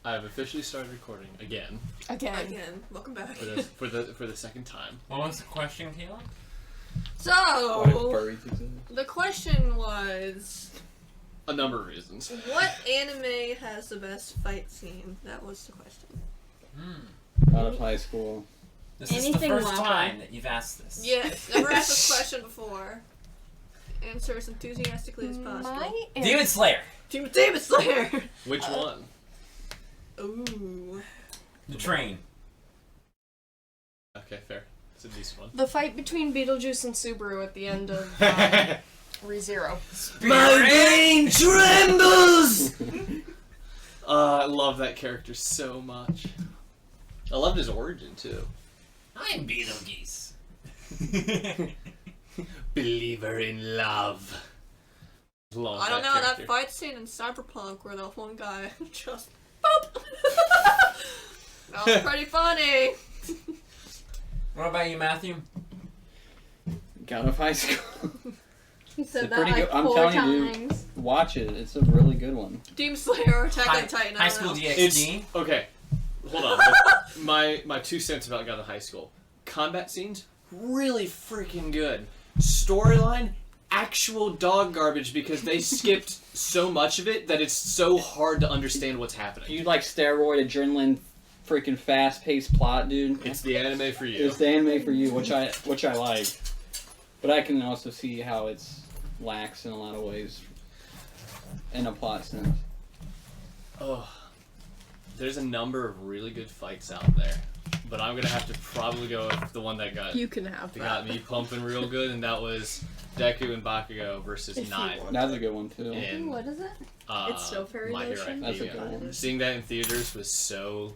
I've officially started recording again. Again. Welcome back. For the second time. What was the question, Kayla? So, the question was... A number of reasons. What anime has the best fight scene? That was the question. Out of high school. This is the first time that you've asked this. Yes, never asked this question before. Answer as enthusiastically as possible. Demon Slayer! Demon Slayer! Which one? Ooh. The train. Okay, fair. It's a decent one. The fight between Beetlejuice and Subaru at the end of ReZero. My brain trembles! I love that character so much. I loved his origin, too. I'm Beetlejuice. Believer in love. I don't know, that fight scene in Cyberpunk where the one guy just... Boop! That was pretty funny. What about you, Matthew? Out of high school. He said It's that pretty like good. I'm 4 telling times. you, watch it. It's a really good one. Demon Slayer or Attack on Titan, I High don't School know. DxD? Okay, hold on. my 2 cents about God of High School. Combat scenes, really freaking good. Storyline, actual dog garbage because they skipped so much of it that it's so hard to understand what's happening. You like steroid, adrenaline, freaking fast-paced plot, dude. It's the anime for you. It's the anime for you, which I like. But I can also see how it's lax in a lot of ways in a plot sense. Oh, there's a number of really good fights out there, but I'm gonna have to probably go with the one that got You can have that. got me pumping real good, and that was Deku and Bakugo versus If you Nine. want. That's a good one too. in What is it? It's Snow Fairy My Hero Nation. That's a Academia. good one. Seeing that in theaters was so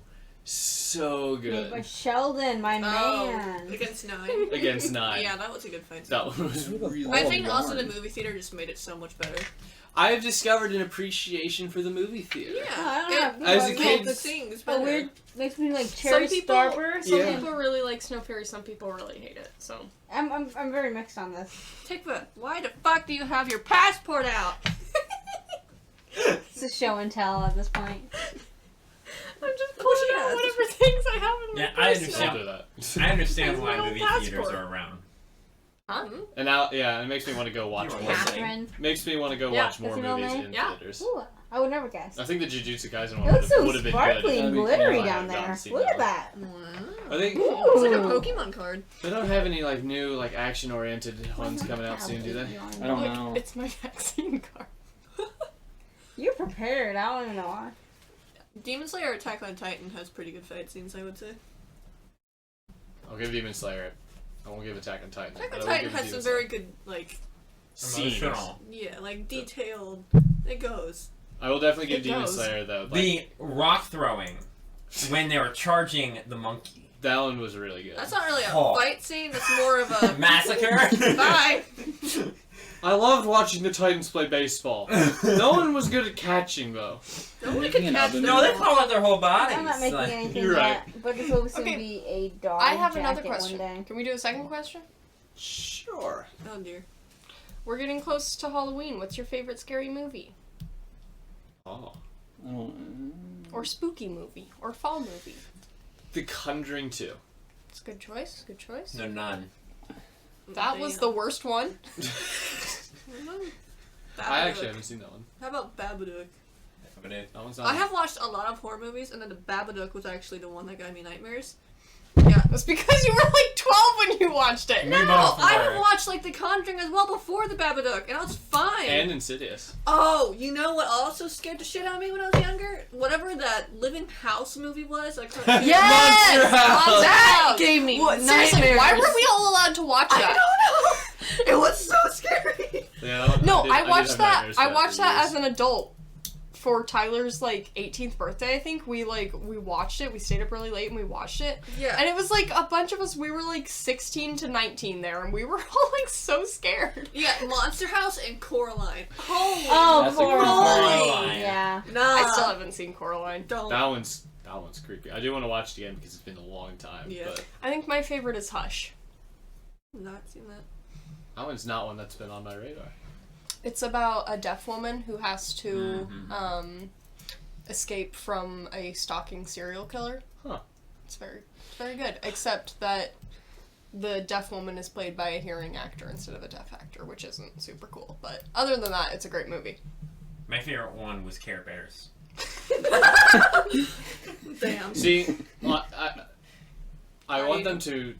Made by good. Sheldon, my Oh, man. against 9. Against Nine. Yeah, that was a good fight scene. That one was really I think Oh, also the darn. movie theater just made it so much better. I've discovered an appreciation for the movie theater. Yeah, I don't know. As a it kid- makes the things A better. weird makes me like cherry Some people- Starburst. Some Yeah. people really like Snow Fairy, some people really hate it. So I'm very mixed on this. Tikva, why the fuck do you have your passport out? It's a show and tell at this point. I'm just Well, pulling she out has. whatever things I have in my Yeah, I personal- I'll understand. do that. I understand That's why my old movie theaters passport. are around. Huh? And now, yeah, it makes me want to go watch You're more. welcome. Catherine. Makes me want to go Yeah, watch more is your middle movies name? in Yeah. theaters. Ooh, I would never guess. I think the Jujutsu Kaisen It one looks so would have been sparkly good. and That'd be glittery cool. down I haven't there. seen Look that at that. I think It's like a Ooh. Pokemon card. they don't have any like new like action-oriented ones coming out soon, do they? I don't Look, know. It's my vaccine card. You're prepared. I don't even know why. Demon Slayer or Attack on Titan has pretty good fight scenes, I would say. I'll give Demon Slayer it. I won't give Attack on Titan. Attack but on I will Titan give has Demon some very good, like, scenes. Emotional. yeah, like detailed. It goes. I will definitely give It Demon goes. Slayer though. Like, The rock throwing when they were charging the monkey. that one was really good. That's not really a Oh. fight scene. That's more of a Massacre? bye. I loved watching the Titans play baseball. No one was good at catching though. No one can You know, catch the- them. No, they throw out their whole bodies. I'm not making Like- anything You're right. yet, but this will soon Okay. be a dog I have another jacket question. one day. Can we do a second question? Sure. Oh dear. We're getting close to Halloween. What's your favorite scary movie? Oh. I don't. Or spooky movie? Or fall movie? The Conjuring 2. It's a good choice. Good choice. No, none. That was the worst one. I actually haven't seen that one. How about Babadook? That one's not. I have watched a lot of horror movies, and then the Babadook was actually the one that gave me nightmares. That's because you were like 12 when you watched it. We No, both I were. have watched like The Conjuring as well before the Babadook, and I was fine. And Insidious. Oh, you know what also scared the shit out of me when I was younger? Whatever that Living House movie was. I couldn't. Yes! Monster House. Monster That House! gave me What, seriously, nightmares. why were we all allowed to watch I that? don't know. It was so scary. Yeah, No, did- I did watched have that. nightmares I for watched that years. as an adult for Tyler's like 18th birthday. I think we watched it. We stayed up really late and we watched it. Yeah. And it was like a bunch of us. We were like 16 to 19 there, and we were all like so scared. You got Monster House and Coraline. Holy. Oh, That's a good Coraline. Coraline. Yeah. Nah. I still haven't seen Coraline. don't. That one's creepy. I do want to watch it again because it's been a long time. Yeah. But I think my favorite is Hush. Not seen that. that one's not one that's been on my radar. It's about a deaf woman who has to escape from a stalking serial killer. Huh. It's very good. Except that the deaf woman is played by a hearing actor instead of a deaf actor, which isn't super cool. But other than that, it's a great movie. My favorite one was Care Bears. Damn. See, I want them to,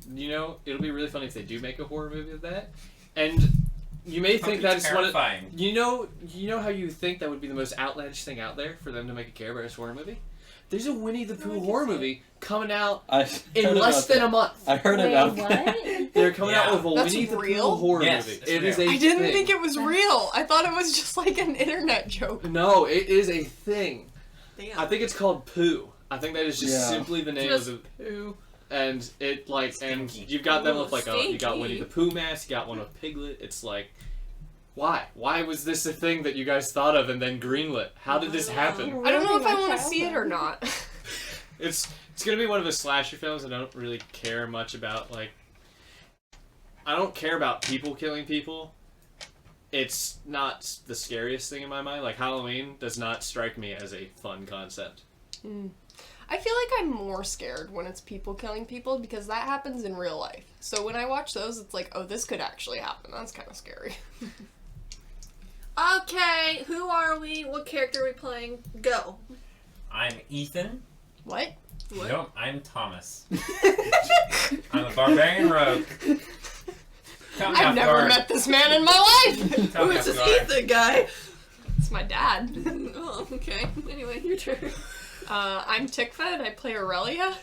it'll be really funny if they do make a horror movie of that. And you may think that's terrifying. you know how you think that would be the most outlandish thing out there for them to make a Care Bears horror movie? There's a Winnie the Pooh horror movie coming out in less than a month. I heard about that. What? They're coming out with a That's Winnie the real? Pooh horror Yes, movie. it's It is real. a I didn't thing. think it was real. I thought it was just like an internet joke. No, it is a thing. Damn. I think it's called Pooh. I think that is just simply the name Just of the. Pooh. And it and Stinky. you've got them Ooh, with like you got stinky. Winnie the Pooh mask, you got one with Piglet. It's like, why? Why was this a thing that you guys thought of and then greenlit? How did this happen? I don't know if I Ruining want our to see it or childhood. not. It's gonna be one of the slasher films. I don't really care much about I don't care about people killing people. It's not the scariest thing in my mind. Like Halloween does not strike me as a fun concept. I feel like I'm more scared when it's people killing people because that happens in real life. So when I watch those, it's like, oh, this could actually happen. That's kind of scary. Okay, who are we? What character are we playing? Go. I'm Ethan. What? What? Nope, I'm Thomas. I'm a barbarian rogue. I've never met this man in my life! Who is this Ethan guy? It's my dad. Oh, okay. Anyway, your turn. I'm Tikva and I play Aurelia.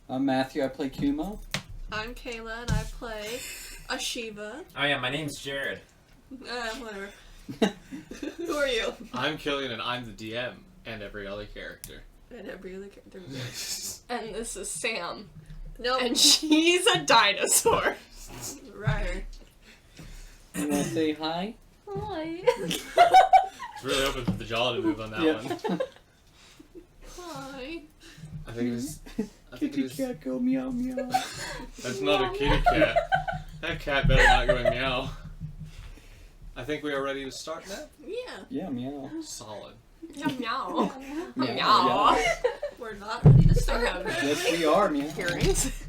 I'm Matthew. I play Kumo. I'm Kayla and I play Ashiva. Oh yeah, my name's Jared. Whatever. Who are you? I'm Killian and I'm the DM and every other character. And every other character. And this is Sam. No. And she's a dinosaur. Right. You want to say hi? Hi. It's really open for the jaw to move on that one. Hi. I think it was. I think it was. cat go meow meow. That's not a kitty cat. That cat better not go meow. I think we are ready to start now. Yeah. Yeah, meow. Solid. Meow meow. Meow. Meow. We're not ready to I start. have Yes, we are, meow. earrings.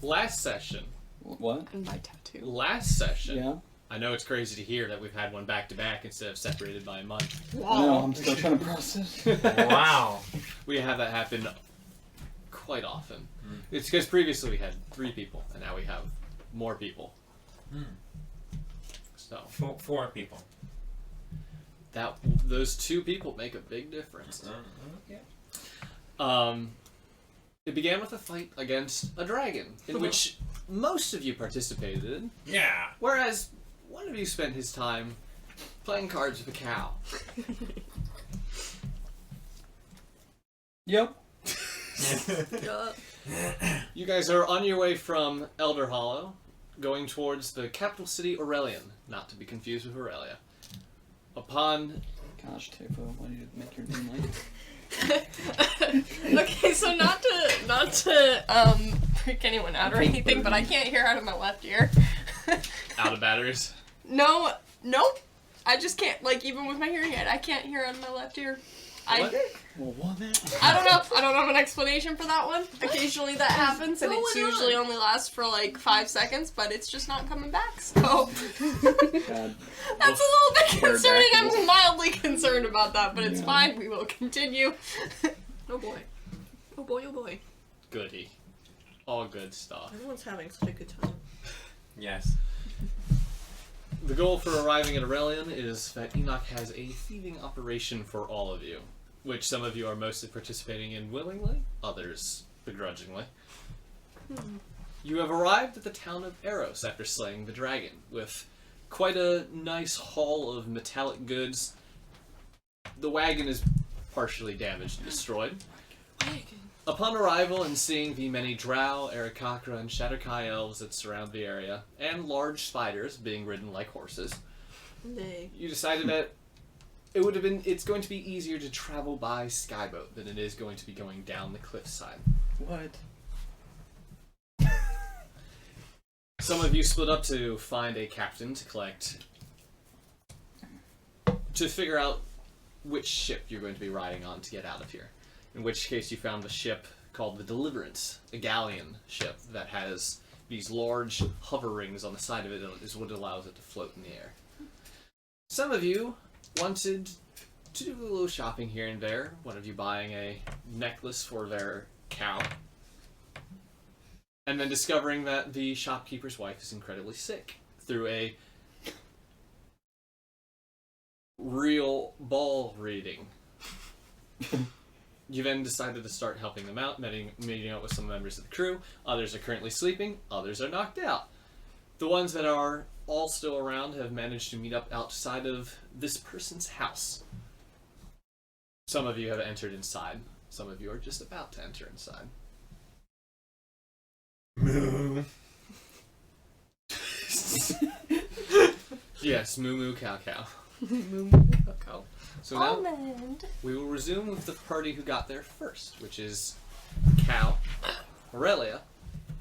Last session. What? And my tattoo. Last session. Yeah. I know it's crazy to hear that we've had one back to back instead of separated by a month. No, I'm still trying to process. Wow. We have that happen quite often. It's because previously we had 3 people, and now we have more people. So Four people. those 2 people make a big difference. Yeah. It began with a fight against a dragon, in which most of you participated in, Yeah. whereas one of you spent his time playing cards with a cow. Yep. You guys are on your way from Elder Hollow, going towards the capital city Aurelian, not to be confused with Aurelia. Upon Gosh, Tifa, why did you make your name like Okay, so not to freak anyone out or anything, but I can't hear out of my left ear. out of batteries. No, nope. I just can't, even with my hearing aid, I can't hear out of my left ear. What? Well, what? I don't know. I don't have an explanation for that one. Occasionally that happens, and it's going usually on? only lasts for 5 seconds, but it's just not coming back, so God. that's a little bit concerning. I'm mildly concerned about that, but it's Yeah. fine. We will continue. Oh boy. Oh boy, oh boy. Goody. All good stuff. Everyone's having such a good time. Yes. The goal for arriving at Aurelian is that Enoch has a thieving operation for all of you, which some of you are mostly participating in willingly, others begrudgingly. You have arrived at the town of Eros after slaying the dragon, with quite a nice haul of metallic goods. The wagon is partially damaged and destroyed. Upon arrival and seeing the many drow, Aarakocra, and Shatterkai elves that surround the area, and large spiders being ridden like horses, Nay. you decided that it's going to be easier to travel by skyboat than it is going to be going down the cliffside. What? Some of you split up to find a captain to figure out which ship you're going to be riding on to get out of here. In which case you found the ship called the Deliverance, a galleon ship that has these large hover rings on the side of it that is what allows it to float in the air. Some of you wanted to do a little shopping here and there, one of you buying a necklace for their cow, and then discovering that the shopkeeper's wife is incredibly sick through a real ball reading. You then decided to start helping them out, meeting up with some members of the crew. Others are currently sleeping, others are knocked out. The ones that are all still around have managed to meet up outside of this person's house. Some of you have entered inside. Some of you are just about to enter inside. Moo. Yes, moo moo cow cow. Okay. So now Almond. we will resume with the party who got there first, which is Cal, Aurelia,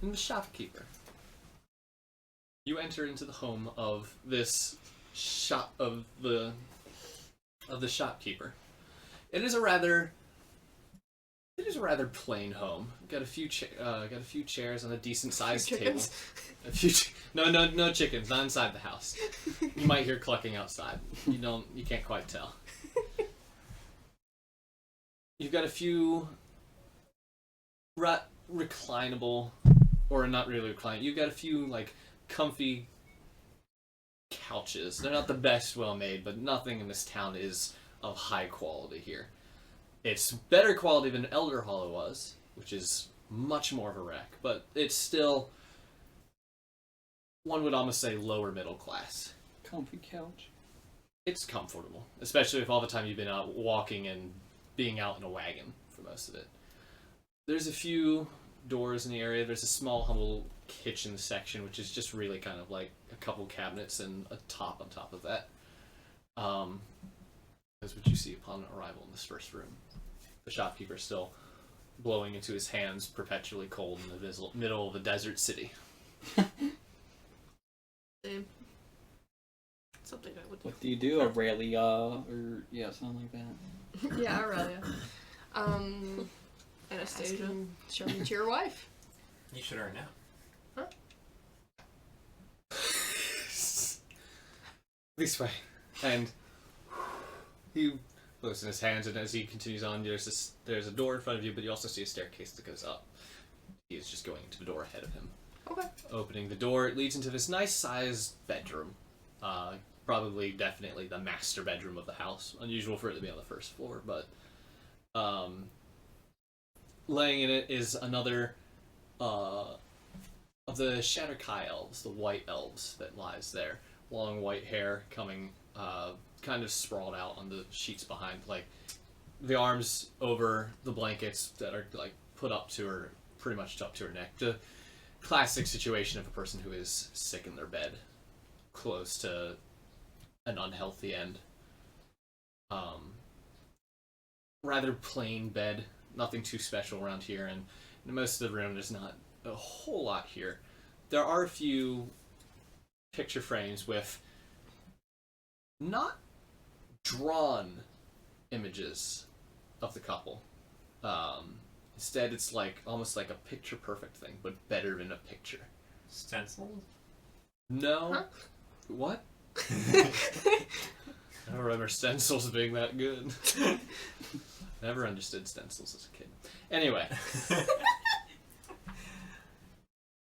and the shopkeeper. You enter into the home of this shop of the shopkeeper. It is a rather plain home. Got a few chairs on a decent sized table. A few no chickens, not inside the house. You might hear clucking outside. You can't quite tell. You've got a few reclinable, or not really reclinable. You've got a few like comfy couches. They're not the best well made, but nothing in this town is of high quality here. It's better quality than Elder Hollow was, which is much more of a wreck, but it's still, one would almost say, lower middle class. Comfy couch. It's comfortable, especially if all the time you've been out walking and being out in a wagon for most of it. There's a few doors in the area. There's a small, humble kitchen section, which is just really kind of like a couple cabinets and a top on top of that. That's what you see upon arrival in this first room. The shopkeeper still blowing into his hands, perpetually cold in the middle of a desert city. Same. Something I would do. What do you do, Aurelia? Or yeah, something like that. Yeah, Aurelia. Anastasia. Show me to your wife. You should earn now. This way. And he looks in his hands, and as he continues on, there's a door in front of you, but you also see a staircase that goes up. He is just going to the door ahead of him. Okay. Opening the door, it leads into this nice-sized bedroom. Probably, definitely the master bedroom of the house. Unusual for it to be on the first floor, but laying in it is another of the Shatterkai elves, the white elves that lies there. Long white hair coming kind of sprawled out on the sheets behind, like the arms over the blankets that are like put up to her, pretty much up to her neck. The classic situation of a person who is sick in their bed, close to an unhealthy end. Rather plain bed, nothing too special around here, and in most of the room there's not a whole lot here. There are a few picture frames with not drawn images of the couple. Instead, it's like almost like a picture perfect thing, but better than a picture. Stenciled? No. Huh? What? I don't remember stencils being that good. Never understood stencils as a kid. Anyway.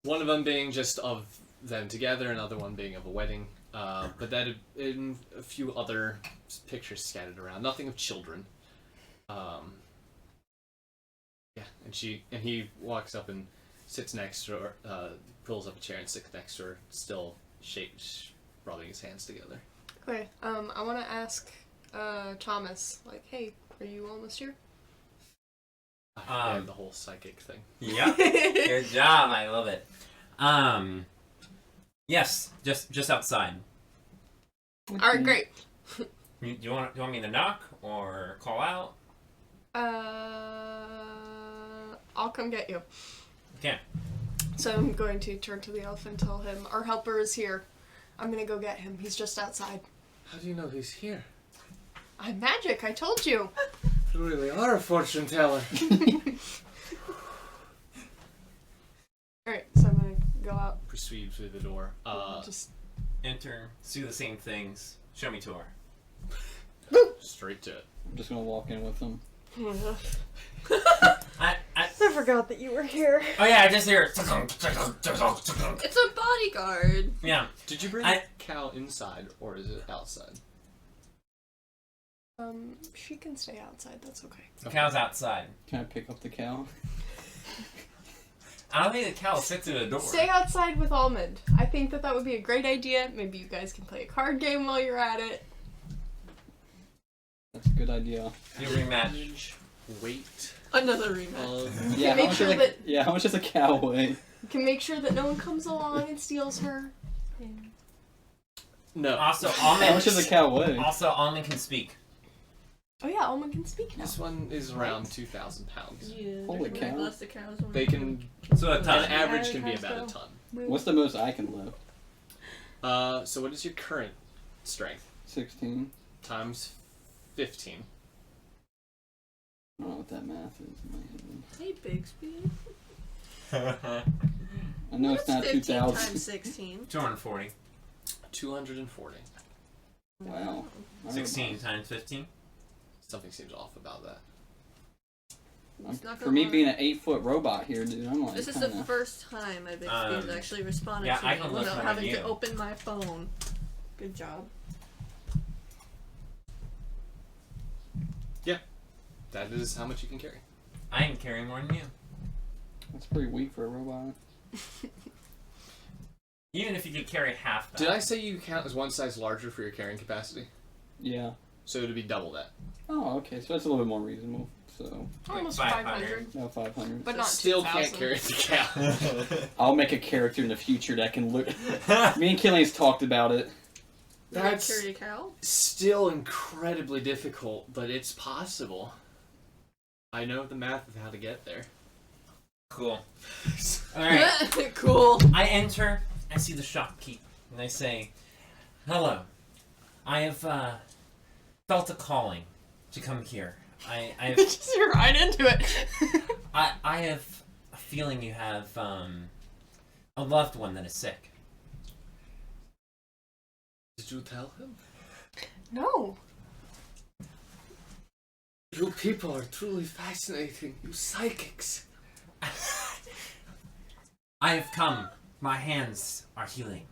One of them being just of them together, another one being of a wedding. But that in a few other pictures scattered around. Nothing of children. Yeah, and he walks up and sits next to her, pulls up a chair and sits next to her, still rubbing his hands together. Okay. I want to ask Thomas, like, hey, are you almost here? And the whole psychic thing. Yep. Good job. I love it. Yes, just outside. All right, great. Do you want me to knock or call out? I'll come get you. Okay. So I'm going to turn to the elf and tell him, our helper is here. I'm going to go get him. He's just outside. How do you know he's here? I'm magic, I told you. You really are a fortune teller. Alright, so I'm gonna go out. Proceed through the door. Just Enter, do the same things. Show me tour. Straight to it. I'm just gonna walk in with them. I forgot that you were here. Oh yeah, I just hear it. It's a bodyguard. Yeah. Did you bring the cow inside or is it outside? She can stay outside, that's okay. The cow's outside. Can I pick up the cow? I don't think the cow sits at a door. Stay outside with Almond. I think that would be a great idea. Maybe you guys can play a card game while you're at it. That's a good idea. You rematch. Wait. Another rematch. Yeah, make sure that how much does a cow weigh? you can make sure that no one comes along and steals her. No. Also, How Almond. much does a cow weigh? Also, Almond can speak. Oh yeah, Almond can speak now. This one is around 2,000 pounds. Yeah, Holy cow. bless the cows. They can. So a An ton. average can be about a ton. What's the most I can lift? So what is your current strength? 16. Times 15. I don't know what that math is in my Hey, Bigsby. head. I know it's not 15 2,000. times 16. 240. 240. Wow. 16 times 15. Something seems off about that. It's not For gonna me lie. being an 8-foot robot here, dude, I'm like This is kinda... the first time I've experienced actually responded yeah, to I me can look without at having you. to open my phone. Good job. That is how much you can carry. I can carry more than you. That's pretty weak for a robot. Even if you could carry half that. Did I say you count as one size larger for your carrying capacity? Yeah. So it would be double that. Oh, okay. So that's a little bit more reasonable. So, Almost 500. 500. no, 500. But not Still 2,000. can't carry the cow. I'll make a character in the future that can look... Me and Killian's talked about it. Did I That's carry a cow? still incredibly difficult, but it's possible. I know the math of how to get there. Cool. Alright. Cool. I enter, I see the shopkeep, and I say, "Hello. I have felt a calling to come here. I have Just right into it. I have a feeling you have a loved one that is sick." Did you tell him? No. You people are truly fascinating. You psychics. I have come. My hands are healing.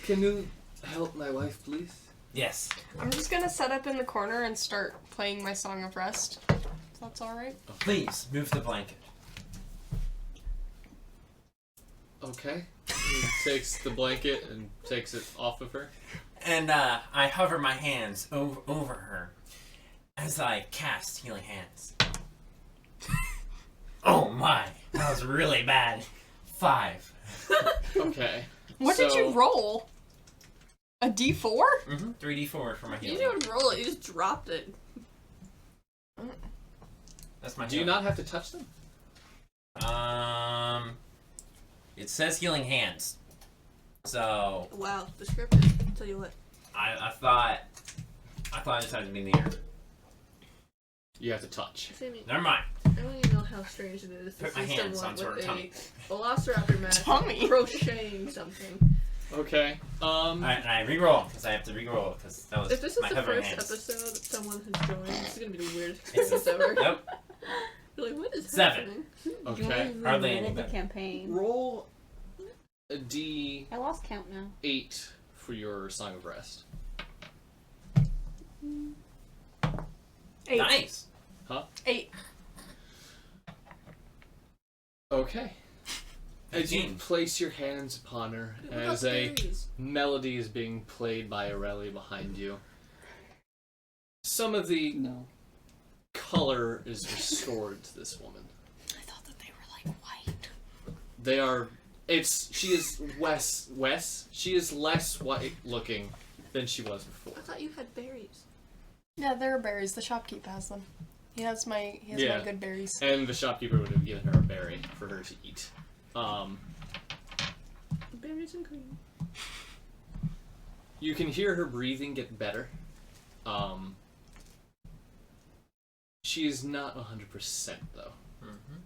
Can you help my wife, please? Yes. I'm just gonna set up in the corner and start playing my Song of Rest. If that's alright. Please move the blanket. Okay. He takes the blanket and takes it off of her. And I hover my hands over her as I cast Healing Hands. Oh my, that was really bad. 5. Okay. What did you So- roll? A D4? Mm-hmm. 3d4 for my You healing. didn't roll it, you just dropped it. That's my Do you healing. not have to touch them? It says Healing Hands. So Wow, descriptive. Tell you what. I thought I just had to be near. You have to touch. Sammy, Never mind. I don't even know how strange it is to Put my see hands someone onto her with tummy. a velociraptor mask Tummy? crocheting something. Okay. Alright, and I re-roll because I have to re-roll because that was If this is my the hovering first hands. episode that someone has joined, this is gonna be the weirdest It's- experience ever. Nope. You're like, what is 7. happening? Okay. Hardly Roll any the better. campaign. Roll a D8 I lost count now. for your Song of Rest. 8. Nice. 8. Okay. As you 15. place your hands upon her, What about as a berries? melody is being played by Aurelia behind you, some of the No. color is restored to this woman. I thought that they were like white. They are. She is she is less white looking than she was before. I thought you had berries. Yeah, there are berries. The shopkeep has them. He has my Yeah. good berries. And the shopkeeper would have given her a berry for her to eat. Berries and cream. You can hear her breathing get better. She is not 100% though.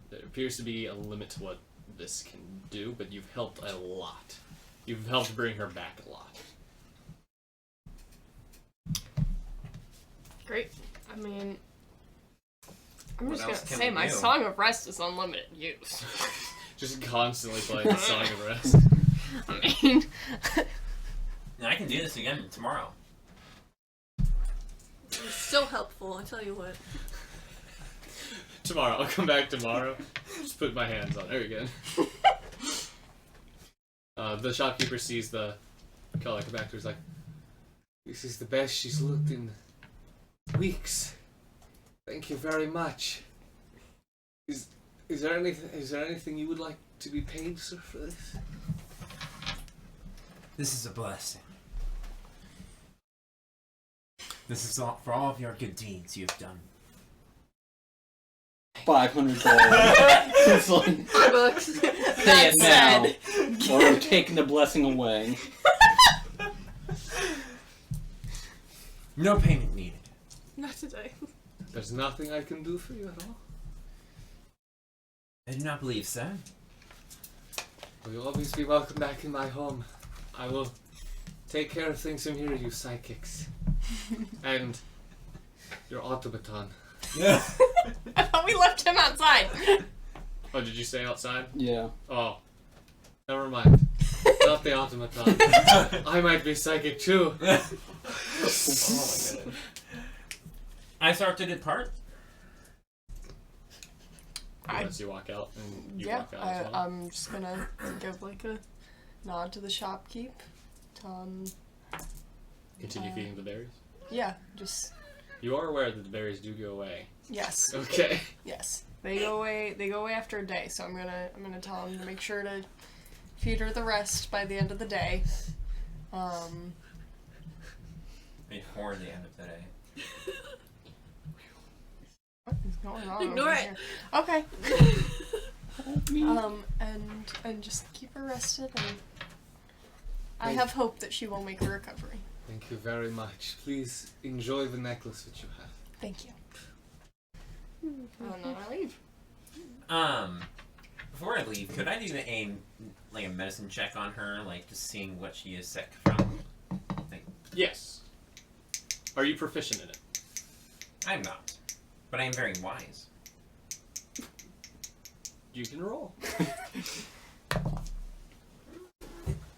There appears to be a limit to what this can do, but you've helped a lot. You've helped bring her back a lot. Great. I mean, I'm What just else gonna can say we my do? Song of Rest is unlimited use. Just constantly playing the Song of Rest. I mean, And I can do this again tomorrow. It's so helpful, I tell you what. Tomorrow. I'll come back tomorrow. Just put my hands on her again. The shopkeeper sees the color come back to her. He's like, this is the best she's looked in weeks. Thank you very much. Is there anything you would like to be paid, sir, for this? This is a blessing. This is all, for all of your good deeds you've done. $500. It's like, $5. pay it now, or I'm taking the blessing away. No payment needed. Not today. There's nothing I can do for you at all. I do not believe so. You'll always be welcome back in my home. I will take care of things from here, you psychics. And your automaton. Yeah. I thought we left him outside. Oh, did you say outside? Yeah. Oh. Never mind. Not the automaton. I might be psychic too. Oh my god. I start to depart. Once you walk out and you Yeah, walk out as well. I'm just gonna give like a nod to the shopkeep. Continue feeding the berries. Yeah, just You are aware that the berries do go away. yes, Okay. yes. They go away. They go away after a day. So I'm gonna tell him to make sure to feed her the rest by the end of the day. Before the end of the day. What is going on? Ignore over it. here? Okay. And just keep her rested, and I have hope that she will make a recovery. Thank you very much. Please enjoy the necklace that you have. Thank you. And then I leave. Before I leave, could I do a medicine check on her, like just seeing what she is sick from? Yes. Are you proficient in it? I'm not, but I am very wise. You can roll.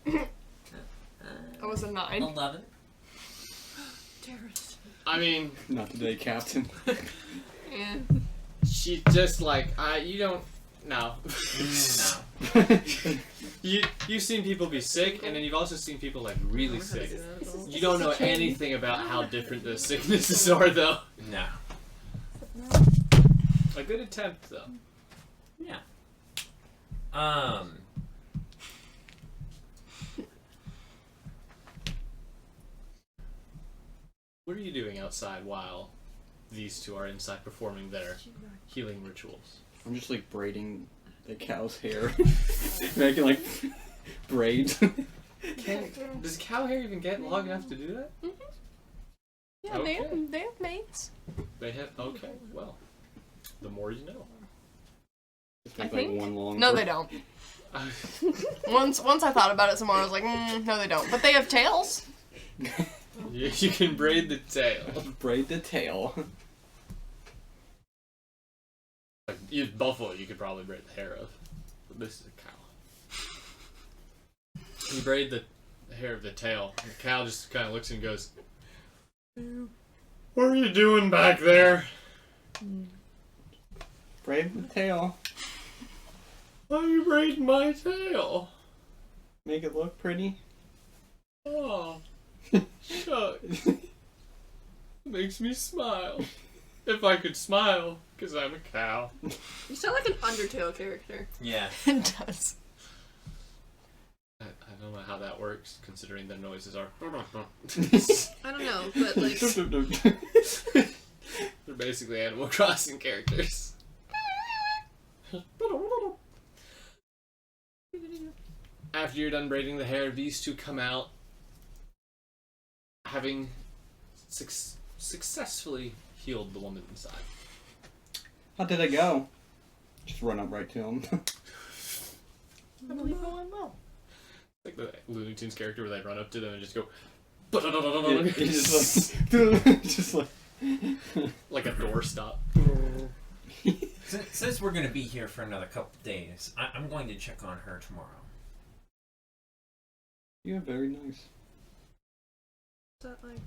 That was a 9. 11. Terrorist. I mean, Not today, Captain. Yeah. she just like you don't. No. No. You've seen people be sick, and then you've also seen people like really sick. You don't know anything about how different the sicknesses are, though. No. A good attempt, though. Yeah. What are you doing outside while these two are inside performing their healing rituals? I'm just like braiding the cow's hair. Making like braids. Does cow hair even get long enough to do that? Yeah, Okay. they have mates. They have. Okay, well, the more you know. Just I make like think. one long. No, they don't. Once I thought about it some more, I was like, no, they don't. But they have tails. You can braid the tail. Braid the tail. Like buffalo, you could probably braid the hair of. But this is a cow. You braid the hair of the tail. And the cow just kind of looks and goes, "What are you doing back there? Braid the tail. Why are you braiding my tail? Make it look pretty. Oh, shucks. Makes me smile. If I could smile, because I'm a cow." You sound like an Undertale character. Yeah. It does. I don't know how that works, considering their noises are. I don't know, but like, They're basically Animal Crossing characters. After you're done braiding the hair, these two come out having successfully healed the woman inside. How did it go? Just run up right to him. I believe it went well. Like the Looney Tunes character where they run up to them and just go. Just like like a doorstop. Since we're going to be here for another couple days, I'm going to check on her tomorrow. Yeah, very nice. Is that like...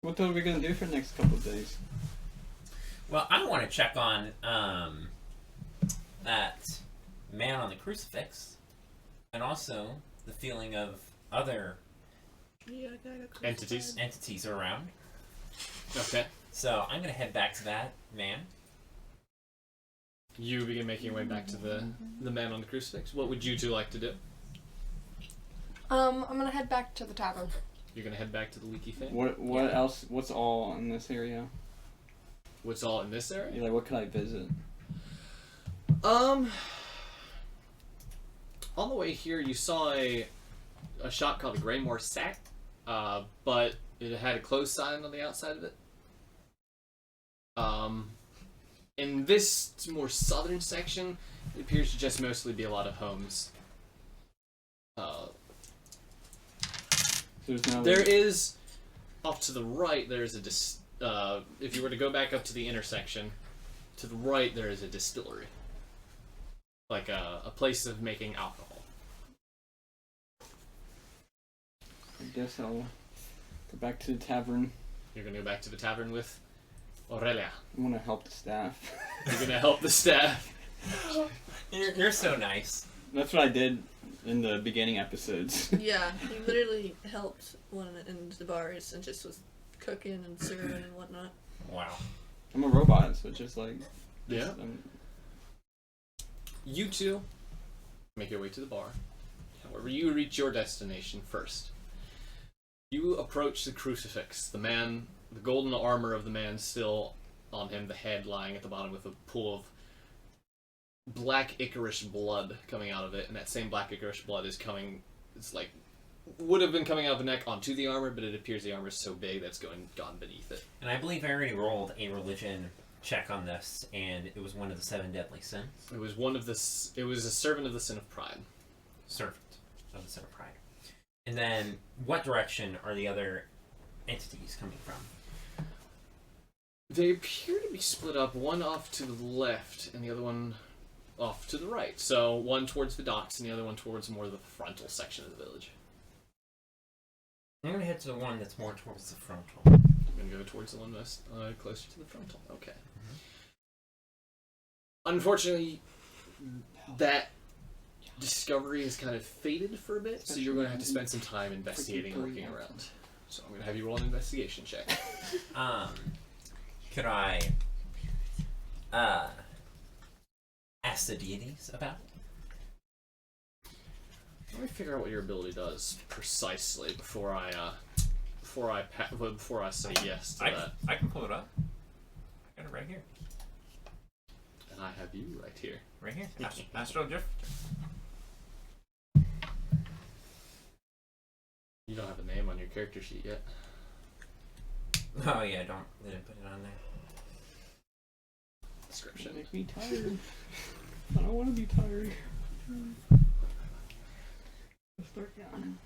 What are we gonna do for the next couple of days? Well, I want to check on that man on the crucifix, and also the feeling of other entities around. Okay. So I'm gonna head back to that man. You begin making your way back to the man on the crucifix. What would you two like to do? I'm gonna head back to the tavern. You're gonna head back to the Leaky Fin? What else? What's all in this area? What's all in this area? Yeah, like what could I visit? On the way here, you saw a shop called the Greymore Sack, but it had a closed sign on the outside of it. In this more southern section, it appears to just mostly be a lot of homes. There is, off to the right, there is if you were to go back up to the intersection, to the right there is a distillery. Like a place of making alcohol. I guess I'll go back to the tavern. You're gonna go back to the tavern with Aurelia. I want to help the staff. You're gonna help the staff. You're so nice. That's what I did in the beginning episodes. Yeah, he literally helped one in the bars and just was cooking and serving and whatnot. Wow. I'm a robot, so it's just like... Yeah. You two make your way to the bar. However, you reach your destination first. You approach the crucifix. The golden armor of the man still on him, the head lying at the bottom with a pool of black Icarus blood coming out of it, and that same black Icarus blood would have been coming out of the neck onto the armor, but it appears the armor is so big that's gone beneath it. And I believe I already rolled a religion check on this, and it was one of the 7 deadly sins. It was it was a servant of the sin of pride. Servant of the sin of pride. And then, what direction are the other entities coming from? They appear to be split up, one off to the left and the other one off to the right. So one towards the docks and the other one towards more of the frontal section of the village. I'm going to head to the one that's more towards the frontal. I'm going to go towards the one most closer to the frontal. Okay. Mm-hmm. Unfortunately, that discovery has kind of faded for a bit, so you're going to have to spend some time investigating and looking around. So I'm going to have you roll an investigation check. Could I ask the deities about it? Let me figure out what your ability does precisely before I say yes to that. I can pull it up. I got it right here. And I have you right here. Right here. Astral Drift. You don't have a name on your character sheet yet. Oh yeah, they didn't put it on there. Description. Make me tired. I don't want to be tired. Let's start down.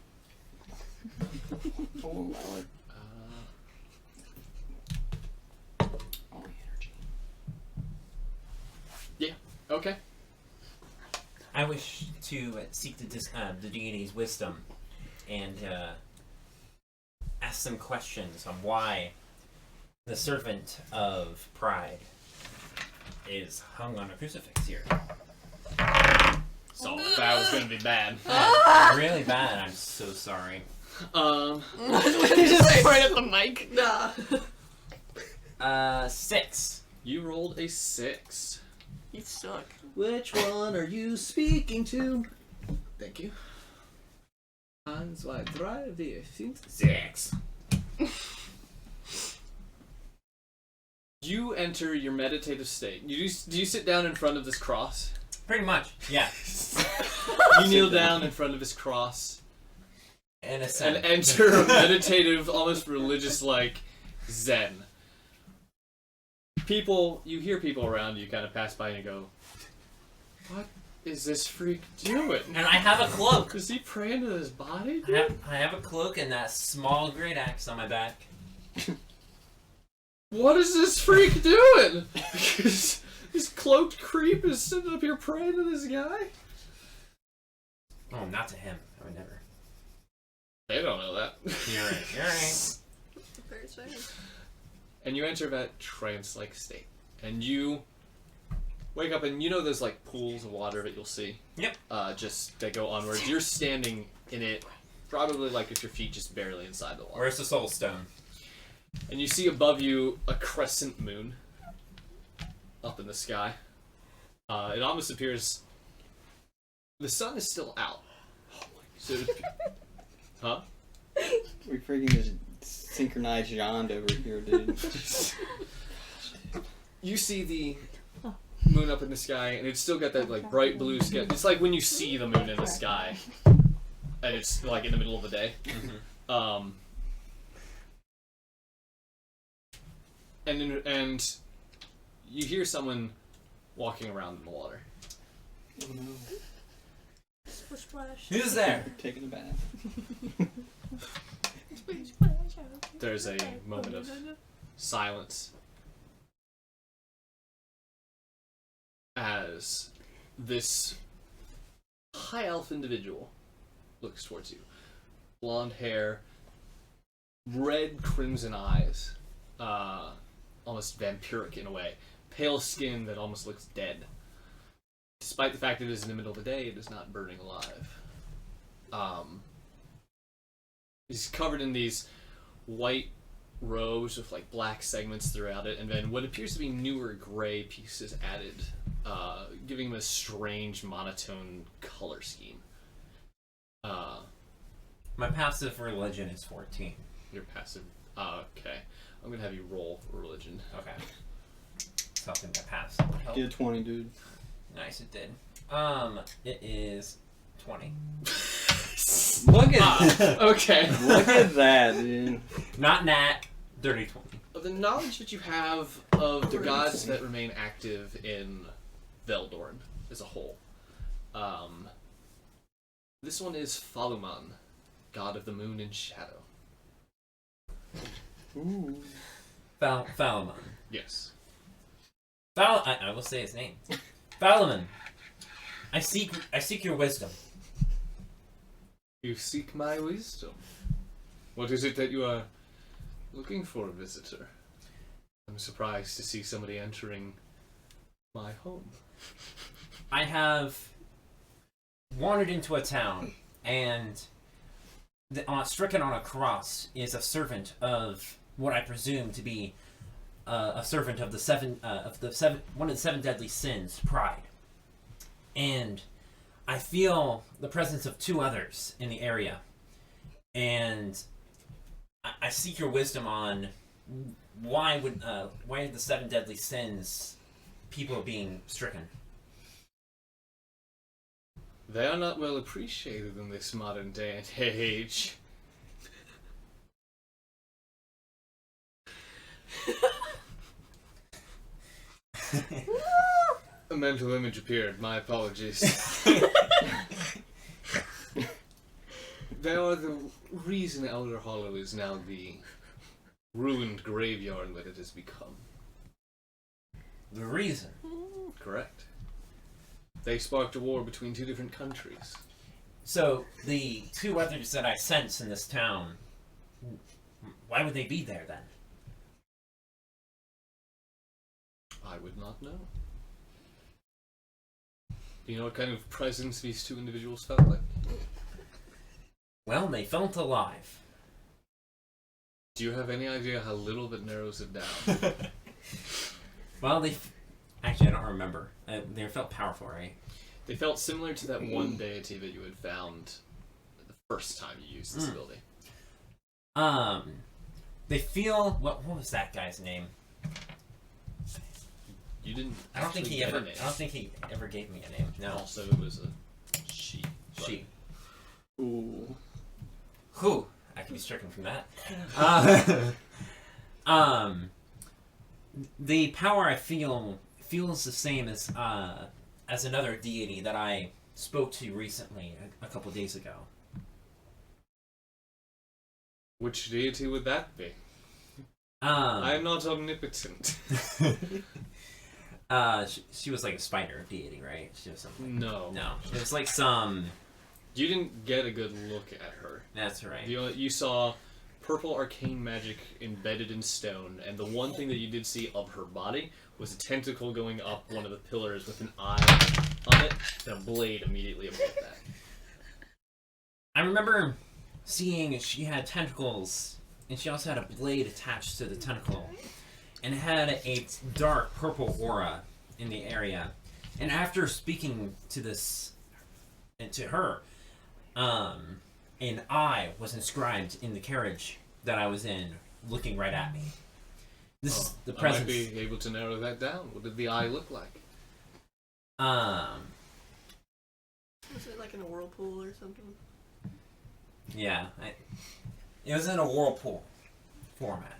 I won't allow it. All the energy. Yeah. Okay. I wish to seek the deity's wisdom and ask them questions on why the servant of pride is hung on a crucifix here. So that was gonna be bad. Really bad. I'm so sorry. Just say right at the mic. Nah. 6. You rolled a 6. You suck. Which one are you speaking to? Thank you. Eins, zwei, drei, vier, fünf, 6. You enter your meditative state. Do you sit down in front of this cross? Pretty much, yeah. You kneel down in front of his cross, and enter a meditative, almost religious-like zen. You hear people around you kind of pass by and you go, what is this freak doing? And I have a cloak. Is he praying to his body, dude? I have a cloak and that small great axe on my back. What is this freak doing? This cloaked creep is sitting up here praying to this guy? Oh, not to him. I would never. They don't know that. You're right. Very strange. And you enter that trance-like state. And you wake up and you know those like pools of water that you'll see? Yep. Just that go onwards. You're standing in it, probably like with your feet just barely inside the water. Where's the soul stone? And you see above you a crescent moon up in the sky. It almost appears the sun is still out. So huh? We freaking just synchronized Yond over here, dude. You see the moon up in the sky, and it's still got that like bright blue sky. It's like when you see the moon in the sky, and it's like in the middle of the day. Mm-hmm. And you hear someone walking around in the water. Oh no. Splish splash. Who's there? Taking a bath. Splish splash. There's a moment of silence as this high elf individual looks towards you. Blonde hair, red crimson eyes, almost vampiric in a way. Pale skin that almost looks dead. Despite the fact that it is in the middle of the day, it is not burning alive. He's covered in these white robes with like black segments throughout it, and then what appears to be newer gray pieces added, giving him a strange monotone color scheme. My passive religion is 14. Your passive. Okay. I'm gonna have you roll for religion. Okay. Something my passive would help. Get a 20, dude. Nice, it did. It is 20. Look at Okay. Look at that, dude. Not nat. Dirty 20. The knowledge that you have of the gods that remain active in Veldorn as a whole. This one is Faluman, god of the moon and shadow. Ooh. Falamon. Yes. I will say his name. Falamon. I seek your wisdom. You seek my wisdom. What is it that you are looking for, visitor? I'm surprised to see somebody entering my home. I have wandered into a town, and stricken on a cross is a servant of what I presume to be a servant of one of the seven deadly sins, pride. And I feel the presence of two others in the area, and I seek your wisdom on why the seven deadly sins people are being stricken. They are not well appreciated in this modern day and age. A mental image appeared. My apologies. They are the reason Elder Hollow is now the ruined graveyard that it has become. The reason? Correct. They sparked a war between two different countries. So, the two others that I sense in this town, why would they be there then? I would not know. Do you know what kind of presence these two individuals felt like? Well, they felt alive. Do you have any idea how little that narrows it down? Well, actually, I don't remember. They felt powerful, right? They felt similar to that one deity that you had found the first time you used this ability. They feel... What was that guy's name? You didn't. I don't think he get ever. a name. I don't think he ever gave me a name. No. Also, it was a she. She. Ooh. Whew, I can be stricken from that. The power I feel feels the same as another deity that I spoke to recently, a couple days ago. Which deity would that be? I'm not omnipotent. She was like a spider deity, right? She was something. No. No, it was like some. You didn't get a good look at her. That's right. You saw purple arcane magic embedded in stone, and the one thing that you did see of her body was a tentacle going up one of the pillars with an eye on it, and a blade immediately above that. I remember seeing she had tentacles, and she also had a blade attached to the tentacle, and had a dark purple aura in the area. And after speaking to this, and to her, an eye was inscribed in the carriage that I was in, looking right at me. This is the presence. I might be able to narrow that down. What did the eye look like? Was it like in a whirlpool or something? Yeah, it was in a whirlpool format.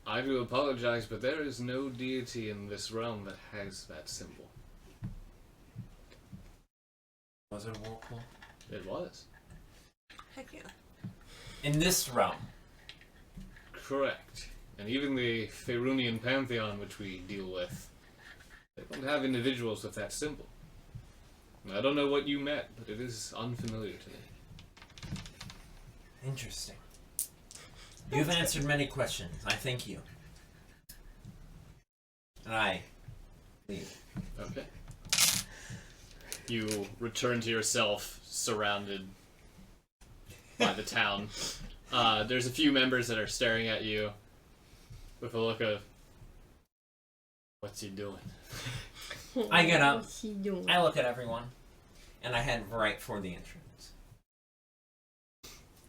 I do apologize, but there is no deity in this realm that has that symbol. Was it a whirlpool? It was. Heck yeah. In this realm. Correct. And even the Faerunian pantheon, which we deal with, they don't have individuals with that symbol. I don't know what you met, but it is unfamiliar to me. Interesting. You've answered many questions. I thank you. And I leave. Okay. You return to yourself, surrounded by the town. There's a few members that are staring at you with a look of, what's he doing? I get up, What's he doing? I look at everyone, and I head right for the entrance.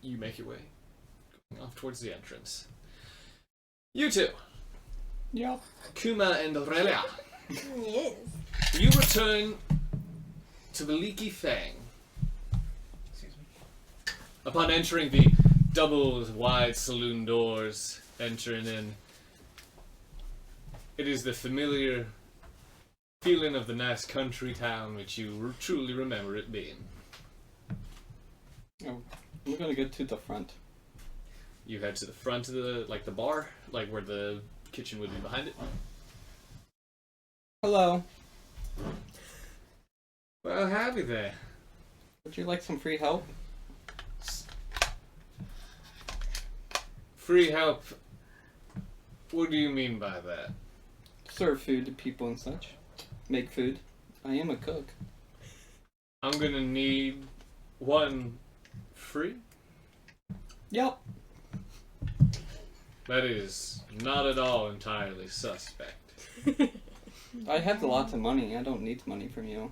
You make your way, going off towards the entrance. You two, Yep. Kuma and Aurelia, Yes. you return to the Leaky Fang. Excuse me. Upon entering the double wide saloon doors, entering in, it is the familiar feeling of the nice country town which you truly remember it being. Oh, we're gonna go to the front. You head to the front of the bar, like where the kitchen would be behind it. Hello. Well, howdy there. Would you like some free help? Free help? What do you mean by that? Serve food to people and such. Make food. I am a cook. I'm gonna need one free? Yep. That is not at all entirely suspect. I have lots of money. I don't need money from you.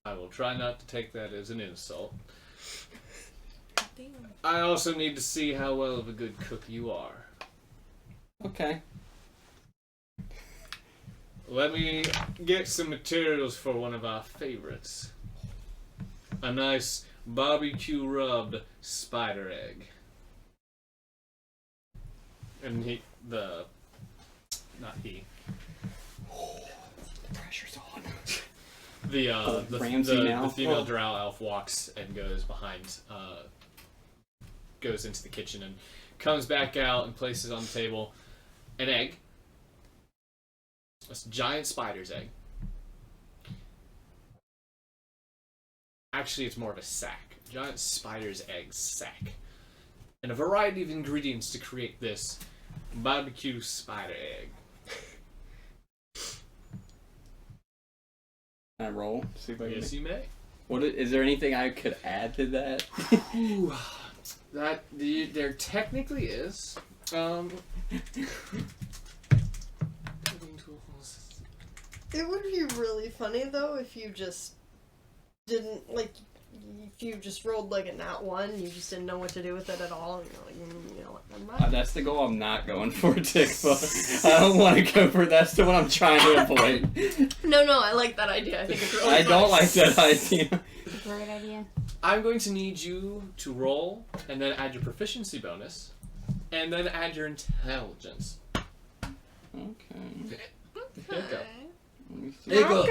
I will try not to take that as an insult. Damn. I also need to see how well of a good cook you are. Okay. Let me get some materials for one of our favorites. A nice barbecue rubbed spider egg. And the pressure's on. The Ramsey now. female Oh. drow elf walks and goes behind, goes into the kitchen and comes back out and places on the table an egg. A giant spider's egg. Actually, it's more of a sack. Giant spider's egg sack. And a variety of ingredients to create this barbecue spider egg. Can I roll? See if I can. Yes, you may. Is there anything I could add to that? Ooh, there technically is. It would be really funny though if you just didn't if you just rolled like a nat 1, you just didn't know what to do with it at all, and you're like, you know what, never mind. That's the goal I'm not going for, Tickfa. I don't want to go for that's the one I'm trying to avoid. No, I like that idea. I think it's really I don't like that idea. It's a great idea. I'm going to need you to roll, and then add your proficiency bonus, and then add your intelligence. Okay. There you go. Let me see. There you go.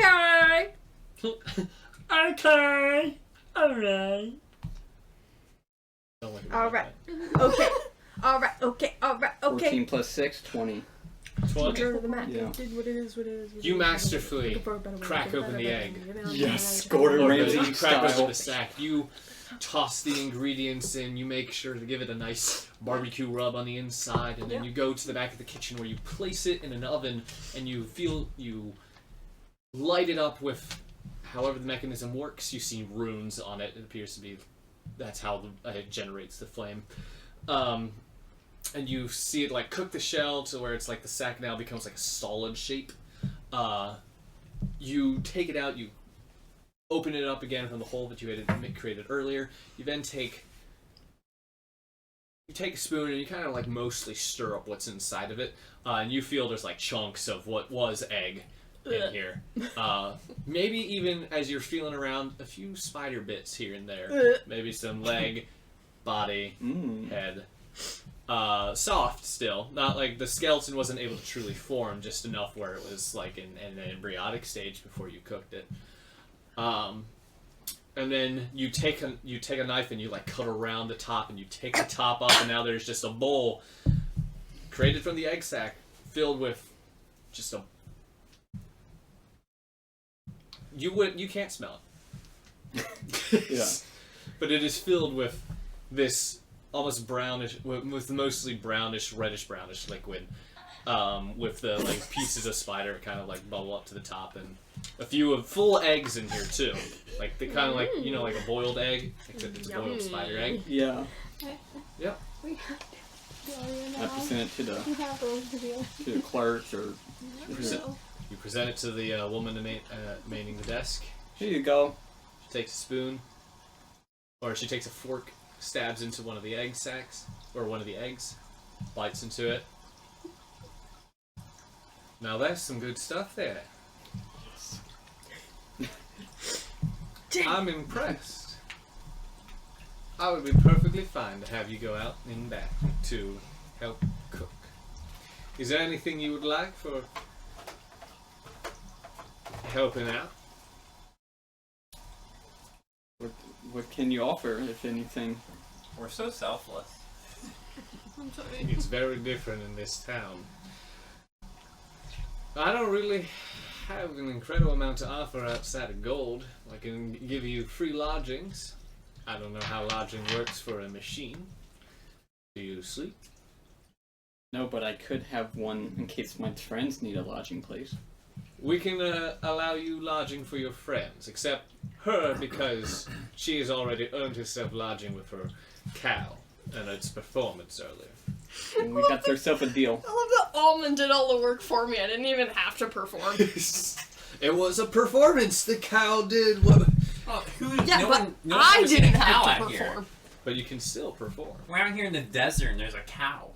Okay. Okay. Alright. Don't look at me All like right. that. Okay. Alright, okay. 14 plus 6, 20. 20. Go to the mat. Yeah. What it is. You masterfully crack open the egg. Yes, Gordon Or Ramsay you crack style. open the sack. You toss the ingredients in. You make sure to give it a nice barbecue rub on the inside, and then you go to the back of the kitchen where you place it in an oven, and you light it up with however the mechanism works. You see runes on it. It appears to be that's how it generates the flame. And you see it like cook the shell to where it's like the sack now becomes like a solid shape. You take it out, you open it up again from the hole that you had created earlier. You then take a spoon and you kind of like mostly stir up what's inside of it. And you feel there's like chunks of what was egg in here. Maybe even as you're feeling around, a few spider bits here and there. Maybe some leg, body, head. Soft still. Not like the skeleton wasn't able to truly form, just enough where it was like in an embryonic stage before you cooked it. And then you take a knife and you like cut around the top and you take the top up, and now there's just a bowl created from the egg sac filled with just a you can't smell it. Yeah. But it is filled with this almost brownish, with mostly brownish, reddish-brownish liquid, with the like pieces of spider kind of like bubble up to the top, and a few of full eggs in here too. Like the kind of like like a boiled egg, except it's a boiled spider egg. Yeah. Yep. I have to send it to the clerks or. You present it to the woman manning the desk. Here you go. She takes a spoon, or she takes a fork, stabs into one of the egg sacs, or one of the eggs, bites into it. Now that's some good stuff there. I'm impressed. I would be perfectly fine to have you go out in back to help cook. Is there anything you would like for helping out? What can you offer, if anything? We're so selfless. I'm sorry. It's very different in this town. I don't really have an incredible amount to offer outside of gold. I can give you free lodgings. I don't know how lodging works for a machine. Do you sleep? No, but I could have one in case my friends need a lodging place. We can allow you lodging for your friends, except her, because she has already earned herself lodging with her cow and its performance earlier. And we got ourselves a deal. I love that Almond did all the work for me. I didn't even have to perform. It was a performance. The cow did what. Oh, Yeah, but I didn't have to perform. But you can still perform. We're out here in the desert and there's a cow.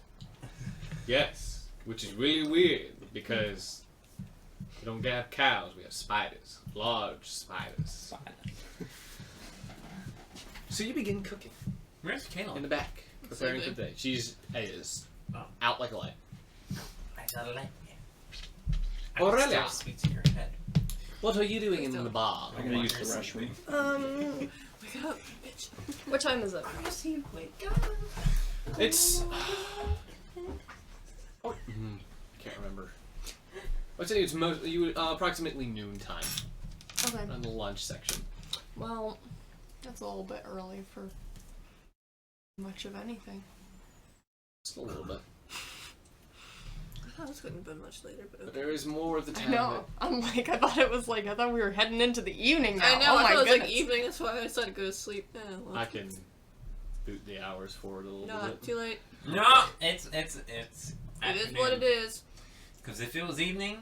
Yes, which is really weird because we don't have cows. We have spiders, large spiders. So you begin cooking Where's Kayla? in the back, preparing for the day. She is out like a light. I gotta like Oh, really? Start speak to your head. What are you doing in the bar? I'm gonna use the restroom. Wake up, bitch. What time is it? Wake up. It's. Can't remember. I'd say it's approximately noontime Okay. on the lunch section. Well, that's a little bit early for much of anything. Just a little bit. I thought it couldn't have been much later, but But okay. there is more of the I time. know. I'm like, I thought we were heading into the evening now. I know, Oh I my thought it was like goodness. evening, that's why I decided to go to sleep. Yeah, well, I can boot the hours forward a little not bit. too late. No, it's It is what it is. Because if it was evening,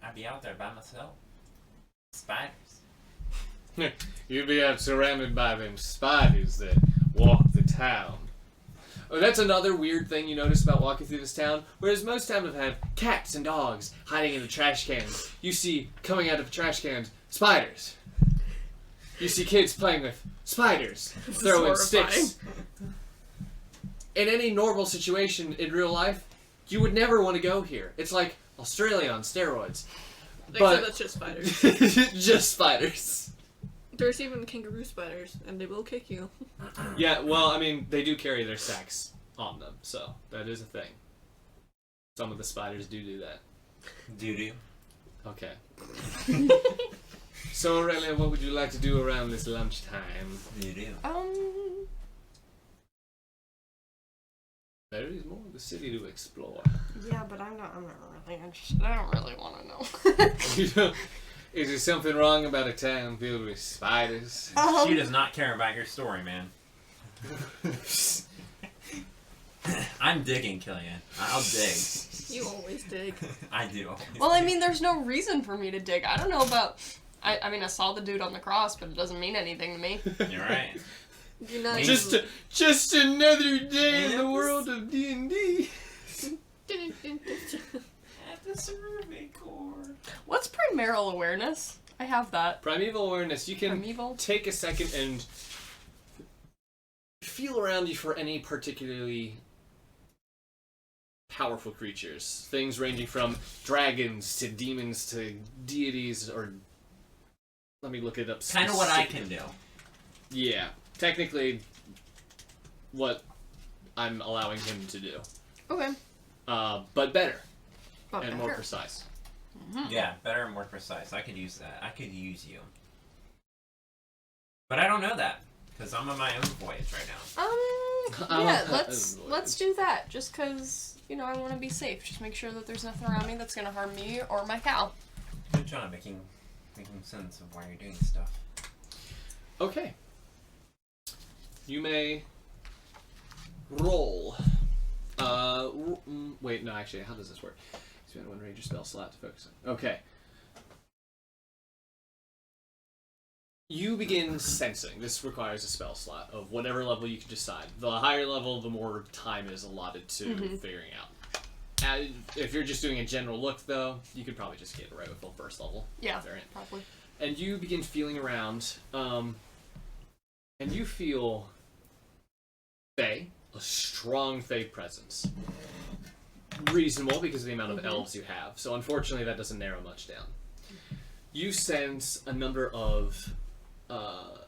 I'd be out there by myself. Spiders. You'd be out surrounded by them spiders that walk the town. Oh, that's another weird thing you notice about walking through this town. Whereas most towns would have cats and dogs hiding in the trash cans, you see, coming out of trash cans, spiders. You see kids playing with spiders, throwing sticks. In any normal situation in real life, you would never want to go here. It's like Australia on steroids. Except that's just spiders. Just spiders. There's even kangaroo spiders, and they will kick you. Yeah, well, I mean, they do carry their sacks on them, so that is a thing. Some of the spiders do that. Do. Okay. So, Aurelia, what would you like to do around this lunchtime? Do. There is more of the city to explore. Yeah, but I'm not really interested. I don't really want to know. Is there something wrong about a town filled with spiders? She does not care about your story, man. I'm digging, Killian. I'll dig. You always dig. I do. Well, I mean, there's no reason for me to dig. I don't know about... I mean, I saw the dude on the cross, but it doesn't mean anything to me. You're right. You're not Just another day in the world of D&D. At the Survey Corps. What's primeval awareness? I have that. Primeval awareness. You can Primeval? take a second and feel around you for any particularly powerful creatures. Things ranging from dragons to demons to deities or... Let me look it up. Kind of what I can do. Yeah. Technically, what I'm allowing him to do. Okay. But better. But and more precise. Mm-hmm. Yeah, better and more precise. I could use that. I could use you. But I don't know that, because I'm on my own voyage right now. Yeah, let's do that. Just because, you know, I want to be safe. Just make sure that there's nothing around me that's going to harm me or my cow. Good job making sense of why you're doing stuff. Okay. You may roll. Wait, no, actually, how does this work? Spend one ranger spell slot to focus on. Okay. You begin sensing. This requires a spell slot of whatever level you can decide. The higher level, the more time is allotted to figuring out. If you're just doing a general look, though, you could probably just get right with the first level. Yeah, variant. probably. And you begin feeling around, and you feel Fae, a strong Fae presence. Reasonable because of the amount of elves you have, so unfortunately that doesn't narrow much down. You sense a number of a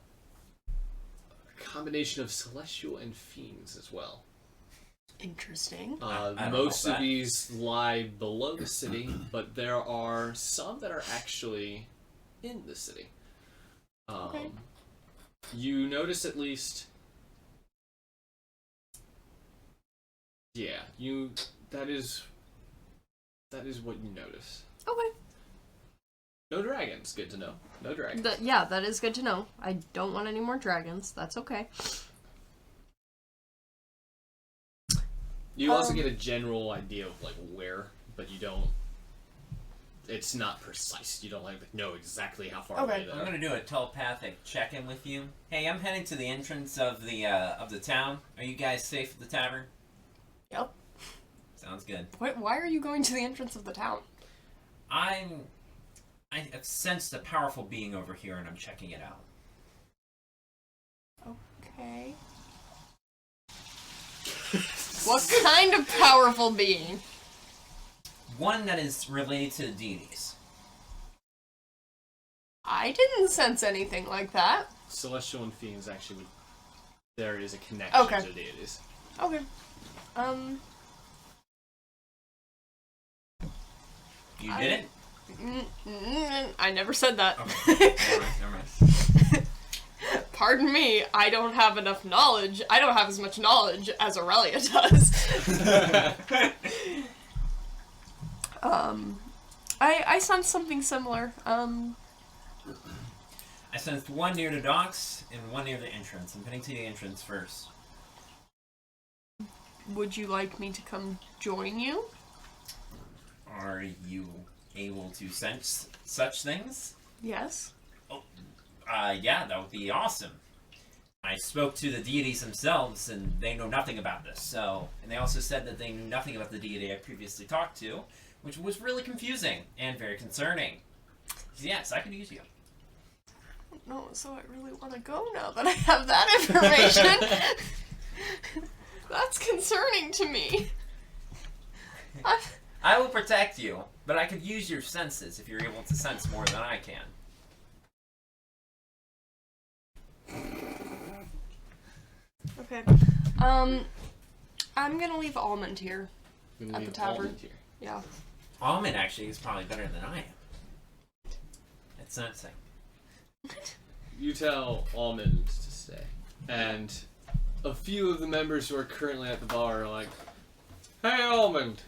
combination of celestial and fiends as well. Interesting. Most of these lie below the city, but there are some that are actually in the city. Okay. You notice at least... Yeah, that is what you notice. Okay. No dragons, good to know. No dragons. Yeah, that is good to know. I don't want any more dragons. That's okay. You also get a general idea of like where, but you don't. It's not precise. You don't know exactly how far away they are. I'm gonna do a telepathic check-in with you. Hey, I'm heading to the entrance of the town. Are you guys safe at the tavern? Yep. Sounds good. Why are you going to the entrance of the town? I have sensed a powerful being over here, and I'm checking it out. Okay. What kind of powerful being? One that is related to the deities. I didn't sense anything like that. Celestial and fiends actually there is a connection to deities. Okay. You didn't? I never said that. Okay. Never mind. Pardon me, I don't have enough knowledge. I don't have as much knowledge as Aurelia does. I sensed something similar. I sensed one near the docks and one near the entrance. I'm heading to the entrance first. Would you like me to come join you? Are you able to sense such things? Yes. Oh, Yeah, that would be awesome. I spoke to the deities themselves, and they know nothing about this. So, and they also said that they knew nothing about the deity I previously talked to, which was really confusing and very concerning. So yes, I could use you. No, so I really want to go now that I have that information. That's concerning to me. I will protect you, but I could use your senses if you're able to sense more than I can. Okay. I'm gonna leave Almond here. At the tavern. Here. Yeah. Almond actually is probably better than I am. It's sensing. You tell Almond to stay, and a few of the members who are currently at the bar are like, "Hey, Almond,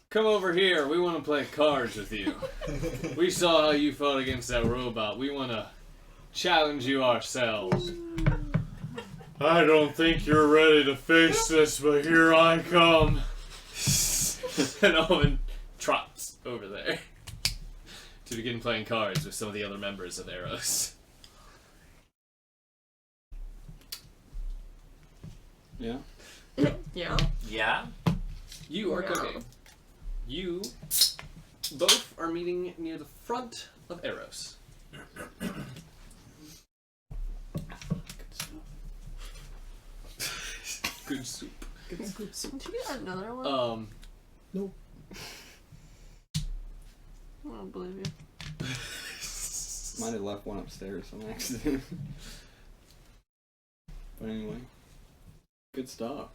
come over here. We want to play cards with you. We saw how you fought against that robot. We want to challenge you ourselves." "I don't think you're ready to face this, but here I come." And Almond trots over there to begin playing cards with some of the other members of Eros. Yeah. Yeah. Yeah? You are Yeah. cooking. You both are meeting near the front of Eros. Good soup. Did you get another one? No. I don't believe you. Might have left one upstairs on accident. But anyway. Good stuff.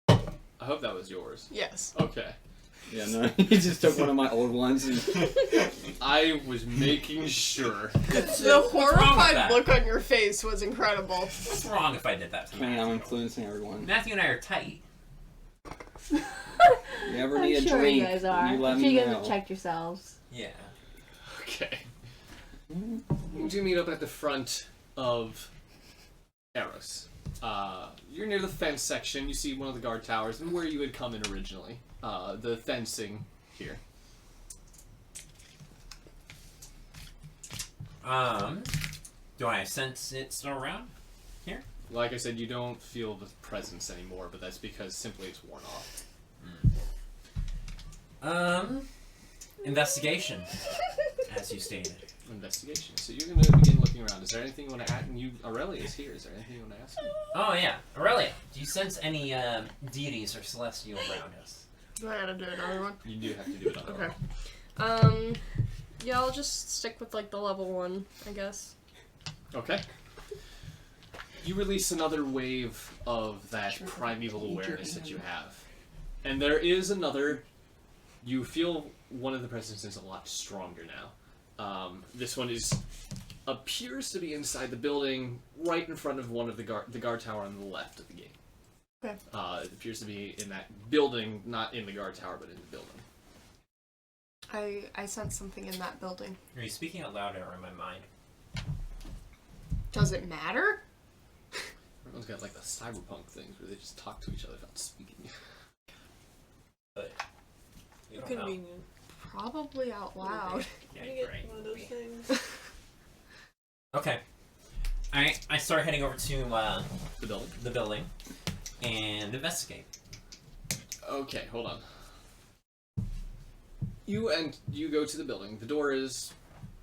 I hope that was yours. Yes. Okay. Yeah, no, he just took one of my old ones and I was making sure. The horrified look on your face was incredible. What's wrong if I did that to man, I'm Matthew? influencing everyone. Matthew and I are tight. You ever I'm need a sure drink, you guys are. you let I'm sure me you guys know. have checked yourselves. Yeah. Okay. You do meet up at the front of Eros. You're near the fence section. You see one of the guard towers and where you had come in originally. The fencing here. Do I sense it still around here? Like I said, you don't feel the presence anymore, but that's because simply it's worn off. Investigation, as you stated. Investigation. So you're going to begin looking around. Is there anything you want to add? And Aurelia is here. Is there anything you want to ask me? Oh yeah, Aurelia, do you sense any deities or celestial around us? Do I gotta do another one? You do have to do it on Okay. Yeah, I'll just stick with like the level 1, I guess. Okay. You release another wave of that primeval awareness that you have. And there is another... You feel one of the presences a lot stronger now. This one appears to be inside the building, right in front of one of the guard tower on the left of the gate. Okay. It appears to be in that building, not in the guard tower, but in the building. I sense something in that building. Are you speaking out loud or in my mind? Does it matter? Everyone's got like the cyberpunk things where they just talk to each other without speaking. But you don't know. Convenient. Probably out loud. Yeah, Can I get great. one of those things? Okay. I start heading over to The building? the building and investigate. Okay, hold on. You go to the building. The door is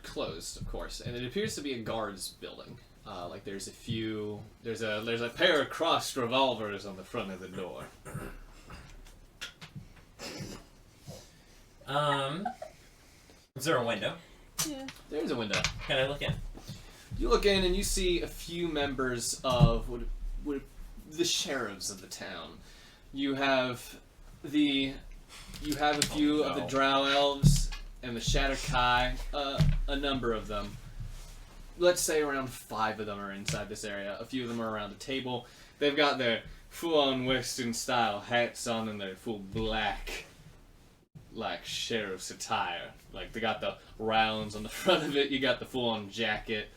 closed, of course, and it appears to be a guard's building. Like there's a pair of crossed revolvers on the front of the door. Is there a window? Yeah. There's a window. Can I look in? You look in and you see a few members of the sheriffs of the town. You have a few of the Drow elves and the Shatterkai, a number of them. Let's say around 5 of them are inside this area. A few of them are around a table. They've got their full-on Western style hats on and their full black, like sheriff's attire. Like they got the rounds on the front of it. You got the full-on jacket.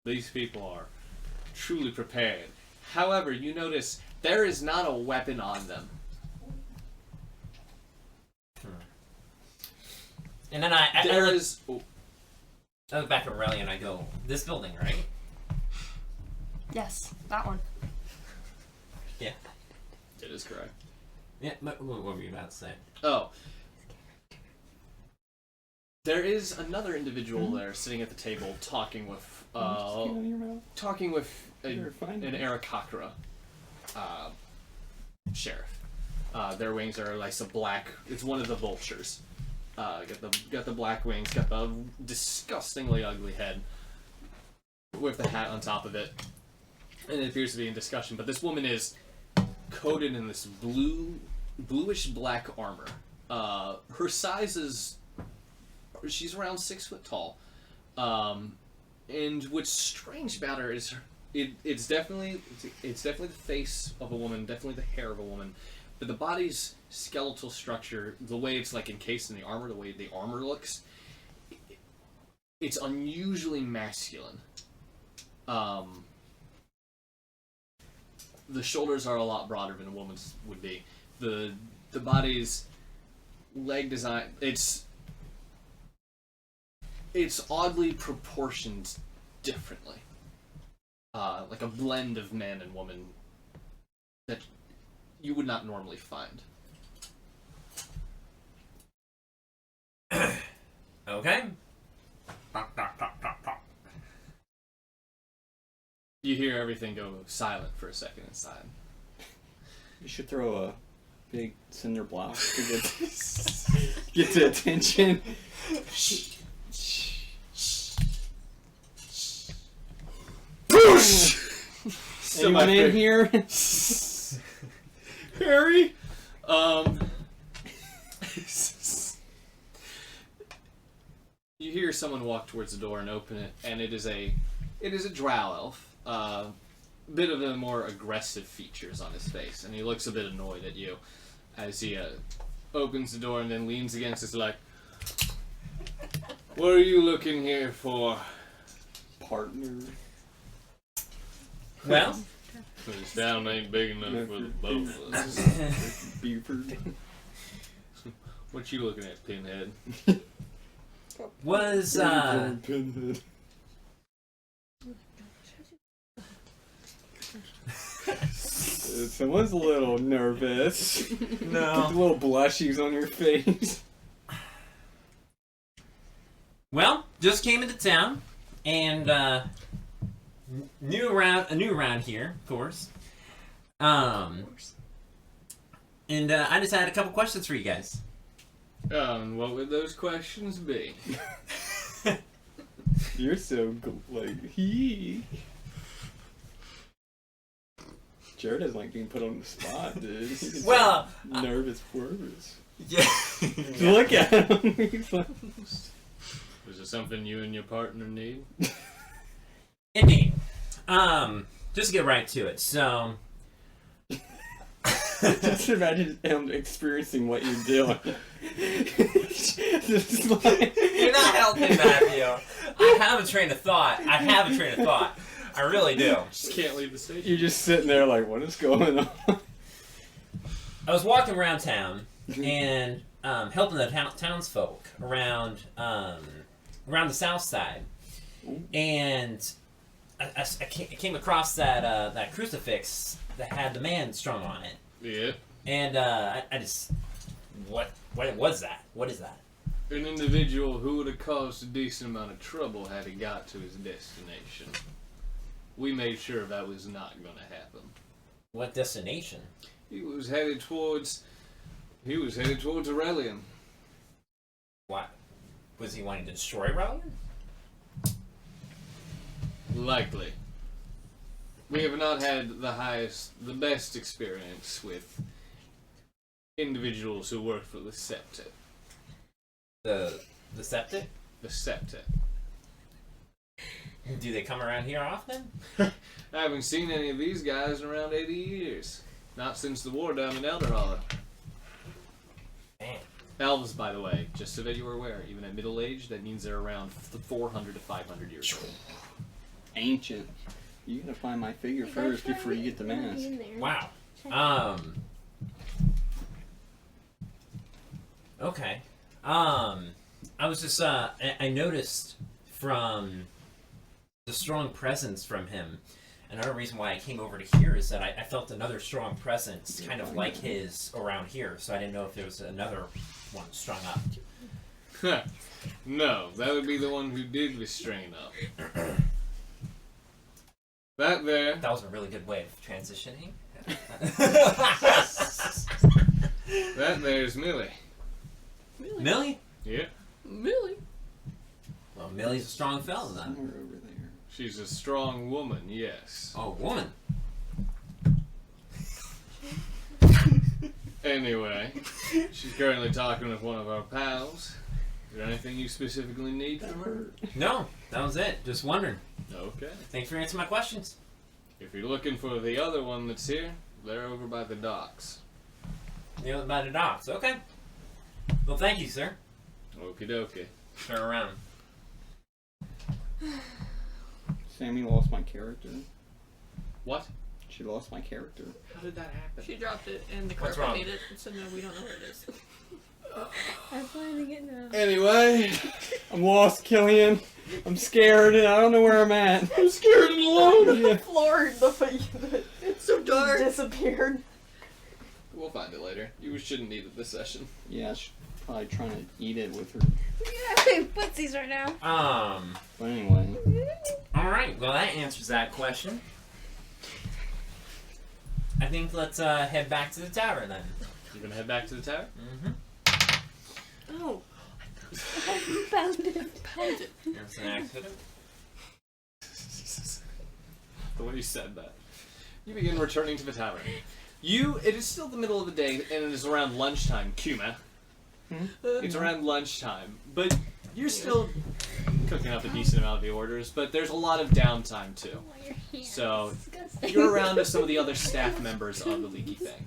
These people are truly prepared. However, you notice there is not a weapon on them. And then I There look, is. Oh, I look back at Aurelia and I go, this building, right? Yes, that one. Yeah. It is correct. Yeah, what were you about to say? Oh. There is another individual there sitting at the table talking with an Arakakra sheriff. Their wings are like some black. It's one of the vultures. Got the black wings. Got the disgustingly ugly head with the hat on top of it, and it appears to be in discussion. But this woman is coated in this bluish black armor. Her size is. She's around 6 foot tall, and what's strange about her is it's definitely the face of a woman, definitely the hair of a woman, but the body's skeletal structure, the way it's like encased in the armor, the way the armor looks, it's unusually masculine. The shoulders are a lot broader than a woman's would be. The body's leg design, it's oddly proportioned differently. Like a blend of man and woman that you would not normally find. Okay. You hear everything go silent for a second inside. You should throw a big cinder block to get the attention. Anyone in here? Harry? You hear someone walk towards the door and open it, and it is a drow elf. Bit of the more aggressive features on his face, and he looks a bit annoyed at you as he opens the door and then leans against it like, "What are you looking here for, partner?" Well, this town ain't big enough for the both of us." Buford. What you looking at, Pinhead? was Pinhead. Someone's a little nervous. no. There's little blushies on your face. Well, just came into town and new around here, of course. And I just had a couple questions for you guys. And what would those questions be? You're so he. Jared doesn't like being put on the spot, dude. He's Well, nervous. yeah. Look at him. He's like, Is it something you and your partner need? Indeed. Just to get right to it. So, just imagine him experiencing what you're doing. Just like... You're not helping, Matthew. I have a train of thought. I really do. Just can't leave the station. You're just sitting there like, what is going on? I was walking around town and helping the townsfolk around the south side, and I came across that crucifix that had the man strung on it. Yeah. And I just, what was that? What is that? An individual who would have caused a decent amount of trouble had he got to his destination. We made sure that was not going to happen. What destination? He was headed towards Aurelian. What? Was he wanting to destroy Aurelian? Likely. We have not had the best experience with individuals who work for the Septet. The Septic? The Septet. Do they come around here often? I haven't seen any of these guys in around 80 years. Not since the war down in Elder Hollow. Man. Elves, by the way, just so that you are aware, even at middle age, that means they're around 400 to 500 years old. Ancient. You gotta find my figure first before you get the mask. Wow. Okay. I was just I noticed from the strong presence from him. Another reason why I came over to here is that I felt another strong presence, kind of like his, around here. So I didn't know if there was another one strung up. No, that would be the one who did the strain up. That there. That was a really good way of transitioning. That there's Millie. Millie? Yeah. Millie? Well, Millie's a strong fella then. Somewhere over there. She's a strong woman, yes. Oh, woman. Anyway, she's currently talking with one of our pals. Is there anything you specifically need from her? No, that was it. Just wondering. Okay. Thanks for answering my questions. If you're looking for the other one that's here, they're over by the docks. The other by the docks. Okay. Well, thank you, sir. Okie dokie. Turn around. Sammy lost my character. What? She lost my character. How did that happen? She dropped it and the What's carpet wrong? ate it and said, no, we don't know where it is. I'm finding it now. Anyway, I'm lost, Killian. I'm scared and I don't know where I'm at. I'm scared and alone. The floor, It's so dark. disappeared. we'll find it later. You shouldn't need it this session. Yeah, she's probably trying to eat it with her. Yeah, I'm having footsies right now. But anyway. Alright, well, that answers that question. I think let's head back to the tower then. You gonna head back to the tower? Mm-hmm. Oh, I found it. pound it. There's an accident. The way you said that. You begin returning to the tavern. It is still the middle of the day, and it is around lunchtime, Kuma. It's around lunchtime, but you're still cooking up a decent amount of the orders, but there's a lot of downtime too. Oh, your hand So, is disgusting. you're around with some of the other staff members of the Leaky Thing.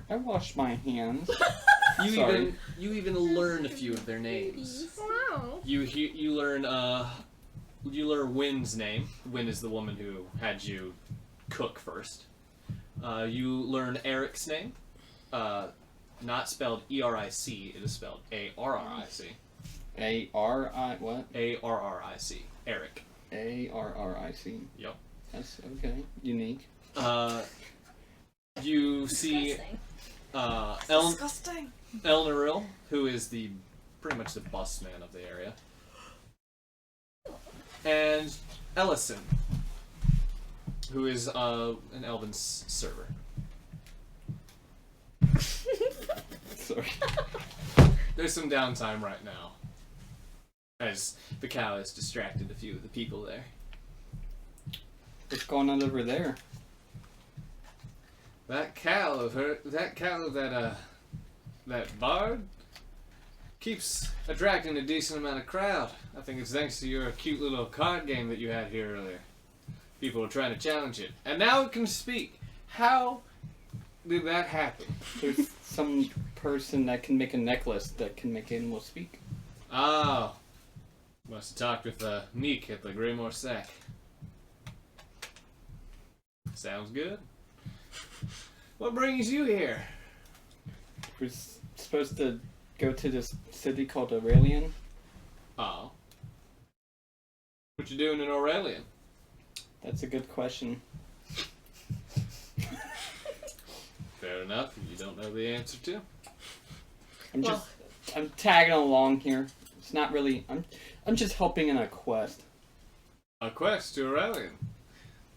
I washed my hands. You even learn a few of their names. Wow. You learn Wynn's name. Wynn is the woman who had you cook first. You learn Eric's name. Not spelled E-R-I-C, it is spelled A-R-R-I-C. A-R-I, what? A-R-R-I-C. Eric. A-R-R-I-C. Yep. That's okay. Unique. You see Disgusting. Disgusting. Elnoril, who is pretty much the boss man of the area. And Ellison, who is an elven server. Sorry. There's some downtime right now, as the cow has distracted a few of the people there. What's going on over there? That cow of her, that bard, keeps attracting a decent amount of crowd. I think it's thanks to your cute little card game that you had here earlier. People are trying to challenge it, and now it can speak. How did that happen? There's some person that can make a necklace that can make animals speak. Oh, must have talked with Neek at the Greymoor Sack. Sounds good. What brings you here? We're supposed to go to this city called Aurelian. Oh. What you doing in Aurelian? That's a good question. Fair enough, if you don't know the answer to. I'm tagging along here. It's not really. I'm just helping in a quest. A quest to Aurelian.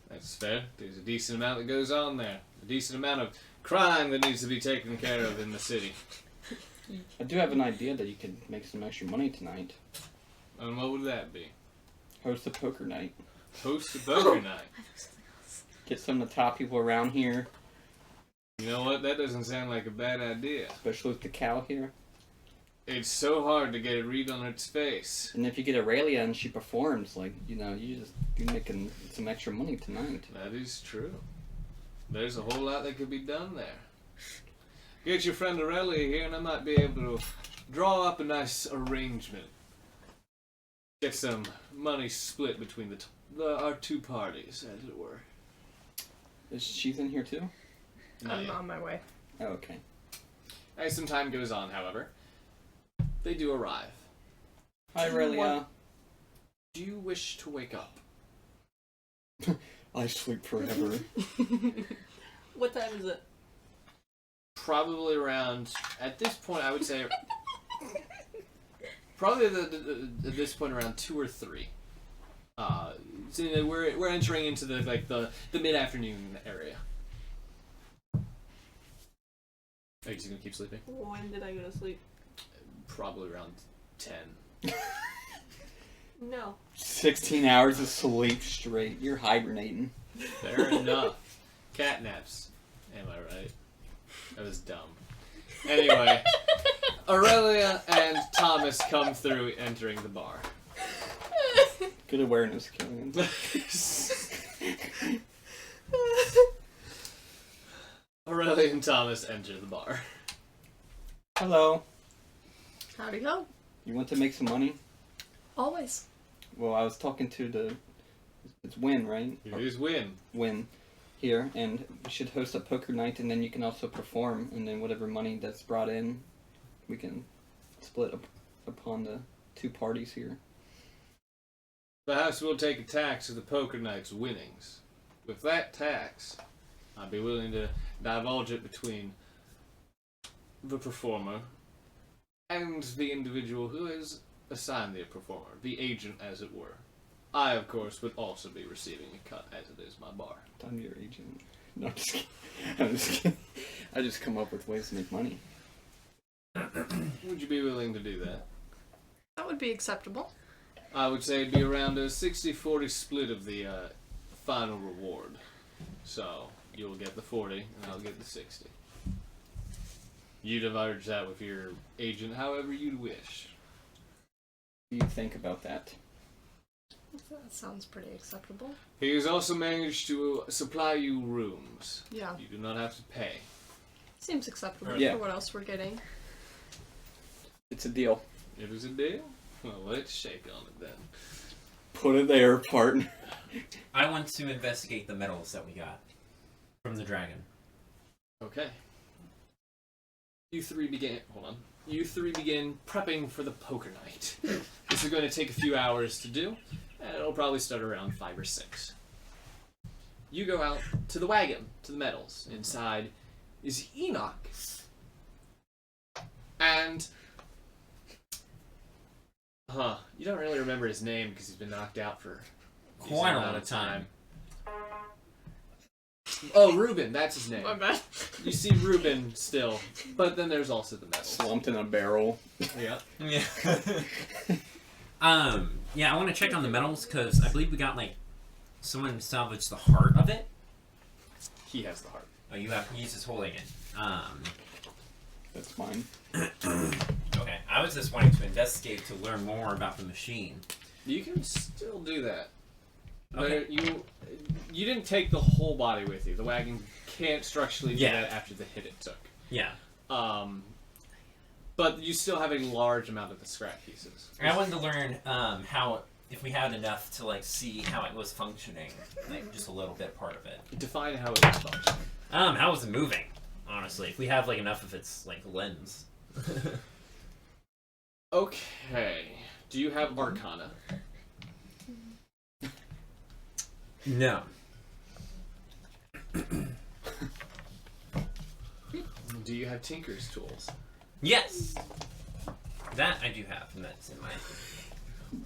That's fair. There's a decent amount that goes on there. A decent amount of crime that needs to be taken care of in the city. I do have an idea that you could make some extra money tonight. And what would that be? Host a poker night. Host a poker night. Get some of the top people around here, You know what? That doesn't sound like a bad idea. especially with the cow here. It's so hard to get a read on its face. And if you get Aurelia and she performs, like, you're making some extra money tonight. That is true. There's a whole lot that could be done there. Get your friend Aurelia here and I might be able to draw up a nice arrangement. Get some money split between our two parties, as it were. She's in here too? Not I'm yet. on my way. Oh, okay. As some time goes on, however, they do arrive. Hi, Aurelia. Do you wish to wake up? I sleep forever. What time is it? Probably around, at this point, I would say, probably at this point around 2 or 3. So we're entering into the mid-afternoon area. Are you just gonna keep sleeping? When did I go to sleep? Probably around 10. No. 16 hours of sleep straight. You're hibernating. Fair enough. Cat naps. Am I right? That was dumb. Anyway, Aurelia and Thomas come through entering the bar. Good awareness, Killian. Aurelia and Thomas enter the bar. Hello. Howdy ho. You want to make some money? Always. Well, I was talking to it's Win, right? Here's Win. Win here, and we should host a poker night, and then you can also perform, and then whatever money that's brought in, we can split up upon the 2 parties here. Perhaps we'll take a tax of the poker night's winnings. With that tax, I'd be willing to divulge it between the performer and the individual who is assigned the performer, the agent as it were. I, of course, would also be receiving a cut as it is my bar. I'm your agent. No, I'm just kidding. I'm just kidding. I just come up with ways to make money. Would you be willing to do that? That would be acceptable. I would say it'd be around a 60-40 split of the final reward. So, you'll get the 40, and I'll get the 60. You divide that with your agent however you'd wish. What do you think about that? That sounds pretty acceptable. He has also managed to supply you rooms. Yeah. You do not have to pay. Seems acceptable Yeah. for what else we're getting. It's a deal. It is a deal? Well, let's shake on it then. Put it there, partner. I want to investigate the medals that we got from the dragon. Okay. You three begin prepping for the poker night. This is going to take a few hours to do, and it'll probably start around 5 or 6. You go out to the wagon, to the medals. Inside is Enoch. And you don't really remember his name because he's been knocked out for Quite a lot of time. Oh, Reuben, that's his name. My bad. You see Reuben still, but then there's also the medals. Slumped in a barrel. Yeah. Yeah. Yeah, I want to check on the medals because I believe we got someone salvaged the heart of it. He has the heart. Oh, he's just holding it. That's mine. Okay, I was just wanting to investigate to learn more about the machine. You can still do that. Okay. But you didn't take the whole body with you. The wagon can't structurally do that after the hit it took. Yeah. But you still have a large amount of the scrap pieces. I wanted to learn how, if we had enough to see how it was functioning, just a little bit part of it. Define how it was functioning. How was it moving? Honestly, if we have enough of its lens. Okay. Do you have Arcana? No. Do you have Tinker's tools? Yes. That I do have, and that's in my.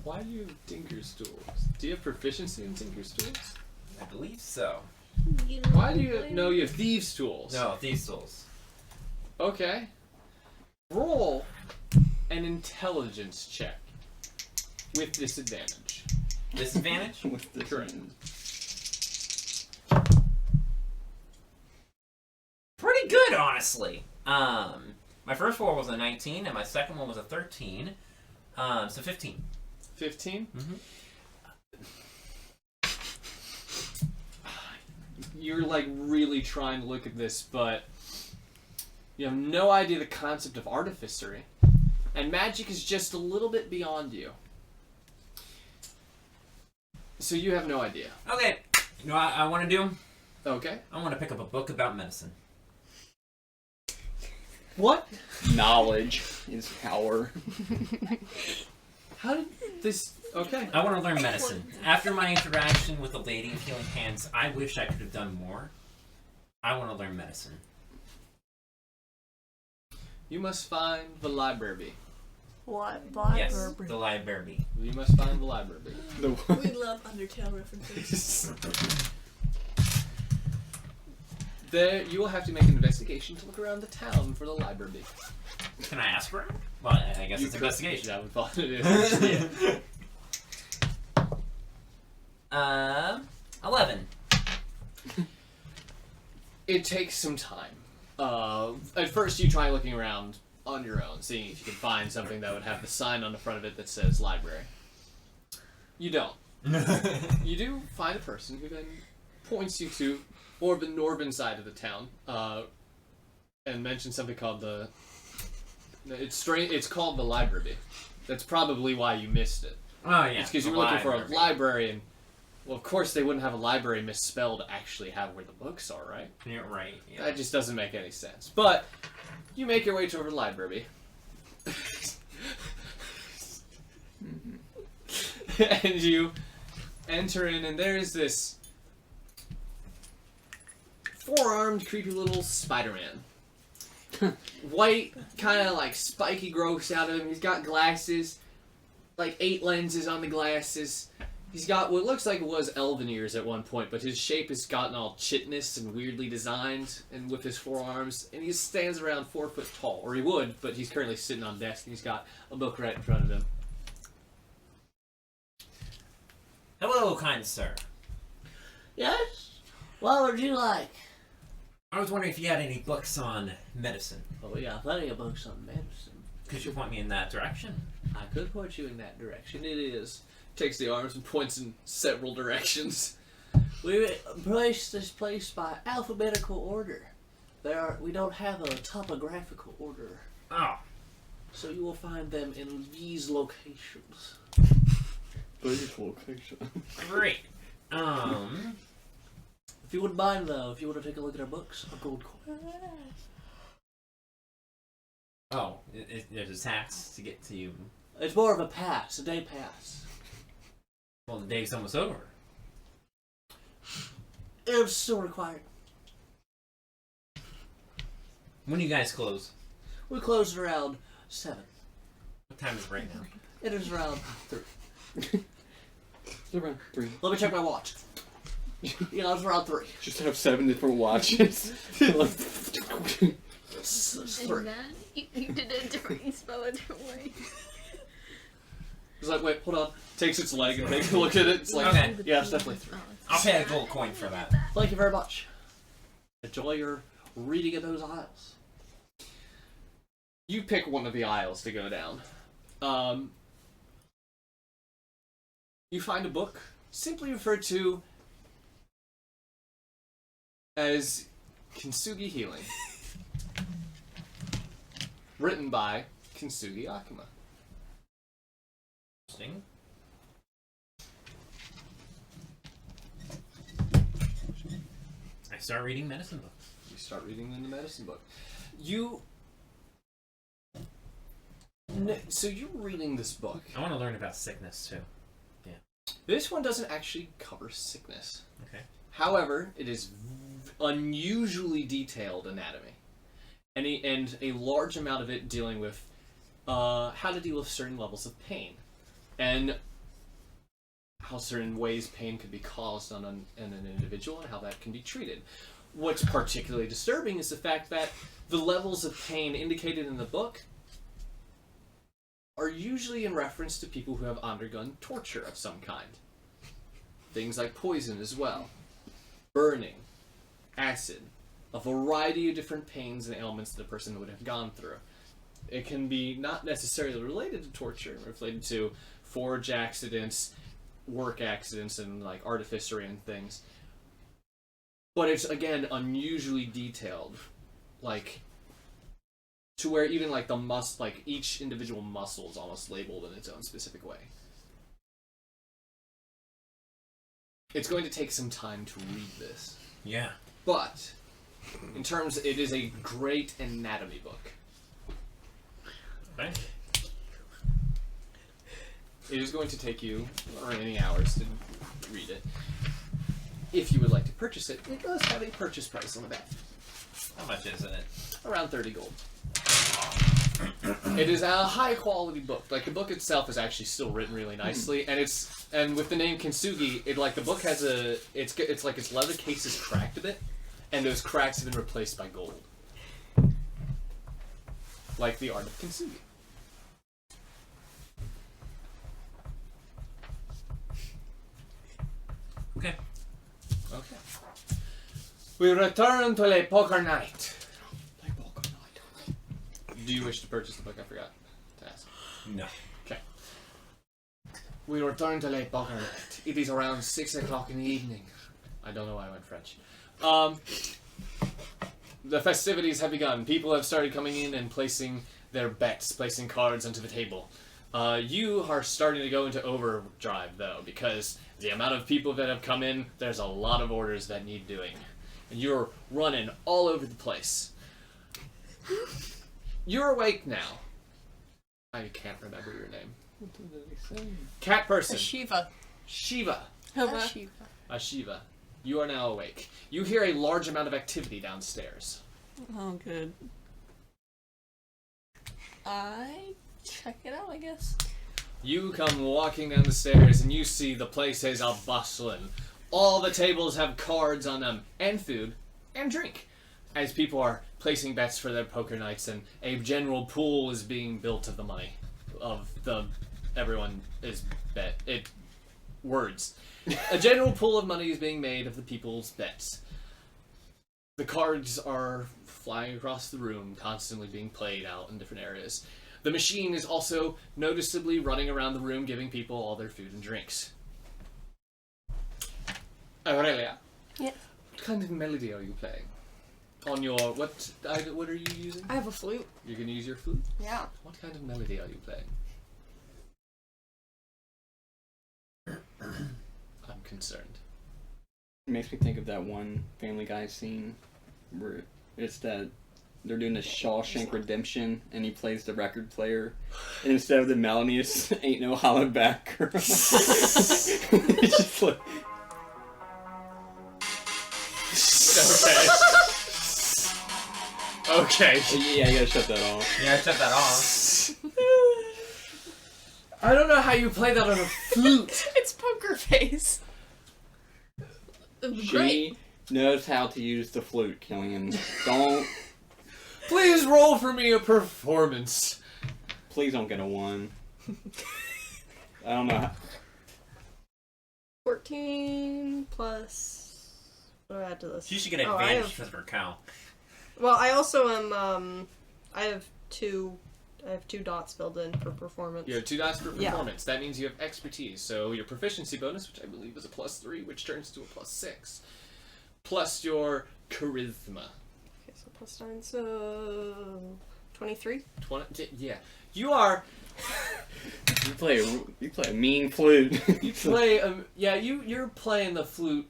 Why do you have Tinker's tools? Do you have proficiency in Tinker's tools? I believe so. Why do you know you have Thieves' tools? No, these tools. Okay. Roll an intelligence check with disadvantage. Disadvantage? With the Correct. Pretty good, honestly. My first roll was a 19, and my second one was a 13. So 15. 15? Mm-hmm. You're really trying to look at this, but you have no idea the concept of artificery, and magic is just a little bit beyond you. So you have no idea. Okay. You know what I want to do? Okay. I want to pick up a book about medicine. What? Knowledge is power. How did this... Okay. I want to learn medicine. After my interaction with the lady of healing hands, I wish I could have done more. I want to learn medicine. You must find the library. What? Yes, the library. You must find the library. We love Undertale references. There, you will have to make an investigation to look around the town for the library. Can I ask for it? Well, I guess it's investigation. I would thought it is. Yeah. 11. It takes some time. At first, you try looking around on your own, seeing if you can find something that would have the sign on the front of it that says library. You don't. You do find a person who then points you to the northern side of the town, and mentions something called the... It's called the library. That's probably why you missed it. Oh, yeah. It's because you were looking for a library, and... Well, of course they wouldn't have a library misspelled to actually have where the books are, right? You're right, yeah. That just doesn't make any sense. But, you make your way to the library. And you enter in, and there is this four-armed, creepy little Spider-Man. White, kind of like spiky growths out of him. He's got glasses, like 8 lenses on the glasses. He's got what looks like it was elven ears at one point, but his shape has gotten all chitinous and weirdly designed, and with his forearms, and he stands around 4 foot tall, or he would, but he's currently sitting on desk, and he's got a book right in front of him. Hello, kind sir. Yes? What would you like? I was wondering if you had any books on medicine. Well, we got plenty of books on medicine. Could you point me in that direction? I could point you in that direction. It is. Takes the arms and points in several directions. We place this place by alphabetical order. We don't have a topographical order. Oh. So you will find them in these locations. These locations. Great. If you wouldn't mind though, if you want to take a look at our books, a gold coin. Oh, there's a tax to get to you. It's more of a pass, a day pass. Well, the day's almost over. It's still required. When do you guys close? We close at around 7. What time is it right now? It is around 3. It's around 3. Let me check my watch. Yeah, it's around 3. Just have 7 different watches. It's 3. You did it different. You spell it a different way. He's like, wait, hold on. Takes its leg and takes a look at it. It's like, Okay. yeah, it's definitely 3. I'll pay a gold coin for that. Thank you very much. Enjoy your reading of those aisles. You pick one of the aisles to go down. You find a book simply referred to as Kintsugi Healing. Written by Kintsugi Akuma. Interesting. I start reading medicine books. You start reading in the medicine book. So you're reading this book. I want to learn about sickness too. This one doesn't actually cover sickness. Okay. However, it is unusually detailed anatomy. And a large amount of it dealing with how to deal with certain levels of pain. And how certain ways pain could be caused on an individual and how that can be treated. What's particularly disturbing is the fact that the levels of pain indicated in the book are usually in reference to people who have undergone torture of some kind. Things like poison as well. Burning. Acid. A variety of different pains and ailments that a person would have gone through. It can be not necessarily related to torture, related to forge accidents, work accidents, and like artificery and things. But it's, again, unusually detailed. Like, to where even like each individual muscle is almost labeled in its own specific way. It's going to take some time to read this. Yeah. But, in terms, it is a great anatomy book. Okay. It is going to take you many hours to read it. If you would like to purchase it, it does have a purchase price on the back. How much is it? Around 30 gold. It is a high quality book. Like the book itself is actually still written really nicely, and with the name Kintsugi, the book has it's like its leather case is cracked a bit, and those cracks have been replaced by gold, like the art of Kintsugi. Okay. Okay. We return to Le Poker Night. Do you wish to purchase the book? I forgot to ask. No. Okay. We return to Le Poker Night. It is around 6 o'clock in the evening. I don't know why I went French. The festivities have begun. People have started coming in and placing their bets, placing cards onto the table. You are starting to go into overdrive, though, because the amount of people that have come in, there's a lot of orders that need doing. And you're running all over the place. You're awake now. I can't remember your name. What did they say? Cat person. Shiva. Shiva. Shiva. Shiva. You are now awake. You hear a large amount of activity downstairs. Oh, good. I check it out, I guess. You come walking down the stairs and you see the place is a bustling. All the tables have cards on them, and food, and drink. As people are placing bets for their poker nights, and a general pool is being built of the money. Everyone is bet. Words. A general pool of money is being made of the people's bets. The cards are flying across the room, constantly being played out in different areas. The machine is also noticeably running around the room, giving people all their food and drinks. Aurelia. Yes. What kind of melody are you playing? On your what are you using? I have a flute. You're gonna use your flute? Yeah. What kind of melody are you playing? I'm concerned. It makes me think of that one Family Guy scene where it's that they're doing the Shawshank Redemption and he plays the record player and instead of the melody it's Ain't No Hollow Back Girl. It's just like... Okay. Yeah, you gotta shut that off. Yeah, shut that off. I don't know how you play that on a flute. It's Poker Face. She knows how to use the flute, Killian. Don't... Please roll for me a performance. Please don't get a 1. I don't know how... 14 plus... What do I add to this? She should get advantage because of her cow. Well, I also am, I have two dots filled in for performance. You have 2 dots for Yeah. performance. That means you have expertise. So your proficiency bonus, which I believe is a +3, which turns to a +6. Plus your charisma. Okay, so plus 9, so... 23? 20, yeah. You are... You play a mean flute. You play... you're playing the flute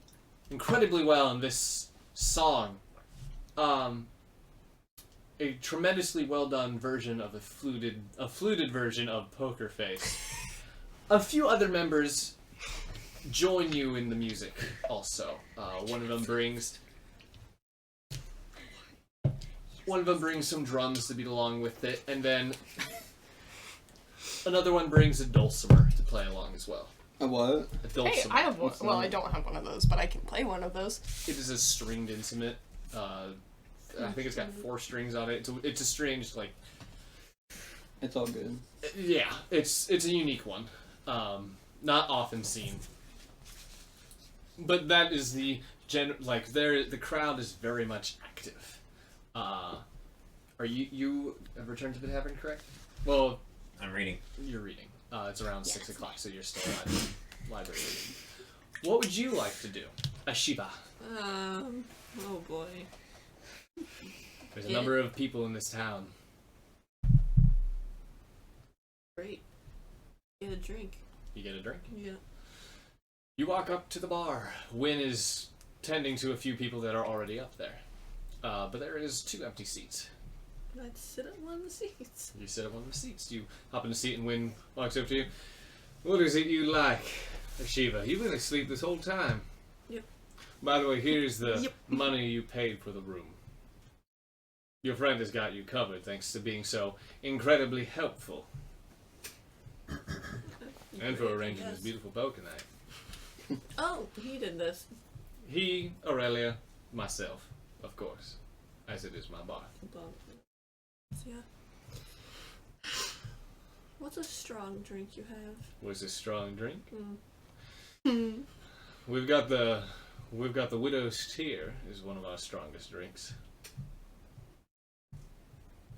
incredibly well in this song. A tremendously well done version of a fluted version of Poker Face. A few other members join you in the music also. One of them brings some drums to beat along with it, and then another one brings a dulcimer to play along as well. A what? A dulcimer. Hey, I have one. Well, I don't have one of those, but I can play one of those. It is a stringed instrument. I think it's got 4 strings on it. It's a strange, like... It's all good. Yeah, it's a unique one. Not often seen. But that is the the crowd is very much active. Are you have returned to the tavern, correct? Well, I'm reading. you're reading. It's around 6 o'clock, so you're still at the library reading. What would you like to do? Ashiba. Oh boy. There's a number of people in this town. Great. Get a drink. You get a drink. Yeah. You walk up to the bar. Wynn is tending to a few people that are already up there. But there is 2 empty seats. I'd sit at one of the seats. You sit at one of the seats. You hop in a seat and Wynn walks over to you. What is it you like, Shiva? You've been asleep this whole time. Yep. By the way, here's the Yep. money you paid for the room. Your friend has got you covered thanks to being so incredibly helpful. And for arranging this beautiful boat tonight. Oh, he did this. He, Aurelia, myself, of course, as it is my bar. Yeah. What's a strong drink you have? Was a strong drink? Mm. We've got the Widow's Tear is one of our strongest drinks.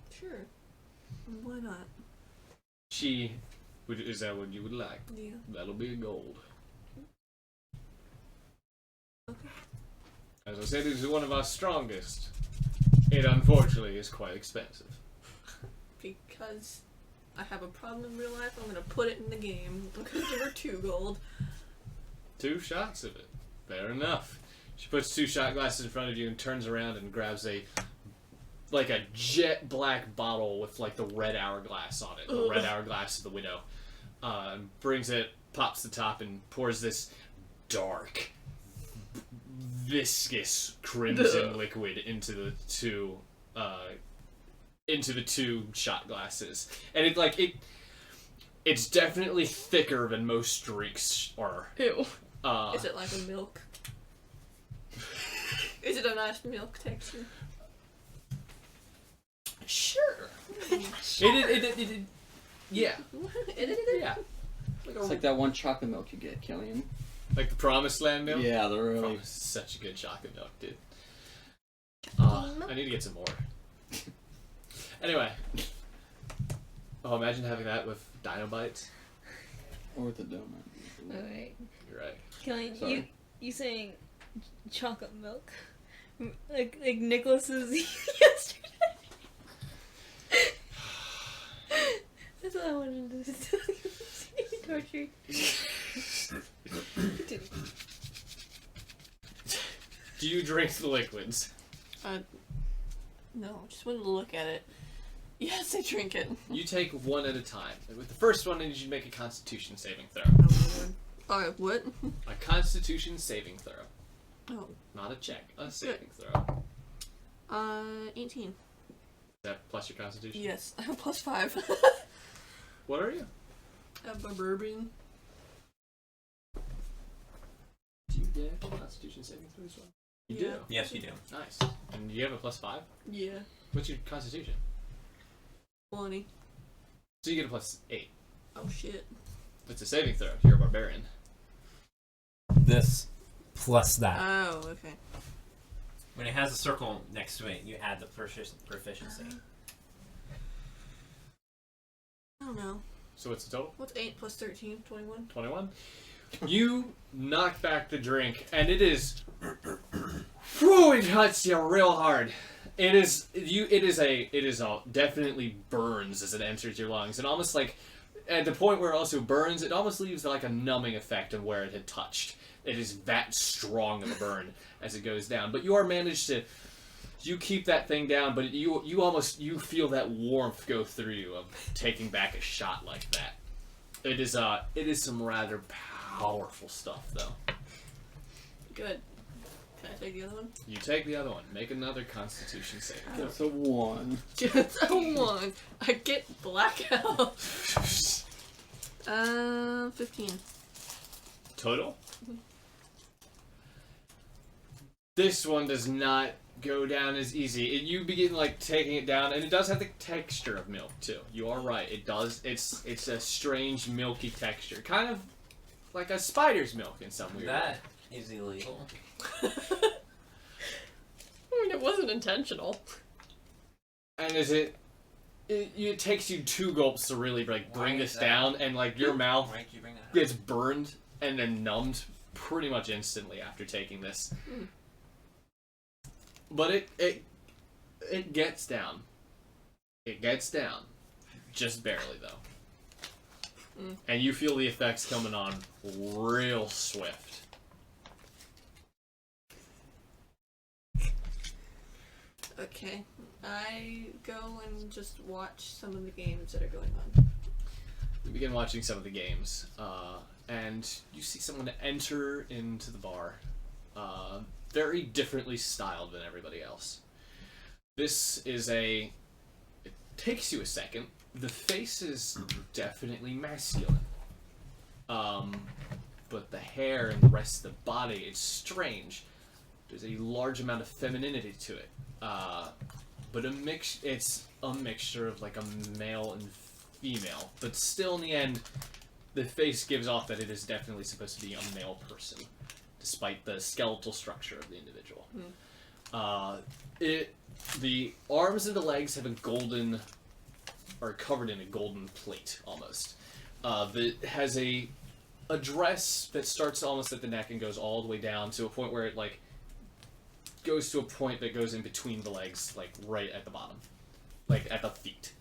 Sure. Why not? Is that what you would like? Yeah. That'll be a gold. Okay. As I said, it is one of our strongest. It unfortunately is quite expensive. Because I have a problem in real life, I'm gonna put it in the game. I'm gonna give her 2 gold. 2 shots of it. Fair enough. She puts 2 shot glasses in front of you and turns around and grabs a jet black bottle with like the red hourglass on it. The red hourglass of the Widow. Brings it, pops the top, and pours this dark, viscous crimson liquid into the 2 shot glasses. And it's definitely thicker than most drinks are. Ew. Is it like a milk? Is it a nice milk texture? Sure. Yeah. Yeah. It's like that one chocolate milk you get, Killian. Like the Promised Land milk? Yeah, they're really... Promise is such a good chocolate milk, dude. I need to get some more. Anyway. Oh, imagine having that with Dino Bites. Or with a donut. Alright. You're right. Killian, Sorry. you saying chocolate milk? Like Nicholas's yesterday? That's what I wanted to tell you. Torture. Do you drink the liquids? No, just wanted to look at it. Yes, I drink it. You take one at a time. With the first one, I need you to make a Constitution saving throw. Alright, what? A Constitution saving throw. Oh. Not a check. A saving throw. 18. Is that plus your Constitution? Yes, I have +5. What are you? I have a bourbon. Do you get a Constitution saving throw as well? You Yeah. do? Yes, you do. Nice. And you have a +5? Yeah. What's your Constitution? 20. So you get a +8. Oh shit. It's a saving throw. You're a barbarian. This plus that. Oh, okay. When it has a circle next to it, you add the proficiency. I don't know. So what's the total? What's 8 plus 13? 21? 21. You knock back the drink, and it is. Whew, it hurts you real hard. It is definitely burns as it enters your lungs, and almost like at the point where it also burns, it almost leaves like a numbing effect of where it had touched. It is that strong of a burn as it goes down, but you are managed to. You keep that thing down, but you feel that warmth go through you of taking back a shot like that. It is some rather powerful stuff, though. Good. Can I take the other one? You take the other one. Make another Constitution save. That's a 1. Just a 1. I get blackout. 15. Total? This one does not go down as easy. You begin like taking it down, and it does have the texture of milk too. You are right. It does. It's a strange milky texture, kind of like a spider's milk in some weird way. That is illegal. I mean, it wasn't intentional. And it takes you 2 gulps to really like bring this down, and like your mouth Why can't you bring that up? gets burned and then numbed pretty much instantly after taking this. Mm. But it gets down. It gets down. Just barely though. Mm. And you feel the effects coming on real swift. Okay. I go and just watch some of the games that are going on. begin watching some of the games, and you see someone enter into the bar, very differently styled than everybody else. This is it takes you a second. The face is definitely masculine. But the hair and the rest of the body, it's strange. There's a large amount of femininity to it. But it's a mixture of like a male and female. But still in the end, the face gives off that it is definitely supposed to be a male person, despite the skeletal structure of the individual. The arms and the legs have are covered in a golden plate, almost. That has a dress that starts almost at the neck and goes all the way down to a point where it, like, goes to a point that goes in between the legs, like, right at the bottom. Like, at the feet.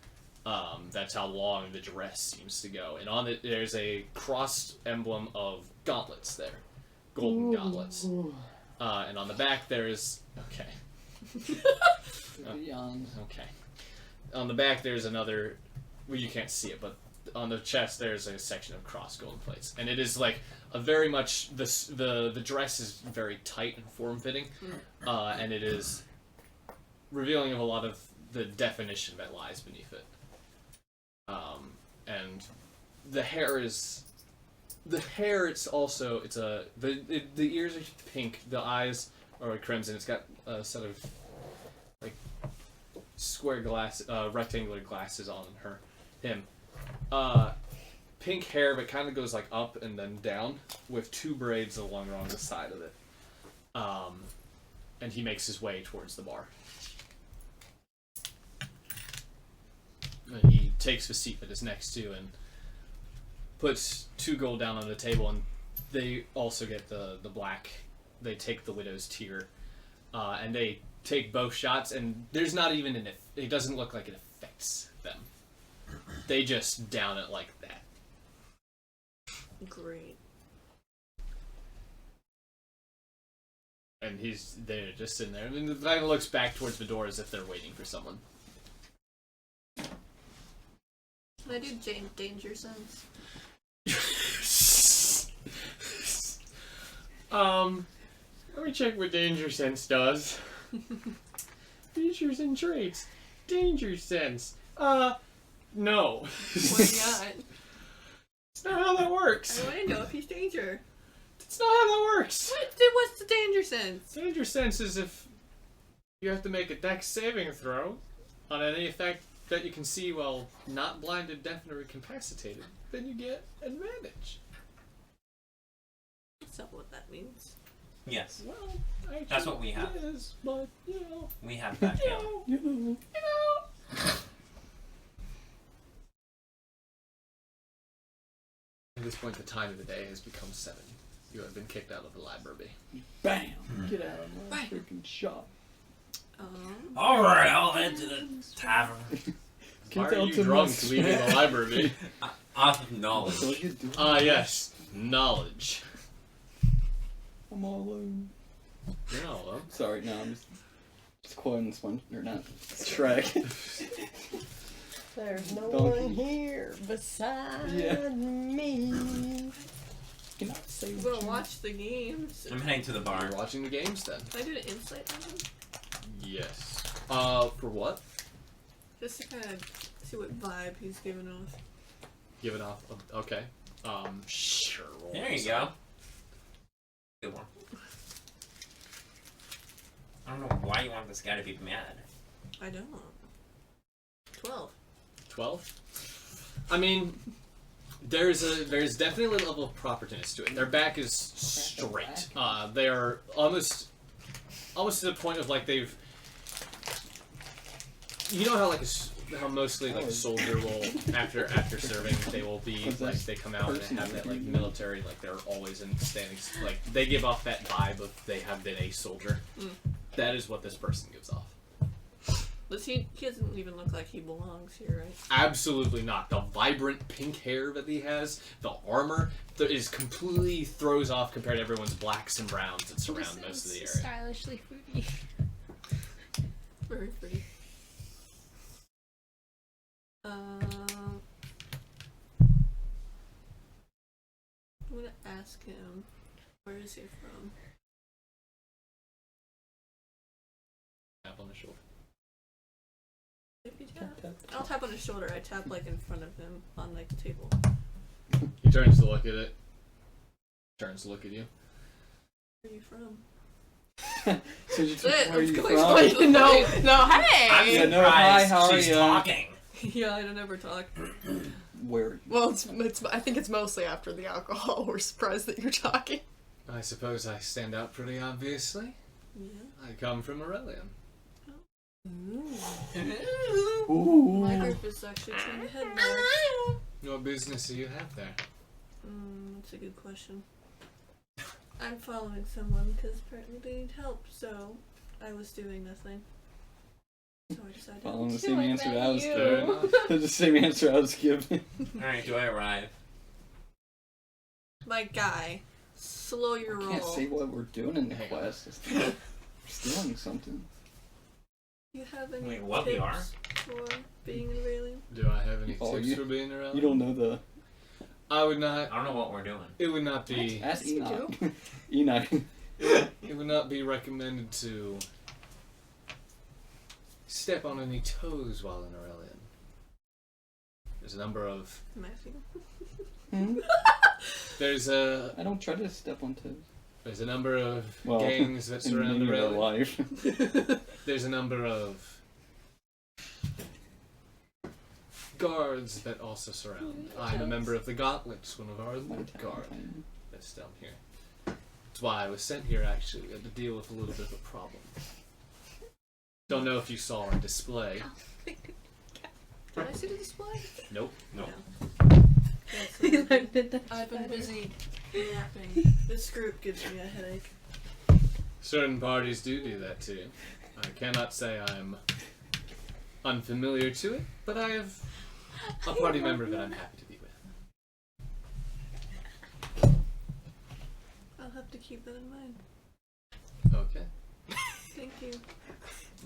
That's how long the dress seems to go. And on it, there's a crossed emblem of gauntlets there. Golden gauntlets. And on the back, there's... Okay. Okay. On the back, there's another... Well, you can't see it, but on the chest, there's a section of crossed golden plates. And it is, like, a very much... The dress is very tight and form-fitting. And it is revealing of a lot of the definition that lies beneath it. And the hair is... The hair, it's also... The ears are pink. The eyes are crimson. It's got a set of, like, rectangular glasses on him. Pink hair, but kind of goes, like, up and then down, with two braids along the side of it. And he makes his way towards the bar. And he takes the seat that is next to and puts 2 gold down on the table, and they also get the black. They take the widow's tear, and they take both shots, and there's not even it doesn't look like it affects them. They just down it like that. Great. And they're just sitting there. And the guy looks back towards the door as if they're waiting for someone. Can I do danger sense? Let me check what danger sense does. Features and traits. Danger sense. No. Why not? It's not how that works. I want to know if he's danger. It's not how that works. What's the danger sense? Danger sense is if you have to make a dex saving throw on any effect that you can see while not blinded, deafened, or incapacitated, then you get advantage. That's not what that means. Yes. Well, actually, that's what we have. It is, but, you know. We have that, yeah. You know. At this point, the time of the day has become 7. You have been kicked out of the library. Bam! Get out of my freaking shop. Alright, I'll head to the tavern. Why are you drunk leaving the library? Off of knowledge. Yes. Knowledge. I'm all alone. You're not alone. Sorry, no, I'm just quoting Shrek. There's no Donkey. one here beside me. Cannot say We'll watch the games. I'm heading to the bar. You're watching the games then? Can I do an insight on him? Yes. For what? Just to kind of see what vibe he's giving off. Give it off. Okay. Sure. There you go. Good one. I don't know why you want this guy to be mad. I don't. 12. 12? I mean, there's definitely a level of properness to it. Their back is straight. They are almost to the point of like they've. You know how how mostly like a soldier will after serving they will be like they come out and they have that like military like they're always in standing like they give off that vibe of they have been a soldier. That is what this person gives off. He doesn't even look like he belongs here, right? Absolutely not. The vibrant pink hair that he has, the armor that is completely throws off compared to everyone's blacks and browns that surround most of the area. Stylishly fruity. Very pretty. ask him. Where is he from? Tap on the shoulder. If you tap. I'll tap on his shoulder. I tap like in front of him on like the table. He turns to look at it. Turns to look at you. Where are you from? So you That's it. where are you Let's from? go explain. no, hey! I'm Yeah, surprised no, hi, how are she's ya? talking. Yeah, I don't ever talk. Where? Well, it's. I think it's mostly after the alcohol. We're surprised that you're talking. I suppose I stand out pretty obviously. Yeah. I come from Aurelian. Ooh. My group is actually trying to head there. What business do you have there? That's a good question. I'm following someone because apparently they need help, so I was doing nothing. So I decided. Following the Doing same answer that I was you. giving. The same answer I was giving. Alright, do I arrive? My guy, slow your I roll. can't say what we're doing in the Hang on. quest. We're stealing something. You have any Wait, what tips we are? for being an alien? Do I have any Oh, tips you- for being Aurelian? You don't know the. I would not. I don't know what we're doing. It would not be. Ask you Enoch. Enoch. It would not be recommended to step on any toes while in Aurelian. There's a number of. Matthew. Hmm? There's a. I don't try to step on toes. There's a number of Well, gangs that In surround your Aurelian. life. There's a number of guards that also surround. I'm a member of the Gauntlets, one of our elite guard that's down here. That's why I was sent here, actually. We had to deal with a little bit of a problem. Don't know if you saw our display. Did I see the display? Nope. No. He looked at the I've been spider. busy napping. This group gives me a headache. Certain parties do that to you. I cannot say I'm unfamiliar to it, but I have a party member that I'm happy to be with. I'll have to keep that in mind. Okay. Thank you.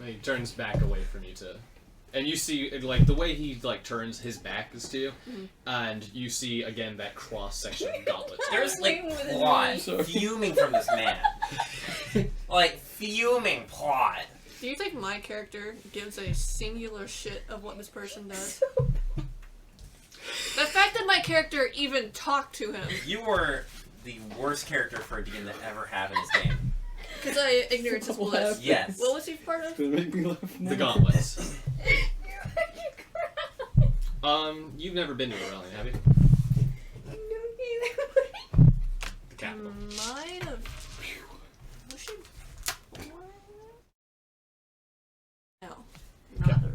He turns back away from you to, and you see like the way he like turns his back is to you, and you see again that cross section of gauntlets. There's like With his plot Sorry. fuming from this man. Like fuming plot. Do you think my character gives a singular shit of what this person does? The fact that my character even talked to him, You were the worst character for a DM to ever have in this game. because I ignorance is bliss. Yes. What was he part of? Gonna make me laugh now. The gauntlets. You're making cry. You've never been to Aurelian, have you? No, neither. The capital. Might have. Was she? No. Not there.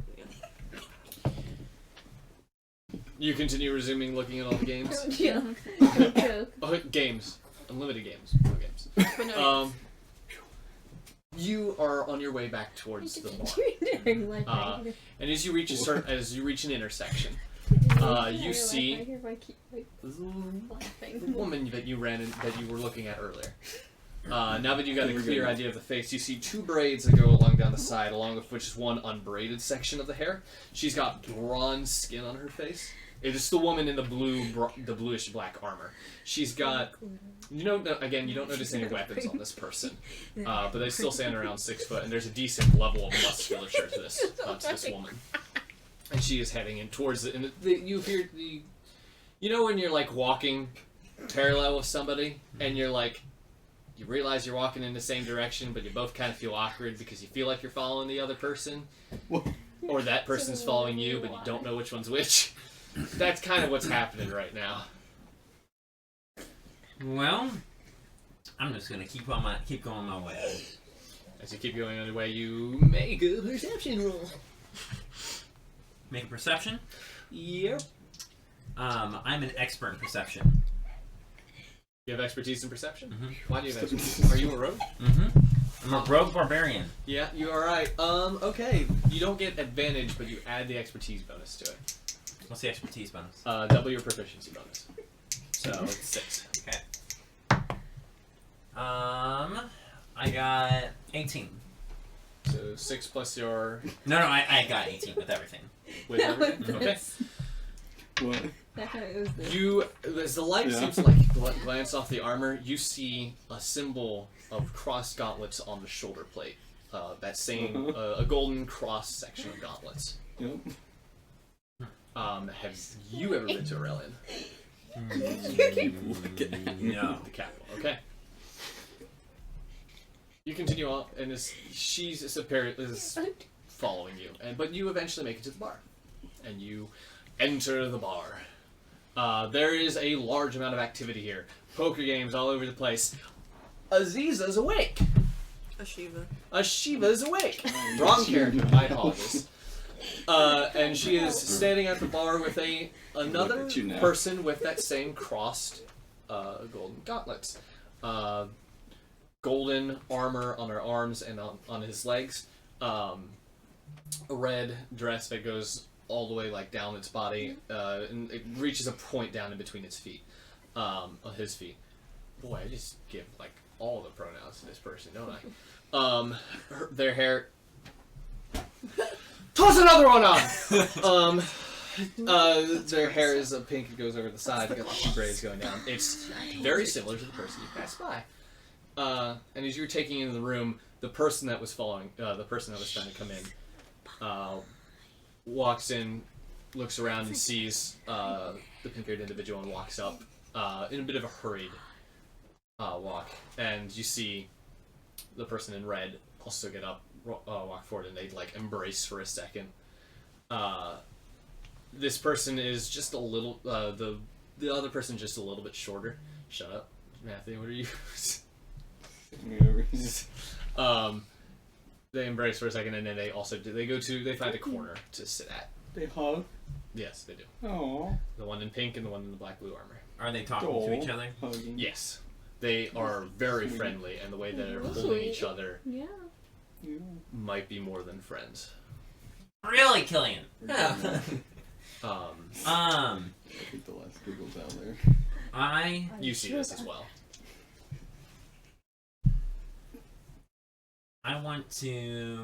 You continue resuming looking at all the games. Yeah. Don't joke. Oh, games. Unlimited games. No games. But no. You are on your way back towards the bar. You're doing like And as you reach an intersection, you see I hear my keep like the laughing. woman that you were looking at earlier. Now that you got a clear idea of the face, you see two braids that go along down the side, along with which is one unbraided section of the hair. She's got bronze skin on her face. It is the woman in the the bluish black armor. She's got, you don't notice any weapons on this person, but they still stand around 6 foot, and there's a decent level of musculature to this woman. And she is heading in towards it, and you hear you know when you're like walking parallel with somebody, and you're like, you realize you're walking in the same direction, but you both kind of feel awkward because you feel like you're following the other person, or that person's following you, but you don't know which one's which. That's kind of what's happening right now. Well, I'm just gonna keep going my way. As you keep going on your way, you make a perception roll. Make a perception. Yep. I'm an expert in perception. You have expertise in perception? Mhm. Why do you have expertise? Are you a rogue? I'm a rogue barbarian. Yeah, you are right. Okay. You don't get advantage, but you add the expertise bonus to it. What's the expertise bonus? Double your proficiency bonus. So it's 6. Okay. I got 18. So 6 plus your No, I got 18 with everything. with everything. Okay. What? It was this. You, as the light Yeah. seems to like glance off the armor, you see a symbol of crossed gauntlets on the shoulder plate. That same a golden cross section of gauntlets. Yep. Have you ever been to Aurelian? No. The capital. Okay. You continue on, and she's following you, but you eventually make it to the bar, and you enter the bar. There is a large amount of activity here. Poker games all over the place. Aziza's awake. Ashiva's awake. Wrong character. My apologies. And she is standing at the bar with another Look at you now. person with that same crossed golden gauntlets. Golden armor on her arms and on his legs. A red dress that goes all the way like down its body, and it reaches a point down in between its feet, on his feet. Boy, I just give like all the pronouns to this person, don't I? Their hair. Toss another one on. Their hair is pink. It goes over the side. They got the two braids going down. It's very similar to the person you passed by. And as you're taking into the room, the person that was trying to come in, walks in, looks around and sees the pink-haired individual and walks up in a bit of a hurried walk. And you see the person in red also get up, walk forward, and they like embrace for a second. This person is just a little, the other person just a little bit shorter. Shut up, Matthew. What are you? They embrace for a second, and then they find a corner to sit at. They hug. Yes, they do. Aww. The one in pink and the one in the black blue armor. Are they talking to each other? Hugging. Yes, they are very friendly, and the way that they're holding each other Yeah. Yeah. might be more than friends. Really, Killian? I Um, think the last giggles out there. You see this as well. I want to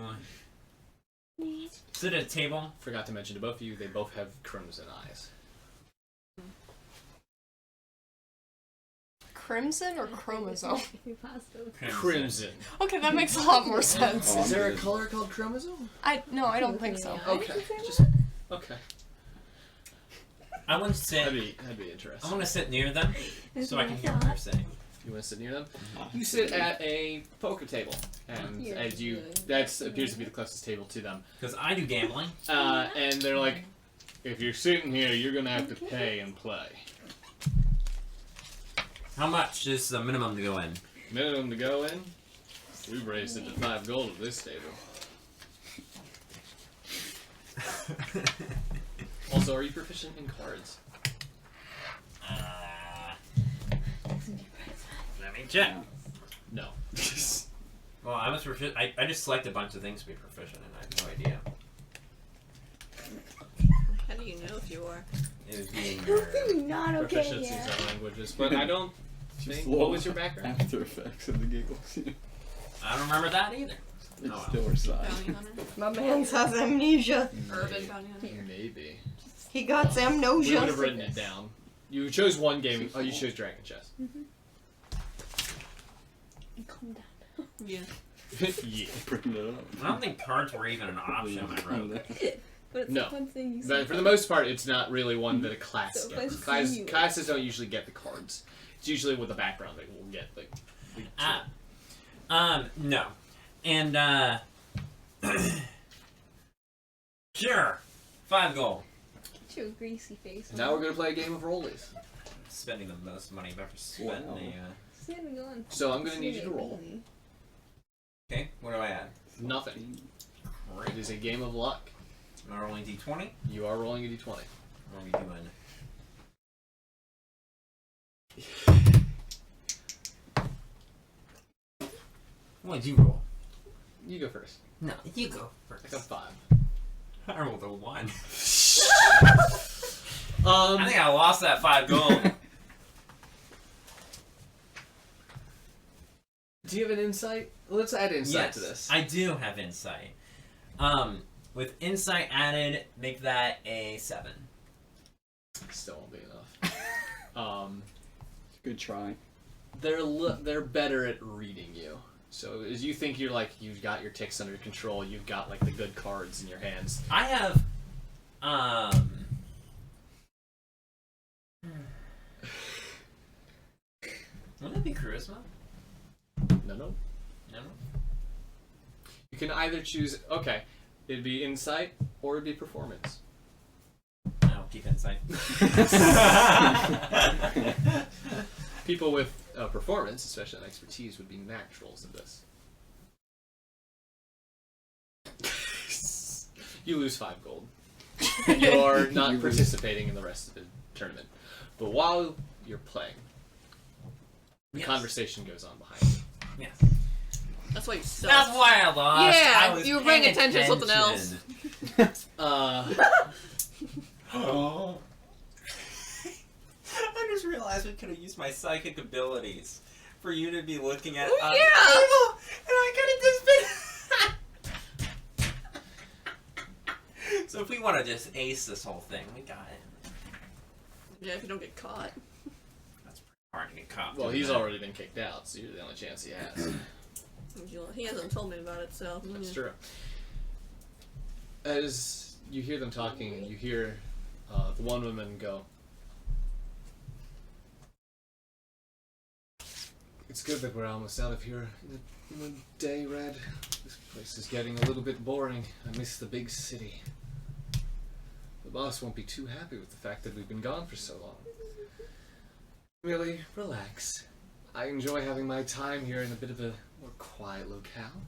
sit at a table. Forgot to mention to both of you, they both have crimson eyes. Crimson or chromosome? We passed over. Crimson. Okay, that makes a lot more sense. Oh, Is there a color called chromosome? I don't think so. Okay. Okay. I want to sit. That'd be I interesting. want to sit near them so I can hear what they're saying. You want to sit near them? You sit at a poker table, and that appears to be the closest table to them. Because I do gambling. And they're like, if you're sitting here, you're gonna have to pay and play. How much is the minimum to go in? Minimum to go in? We've raised it to 5 gold at this table. Also, are you proficient in cards? Let me check. No. Well, I was proficient. I just select a bunch of things to be proficient, and I have no idea. How do you know if you are? It was being Not okay Proficiencies yet. are languages, but I don't Just think. What was your background? After effects of the giggles. I don't remember that either. It's Oh, still our side. Bounty hunter? My man has amnesia. Urban bounty hunter? Maybe. He got We would have amnesia. written it down. You chose one game. Oh, you chose Dragon Chess. Calm down. Yeah. Yeah. Bring it up. I don't think cards were even an option. I wrote. But it's No. a fun thing you see. But for the most part, it's not really one that a class So if I gets. see you- Classes don't usually get the cards. It's usually with the background that will get the No. And, sure. 5 gold. Get you a greasy face. Now we're going to play a game of rollies. Spending the most money I've ever spent. Wow. Standing on. So I'm going to need you to roll. Okay, what do I add? Nothing. It is a game of luck. Am I rolling d20? You are rolling a d20. What are we doing? What did you roll? You go first. No, you go I first. got 5. I rolled a 1. Um, I think I lost that 5 gold. do you have an insight? Let's add insight Yes, to this. I do have insight. With insight added, make that a 7. Still won't be enough. Good try. They're better at reading you. So as you think you've got your ticks under control, you've got like the good cards in your hands. I have, Would that be charisma? No. No. You can either choose. Okay, it'd be insight or it'd be performance. I'll keep insight. People with performance, especially on expertise, would be naturals at this. You lose 5 gold. And you are not participating in the rest of the tournament. But while you're playing, the conversation goes on behind you. Yes. That's why you suck. That's why I lost. Yeah, I was you were paying paying attention to something else. Oh. I just realized we could have used my psychic abilities for you to be looking at Yeah. people, and I could have just been. So if we want to just ace this whole thing, we got it. Yeah, if you don't get caught. That's pretty hard to get caught. Well, doing he's that. already been kicked out, so you're the only chance he has. He hasn't told me about it, so. That's true. As you hear them talking, and you hear the one woman go, "It's good that we're almost out of here in a day, Red. This place is getting a little bit boring. I miss the big city. The boss won't be too happy with the fact that we've been gone for so long. Really, relax. I enjoy having my time here in a bit of a more quiet locale.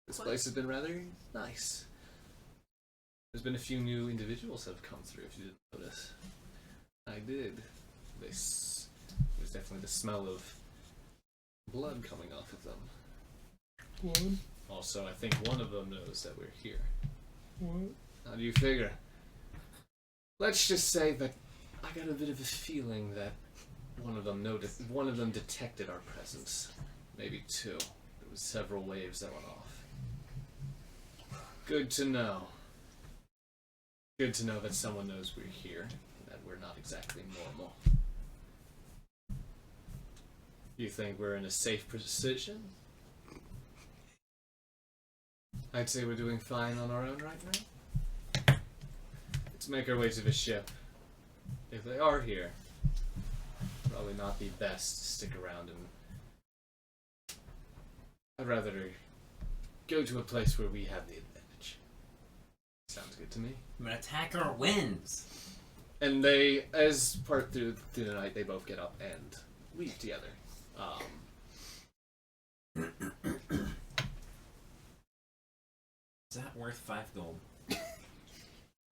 This place has been rather nice. There's been a few new individuals that have come through, if you didn't notice. I did. There's definitely the smell of blood coming off of them. What? Also, I think one of them knows that we're here. What? How do you figure? Let's just say that I got a bit of a feeling that one of them detected our presence. Maybe 2. There was several waves that went off. Good to know. Good to know that someone knows we're here, and that we're not exactly normal. You think we're in a safe position? I'd say we're doing fine on our own right now. Let's make our way to the ship. If they are here, probably not be best to stick around, and I'd rather go to a place where we have the advantage. Sounds good to me. An attacker wins. And they, as part through the night, they both get up and leave together. Is that worth 5 gold?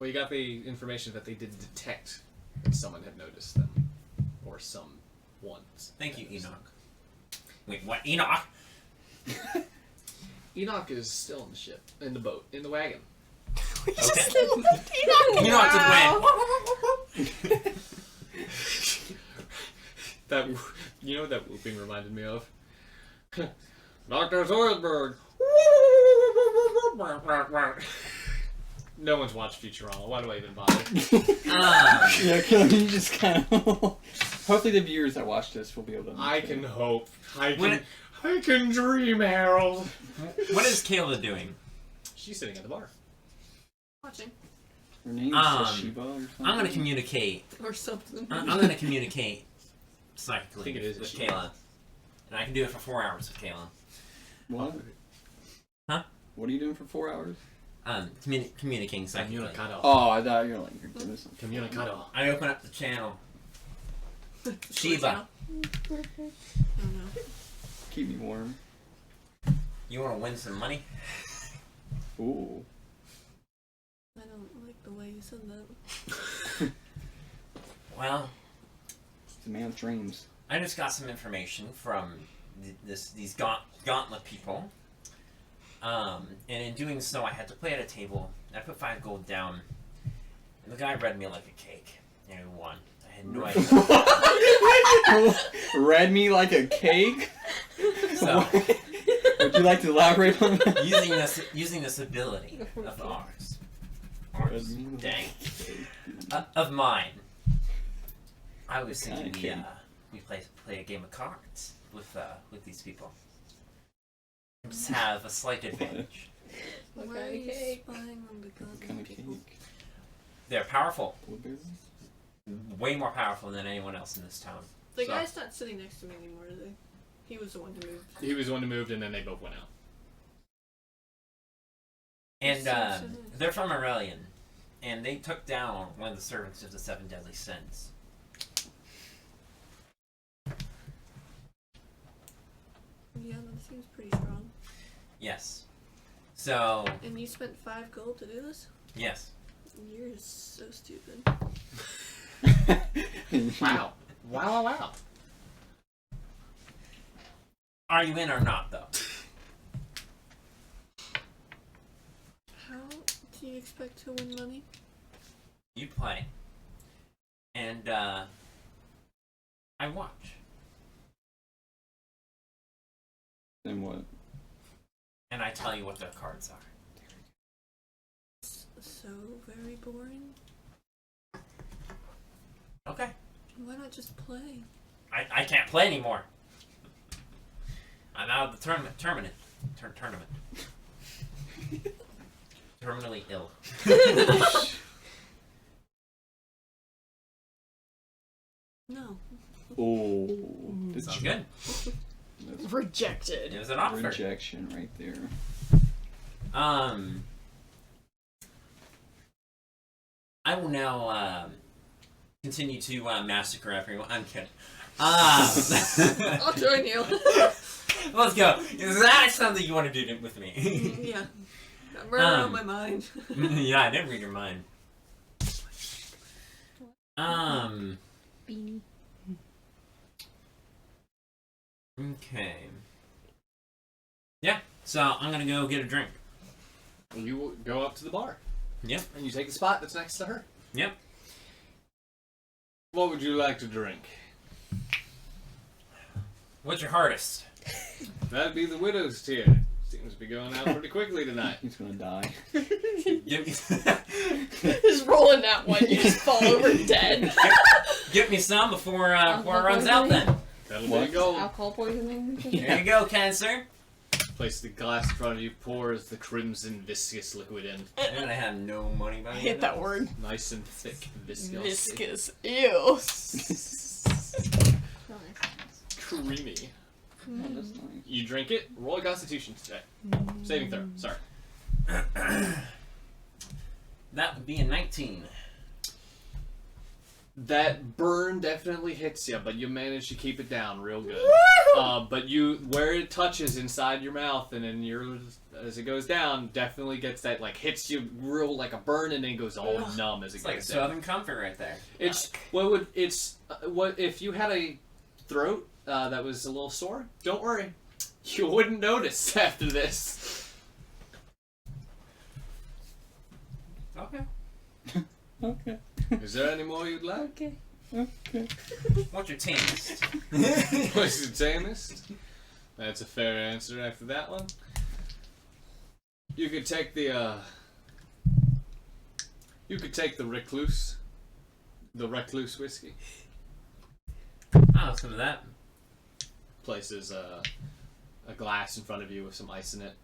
Well, you got the information that they did detect that someone had noticed them, or someone. Thank you, Enoch. Wait, what? Enoch? Enoch is still in the ship, in the boat, in the wagon. Okay. Enoch just went. That, you know what that whooping reminded me of? Dr. Zoidberg. No one's watched Futurama. Why do I even bother? Yeah, you just kind of. Hopefully, the viewers that watch this will be able to. I can hope. I can dream, Harold. What is Kayla doing? She's sitting at the bar. Watching. Her name is Shiba or something. I'm gonna communicate. Or something. I'm gonna communicate psychically I think it is with Shiba. Kayla. And I can do it for 4 hours with Kayla. What? Huh? What are you doing for 4 hours? Communicating psychically. Communicado. Oh, I thought you were like you're doing something. Communicado. I open up the channel. Shiba, I don't know. Keep me warm. you want to win some money? Ooh. I don't like the way you said that. Well, It's a man with dreams. I just got some information from these gauntlet people. And in doing so, I had to play at a table. I put 5 gold down. And the guy read me like a cake. And he won. I had no idea. Read me like a cake? So, Would you like to elaborate on that? using this ability of ours, Dang. Of mine. I was What kind thinking of we play a game of cards with these people. Just have a slight advantage. Why What are kind of you cake? spying on the What goddamn kind of people? cake? They're powerful. Blueberries? Way more powerful than anyone else in this town. The So- guy's not sitting next to me anymore, is he? He was the one who moved. He was the one who moved, and then they both went out. And So nice. they're from Aurelian. And they took down one of the servants of the Seven Deadly Sins. Yeah, that seems pretty strong. Yes. So, And you spent 5 gold to do this? yes. You're so stupid. Wow. Wow. Are you in or not, though? How do you expect to win money? You play. And, I watch. Then what? And I tell you what their cards are. So very boring. Okay. Why not just play? I can't play anymore. I'm out of the tournament. Terminally ill. No. Oh, Sounds good. That's Rejected. It was an offer. rejection right there. I will now continue to massacre everyone. I'm kidding. I'll join you. Let's go. Is that something you want to do with me? Yeah. Got murder on my mind. Yeah, I didn't read your mind. Beanie. Okay. Yeah, so I'm gonna go get a drink. You go up to the bar. Yep. And you take the spot that's next to her. Yep. What would you like to drink? What's your hardest? That'd be the widow's tear. Seems to be going out pretty quickly tonight. He's gonna die. Give me, Just rolling that one, you just fall over dead. give me some before it runs out then. That'll What? be a gold. Alcohol poisoning. There you go, cancer. Place the glass in front of you, pours the crimson viscous liquid in. And I have no money by I hate that word. Nice and thick viscous. Viscous. Ew. Creamy. Oh, that's nice. You drink it, roll a constitution today. Saving throw, sorry. That would be a 19. That burn definitely hits you, but you manage to keep it down real good. But where it touches inside your mouth and then as it goes down, definitely gets that, like, hits you real like a burn and then goes all numb as it It's like goes Southern down. Comfort right there. What if you had a throat that was a little sore? Don't worry, you wouldn't notice after this. Okay. Okay. Is there any more you'd like? Okay. Okay. What's your tamest? What's the tamest? That's a fair answer after that one. You could take the recluse. The recluse whiskey. Oh, some of that. Places a glass in front of you with some ice in it.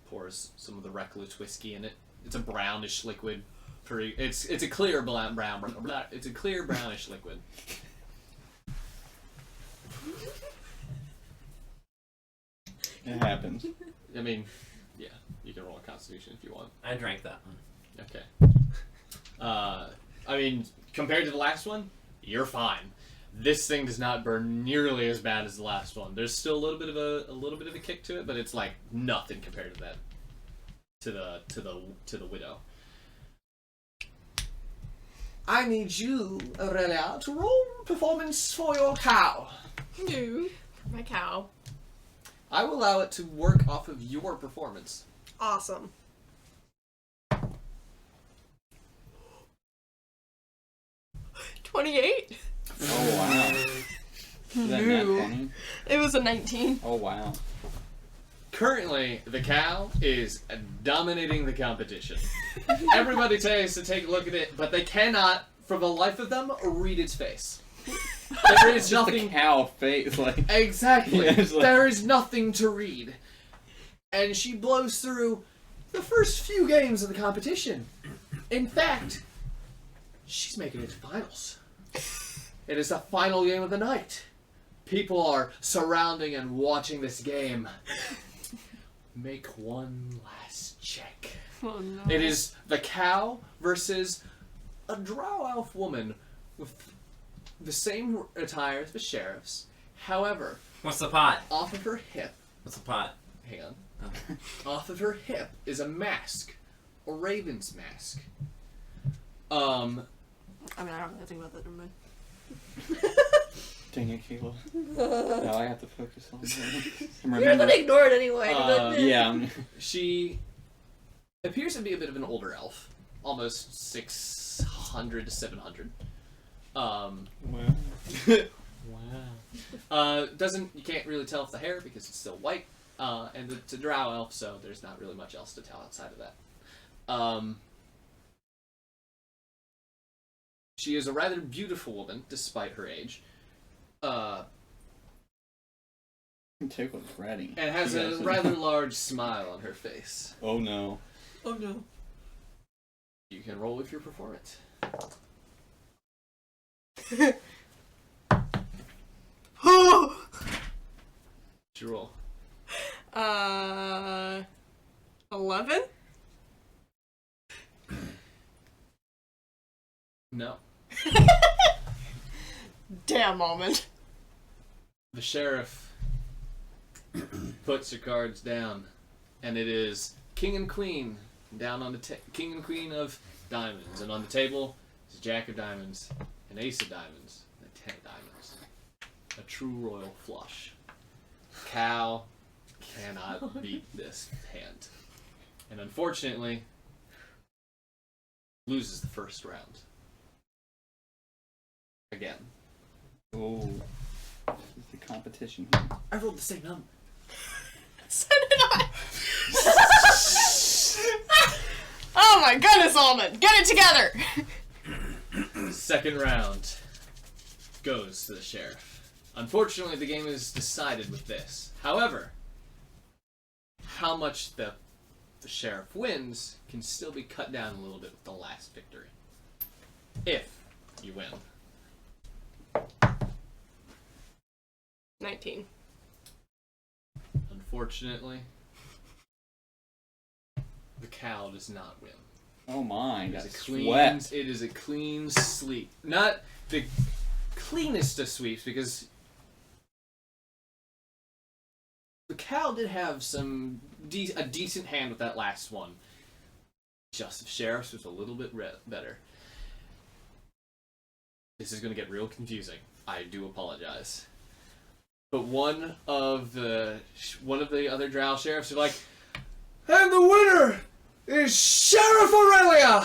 Pours some of the recluse whiskey in it. It's a brownish liquid. It's a clear it's a clear brownish liquid. It happens. I mean, yeah, you can roll a constitution if you want. I drank that one. Okay. I mean, compared to the last one, you're fine. This thing does not burn nearly as bad as the last one. There's still a little bit of a kick to it, but it's like nothing compared to that. To the widow. I need you, Aurelia, to roll performance for your cow. No. My cow. I will allow it to work off of your performance. Awesome. 28? Oh wow. Is that nat 20? It was a 19. Oh wow. Currently, the cow is dominating the competition. Everybody tries to take a look at it, but they cannot, for the life of them, read its face. There is Just nothing. a cow face, like. Exactly. Yeah, it's like- There is nothing to read. And she blows through the first few games of the competition. In fact, she's making it to finals. It is the final game of the night. People are surrounding and watching this game. Make one last check. Oh no. It is the cow versus a drow elf woman with the same attire as the sheriff's. However, What's the pot? off of her hip, What's the pot? hang on, Oh. off of her hip is a mask, a raven's mask. I mean, I don't really think about that. Never mind. Dang it, Kayla. Now I have to focus on that. And You're gonna remember. ignore it anyway. Yeah. She appears to be a bit of an older elf, almost 600 to 700. Wow. Doesn't, you can't really tell if the hair because it's still white, and it's a drow elf, so there's not really much else to tell outside of that. She is a rather beautiful woman, despite her age, Tickle's ready. and has a Yes. rather large smile on her face. Oh no. Oh no. You can roll with your performance. What's your roll? 11? No. Damn moment. The sheriff puts her cards down, and it is king and queen down on the king and queen of diamonds, and on the table is a jack of diamonds, an ace of diamonds, and a 10 of diamonds. A true royal flush. Cow cannot beat this hand, and unfortunately loses the first round. Again. Oh. This is the competition here. I rolled the same number. So did I. Oh my goodness, Almond! Get it together! Second round goes to the sheriff. Unfortunately, the game is decided with this. However, how much the sheriff wins can still be cut down a little bit with the last victory. If you win. 19. Unfortunately, the cow does not win. Oh my, It got is a clean. swept. It is a clean sweep. Not the cleanest of sweeps, because the cow did have some a decent hand with that last one. Just the sheriff's was a little bit better. This is going to get real confusing. I do apologize. But one of the other drow sheriffs are like, and the winner is Sheriff Aurelia!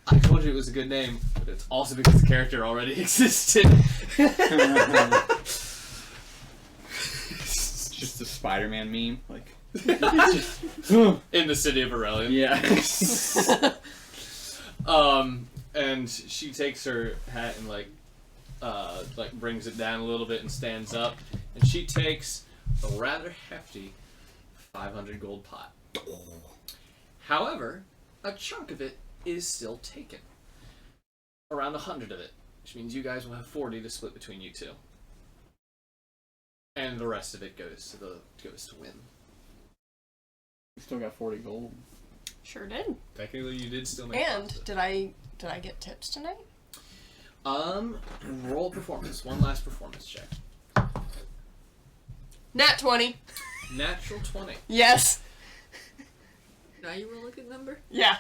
I told you it was a good name, but it's also because the character already existed. It's just a Spider-Man meme, like. In the city of Aurelian. Yeah. And she takes her hat and like brings it down a little bit and stands up, and she takes a rather hefty 500 gold pot. However, a chunk of it is still taken. Around 100 of it, which means you guys will have 40 to split between you two. And the rest of it goes to win. We still got 40 gold. Sure did. Technically, you did still make. And did I get tips tonight? Roll performance. One last performance check. Nat 20. Natural 20. Yes. Now you roll a good number. Yeah.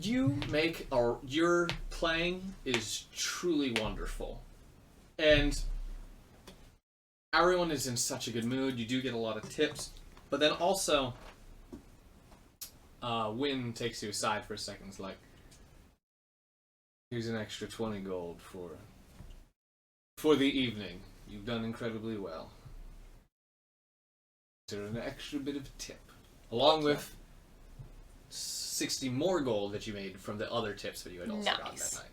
You make your playing is truly wonderful, and everyone is in such a good mood. You do get a lot of tips, but then also, Wynn takes you aside for a second. It's like, here's an extra 20 gold for the evening. You've done incredibly well. consider an extra bit of a tip, along with 60 more gold that you made from the other tips that you had also gotten that night.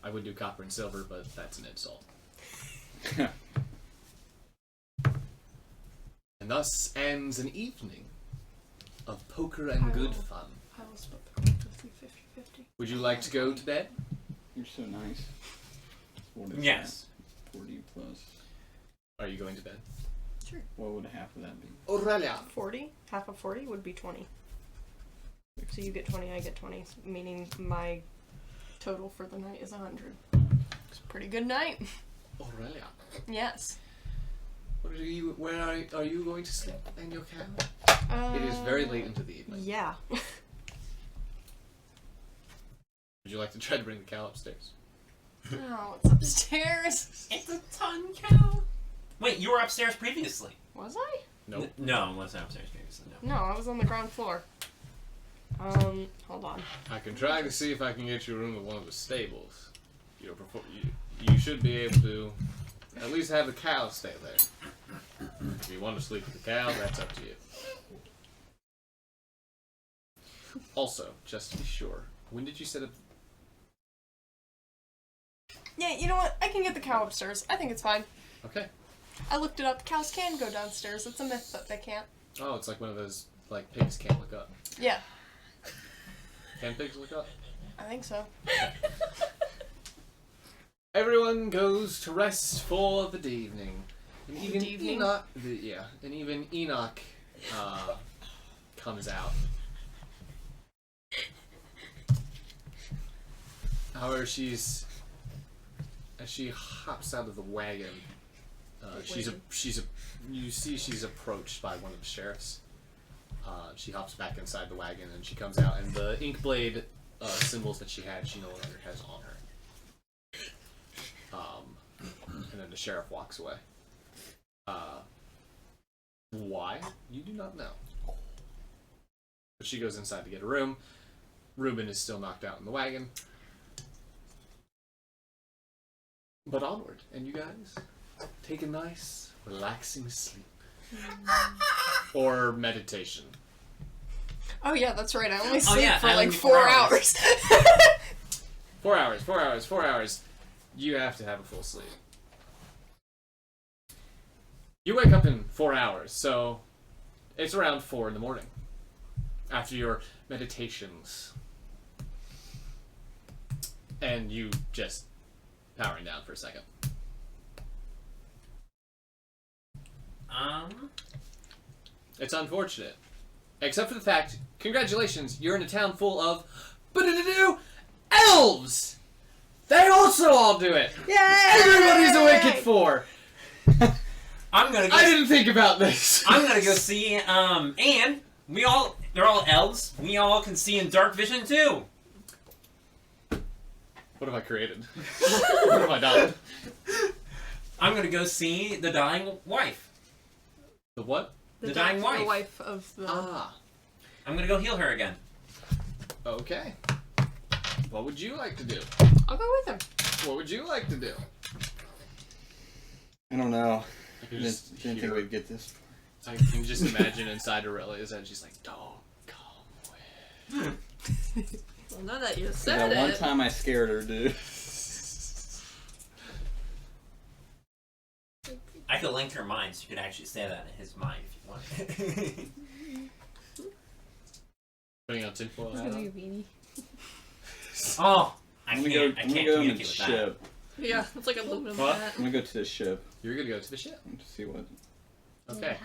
I would do copper and silver, but that's an insult. And thus ends an evening of poker and good fun. I will split the gold with you 50-50. Would you like to go to bed? You're so nice. What is Yes. that? 40 plus. Are you going to bed? Sure. What would half of that be? Aurelia. 40? Half of 40 would be 20. So you get 20, I get 20, meaning my total for the night is 100. It's a pretty good night. Aurelia. Yes. Where are you going to sleep in your cabin? It is very late into the evening. Yeah. Would you like to try to bring the cow upstairs? Oh, it's upstairs. It's a ton cow. Wait, you were upstairs previously. Was I? Nope. No, I wasn't upstairs previously. No. No, I was on the ground floor. Hold on. I can try to see if I can get you a room at one of the stables. You should be able to at least have the cow stay there. If you want to sleep with the cow, that's up to you. Also, just to be sure, when did you set up? Yeah, you know what? I can get the cow upstairs. I think it's fine. Okay. I looked it up. Cows can go downstairs. It's a myth that they can't. Oh, it's like one of those, like, pigs can't look up. Yeah, Can pigs look up? I think so. Everyone goes to rest for the evening. And even evening? Enoch, and even Enoch comes out. However, as she hops out of the wagon, you see she's approached by one of the sheriffs. She hops back inside the wagon and she comes out, and the Inkblade symbols that she had, she no longer has on her. And then the sheriff walks away. Why? You do not know. But she goes inside to get a room. Reuben is still knocked out in the wagon. But onward, and you guys take a nice, relaxing sleep. Or meditation. Oh yeah, that's right. I only sleep yeah, for I like only 4 4 hours. hours. 4 hours. You have to have a full sleep. You wake up in 4 hours, so it's around 4 in the morning. After your meditations. And you just powering down for a second. It's unfortunate. Except for the fact, congratulations, you're in a town full of elves! They also all do it! Yay! Everybody's awake at 4! I'm gonna go. I didn't think about this! I'm gonna go see. And they're all elves. We all can see in dark vision too. What have I created? What have I done? I'm gonna go see the dying wife. The what? The dying wife. The wife of the. Ah. I'm gonna go heal her again. Okay. What would you like to do? I'll go with him. What would you like to do? I don't know. I I can just didn't think hear- we'd get this. I can just imagine inside Aurelia's head, she's like, "Dog, come with." Well, now that you That said one it. time I scared her, dude. I could link her mind, so you could actually say that in his mind if you wanted. Putting on tinfoil It's hat gonna be a on. beanie. Oh, I I'm can't. gonna I go. I'm can't gonna go in the communicate with that. ship. Yeah, it's like aluminum What? hat. I'm gonna go to the ship You're gonna go to the ship. to see what. Okay.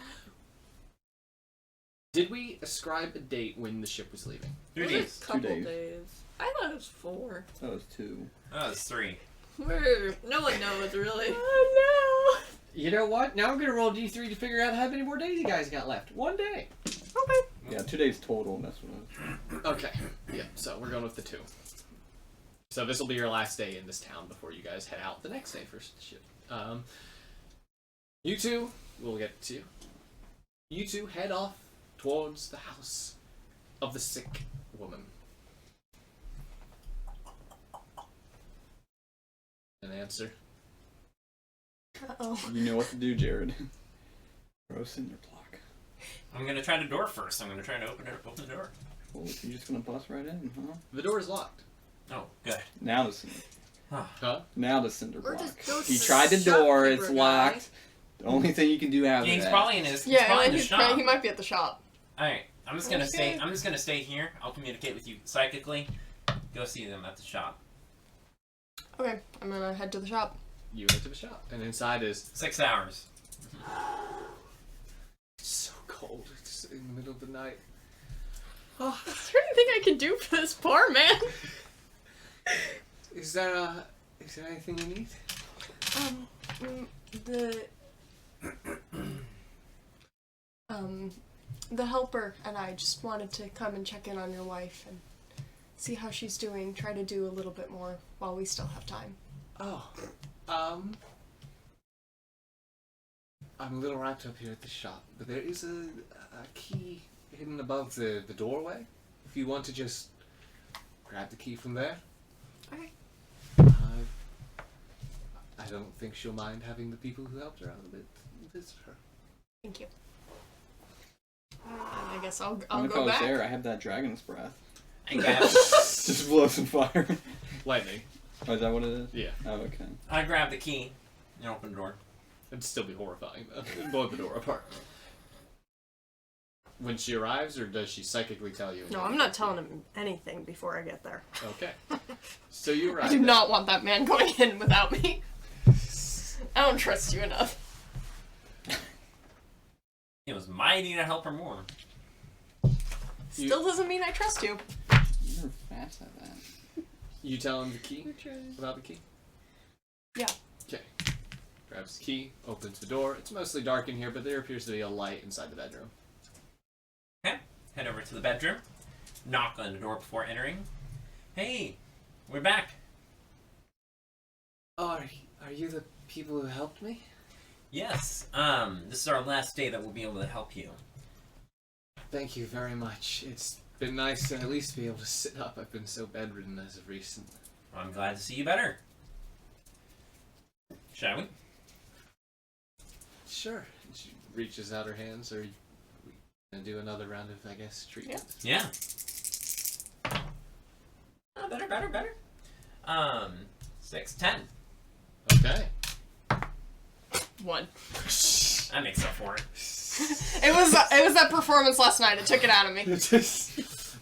Did we ascribe a date when the ship was leaving? 3 It was days. a couple 2 days. days. I thought it was 4. That was 2. Oh, it's 3. Where no one knows really. Oh You know what? Now I'm gonna roll D3 to figure out how many more days you guys got left. 1 day. Okay. Yeah, 2 days total. That's what I was. Okay. Yeah, so we're going with the 2. So this will be your last day in this town before you guys head out the next day for the ship. You two, we'll get to you. You two head off towards the house of the sick woman. An answer? Uh-oh. You know what to do, Jared. Throw cinder block. I'm gonna try the door first. I'm gonna try to open the door. Well, you're just gonna bust right in, huh? The door is locked. Oh, good. Now the cinder. Huh? Now the cinder Or block. just go to He the tried the door. shopkeeper It's guy. locked. The only thing you can do out of He's that. probably in his. He's Yeah, probably in like the shop. he might be at the shop. All right. I'm just gonna Okay. stay. I'm just gonna stay here. I'll communicate with you psychically. Go see them at the shop. Okay, I'm gonna head to the shop. You went to the shop, and inside is 6 hours. so cold. It's in the middle of the night. Is there anything I can do for this poor man? Is there anything you need? The helper and I just wanted to come and check in on your wife and see how she's doing. Try to do a little bit more while we still have time. Oh, I'm a little wrapped up here at the shop, but there is a key hidden above the doorway. If you want to just grab the key from there. Okay. I don't think she'll mind having the people who helped her out a bit visit her. Thank you. I guess I'll And if I go was back. there, I have that dragon's breath. I grab. Just blow some fire. Lightning. Oh, is that what it is? Yeah. Oh, okay. I grab the key and open the door. It'd still be horrifying, though. It'd blow the door apart. When she arrives, or does she psychically tell you? No, I'm not telling him anything before I get there. Okay. So you arrive. I do there. not want that man going in without me. I don't trust you enough. It was mighty to help her more. Still doesn't mean I trust you. You're fast at that. You tell him the key? About the key? Yeah. Okay. Grabs the key, opens the door. It's mostly dark in here, but there appears to be a light inside the bedroom. Okay. Head over to the bedroom. Knock on the door before entering. Hey, we're back. Oh, are you the people who helped me? Yes. This is our last day that we'll be able to help you. Thank you very much. It's been nice to at least be able to sit up. I've been so bedridden as of recent. I'm glad to see you better. Shall we? Sure. She reaches out her hands. Are we gonna do another round of, I guess, treatments? Yeah. Oh, better. 6, 10. Okay. 1. That makes up for it. It was that performance last night. It took it out of me.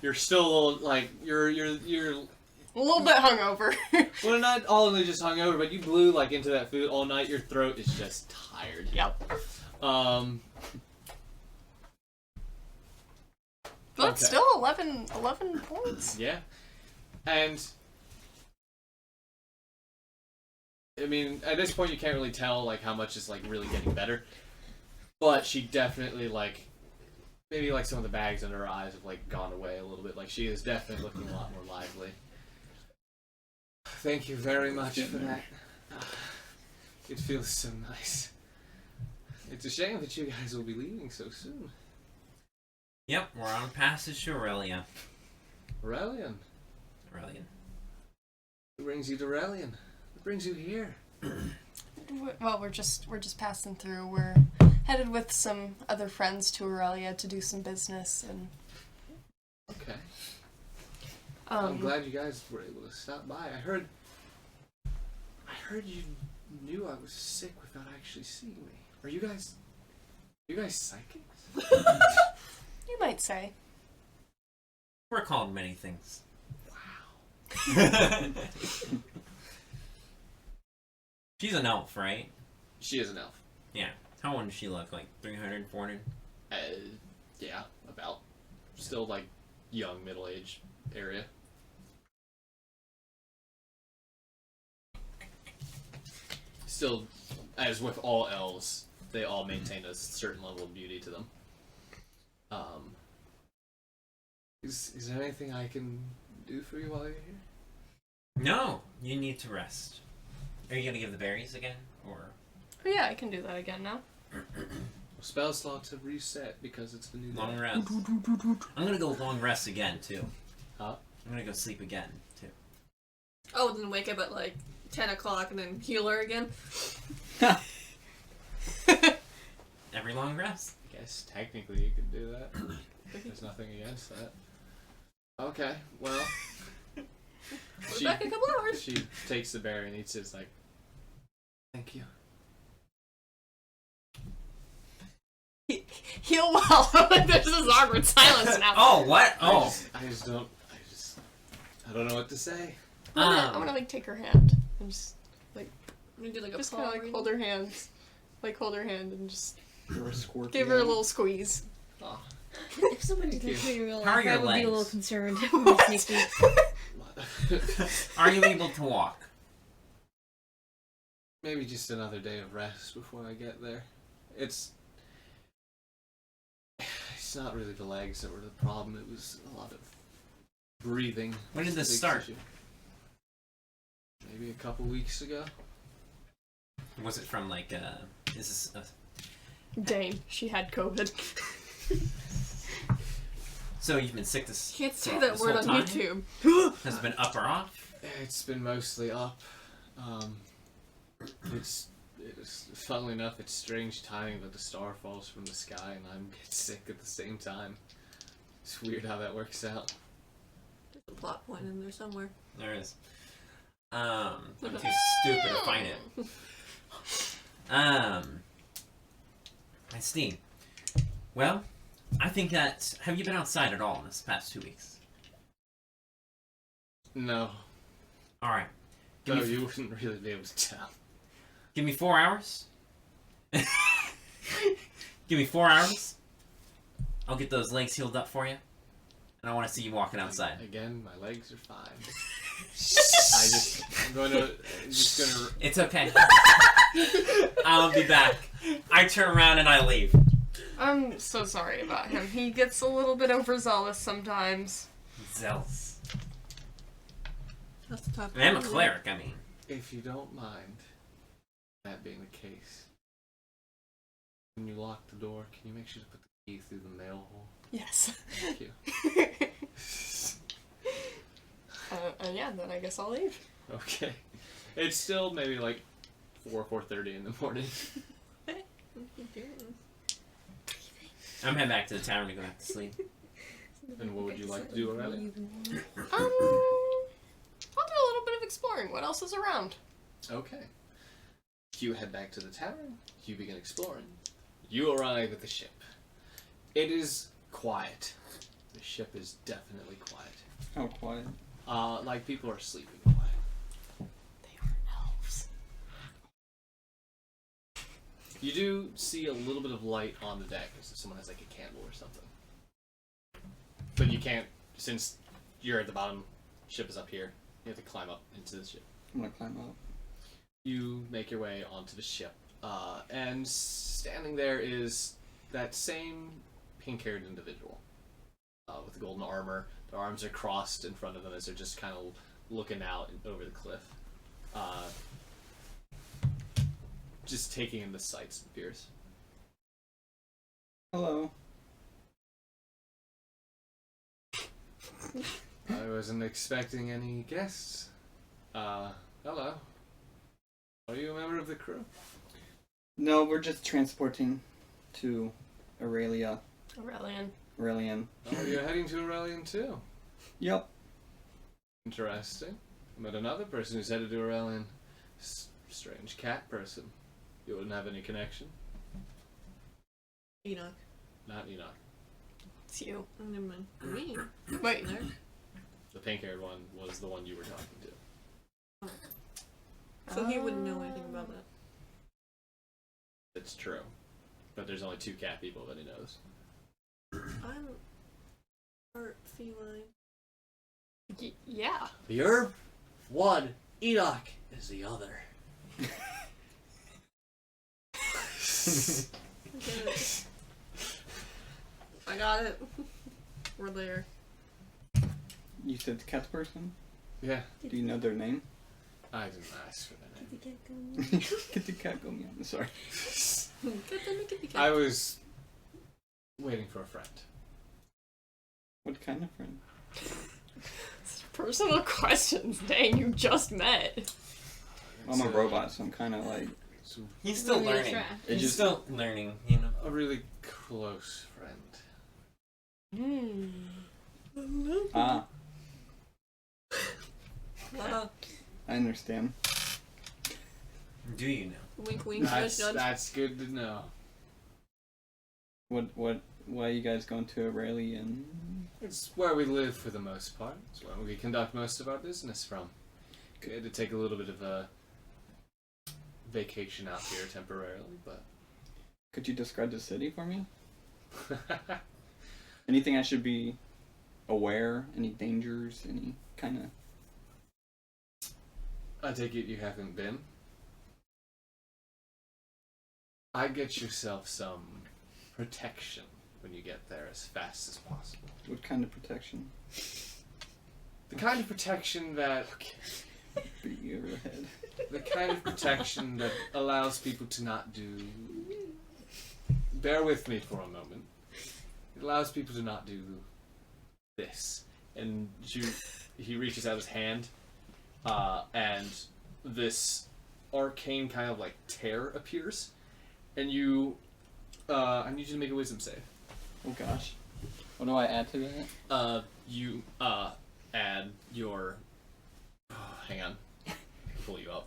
You're still a little, like, you're A little bit hungover. well, not only just hungover, but you blew, like, into that food all night. Your throat is just tired. Yep. Um, But Okay. still 11 points. yeah. And, I mean, at this point you can't really tell, like, how much is, like, really getting better. But she definitely, like, maybe, like, some of the bags under her eyes have, like, gone away a little bit. Like, she is definitely looking a lot more lively. Thank you very much for that. It feels so nice. It's a shame that you guys will be leaving so soon. Yep, we're on passage to Aurelia. Aurelian. Who brings you to Aurelian? What brings you here? Well, we're just passing through. We're headed with some other friends to Aurelia to do some business, and Okay. I'm um, glad you guys were able to stop by. I heard you knew I was sick without actually seeing me. Are you guys psychics? you might say. We're called many things. Wow. She's an elf, right? She is an elf. Yeah. How old does she look? Like 300, 400? Yeah, about. Still like young, middle age area. Still, as with all elves, they all maintain a certain level of beauty to them. Is there anything I can do for you while you're here? No, you need to rest. Are you gonna give the berries again, or? Oh, yeah, I can do that again now. Spell slots have reset because it's the new Long day. rest. I'm gonna go long rest again too. Huh? I'm gonna go sleep again too. Oh, then wake up at like 10 o'clock and then heal her again. Every every long rest. I guess technically you could do that. There's nothing against that. Okay, well. We're back in a couple hours. She takes the berry and eats it. It's like, thank you. Heal well. There's this awkward silence now. Oh, what? Oh. I don't know what to say. I'm gonna like take her hand and just Maybe like a kind paw of like reading? hold her hands, like hold her hand and just You're a Scorpio. give her a little squeeze. Oh, If someone did that in real How are life, I your would be a little legs? concerned. Are you able to walk? Maybe just another day of rest before I get there. It's not really the legs that were the problem. It was a lot of breathing. When did this Big start? issue. Maybe a couple weeks ago. Was it from like is this Dane, she had COVID. so you've been sick this Can't say for that this word whole on time? YouTube. Has it been up or off? It's been mostly up. It's funnily enough, it's strange timing that the star falls from the sky and I'm get sick at the same time. It's weird how that works out. There's a plot point in there somewhere. There is. I'm too stupid to find it. I see. Well, I think that. Have you been outside at all in this past 2 weeks? No. Alright. No, you wouldn't really be able to tell. Give me 4 hours. Give me 4 hours. I'll get those legs healed up for you. And I want to see you walking outside. Again, my legs are fine. I'm just gonna. It's okay. I'll be back. I turn around and I leave. I'm so sorry about him. He gets a little bit overzealous sometimes. Zealous. That's the top. And I'm a cleric, I mean. If you don't mind, that being the case, when you lock the door, can you make sure to put the key through the mail hole? Yes. Thank you. And yeah, then I guess I'll leave. Okay. It's still maybe like 4:30 in the morning. What are you doing? I'm heading back to the tavern to go back to sleep. And what would you like to do, Aurelia? I'll do a little bit of exploring. What else is around? Okay. You head back to the tavern. You begin exploring. You arrive at the ship. It is quiet. The ship is definitely quiet. How quiet? Like people are sleeping quiet. They are elves. You do see a little bit of light on the deck as if someone has like a candle or something. But you can't, since you're at the bottom, ship is up here, you have to climb up into the ship. I'm gonna climb up. You make your way onto the ship, and standing there is that same pink-haired individual with the golden armor. Their arms are crossed in front of them as they're just kind of looking out over the cliff. Just taking in the sights and fears. Hello. I wasn't expecting any guests. Hello. Are you a member of the crew? No, we're just transporting to Aurelia. Aurelian. Aurelian. Oh, you're heading to Aurelian too. Yep. Interesting. I met another person who's headed to Aurelian. Strange cat person. You wouldn't have any connection? Enoch. Not Enoch. It's you. Oh, never mind. Me. Wait. There. The pink-haired one was the one you were talking to. So he wouldn't know anything about that. It's true. But there's only 2 cat people that he knows. I'm part feline. Yeah. You're one. Enoch is the other. Get it. I got it. We're there. You said cat person? Yeah. Do you know their name? I didn't ask for that name. Get the cat go meow. Sorry. I was waiting for a friend. What kind of friend? Personal questions. Dang, you just met. I'm a So, robot, so I'm kind of like So He's still Really learning. trash. It He's just still learning, you know. a really close friend. ah, Uh, I understand. Do you know? wink, wink, nudge, nudge. That's good to know. Why are you guys going to Aurelian? It's where we live for the most part. It's where we conduct most of our business from. We had to take a little bit of a vacation out here temporarily, but Could you describe the city for me? Anything I should be aware? Any dangers? Any kind of... I take it you haven't been. I get yourself some protection when you get there as fast as possible. What kind of protection? The kind of protection that Beat you over the head. the kind of protection that allows people to not do. Bear with me for a moment. It allows people to not do this. And he reaches out his hand, and this arcane kind of like tear appears, and I need you to make a wisdom save. Oh gosh. What do I add to that? You add your. Hang on, I can pull you up.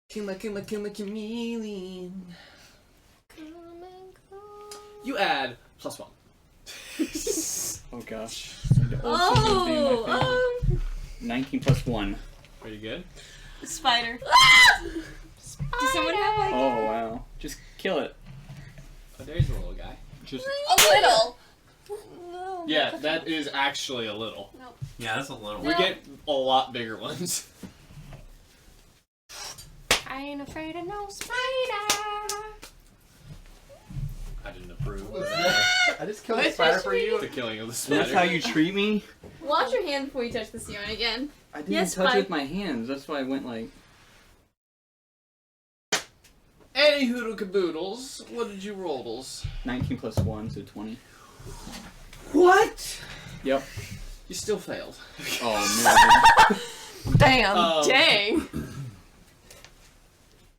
Chameleon. You add +1. Oh gosh. The old system being my favorite. Oh, 19 plus 1. Are you good? spider. Does someone have like Oh wow. Just kill it. Oh, there's a little guy. Just A little. no, Yeah, that is actually a little. Yeah, that's a little. We get a lot bigger ones. I ain't afraid of no spider. I didn't approve of that. I just killed a spider for you. The killing of the and spider. that's how you treat me? Wash your hand before you touch the ceiling again. I didn't Yes, touch it Spike. with my hands. That's why I went like... Any hoodle caboodles, what did you roll's? 19 plus 1, so 20. What? Yep. You still failed. Oh no. Damn. Dang.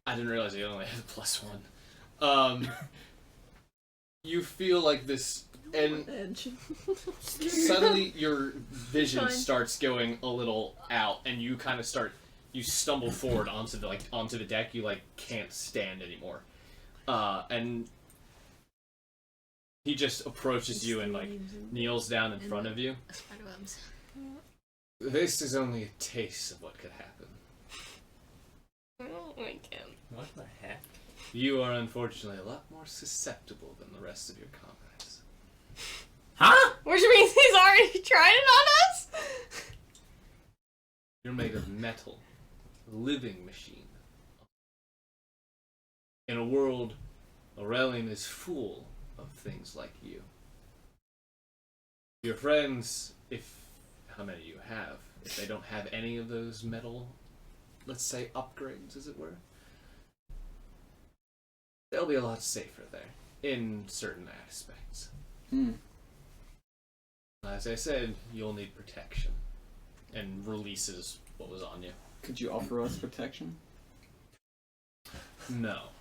I didn't realize you only had +1. You feel like this, and Edge. suddenly your vision Fine. starts going a little out, and you kind of you stumble forward onto the deck. You can't stand anymore, and he just approaches you and kneels down in front of you. Spiderwebs. This is only a taste of what could happen. I don't like him. What the heck? You are unfortunately a lot more susceptible than the rest of your comrades. Huh? Which means he's already tried it on us? You're made of metal, a living machine. In a world, Aurelian is full of things like you. Your friends, how many you have, if they don't have any of those metal, let's say upgrades, as it were, they'll be a lot safer there, in certain aspects. As I said, you'll need protection, and releases what was on you. Could you offer us protection? No.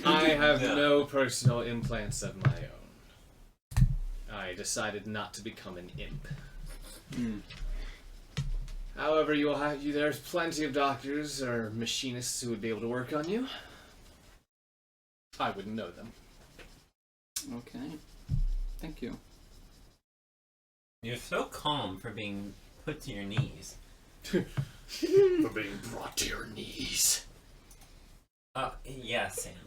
I have no personal implants of my own. I decided not to become an imp. However, there's plenty of doctors or machinists who would be able to work on you. I wouldn't know them. Okay. Thank you. You're so calm for being put to your knees. For being brought to your knees. Yeah, Sandy.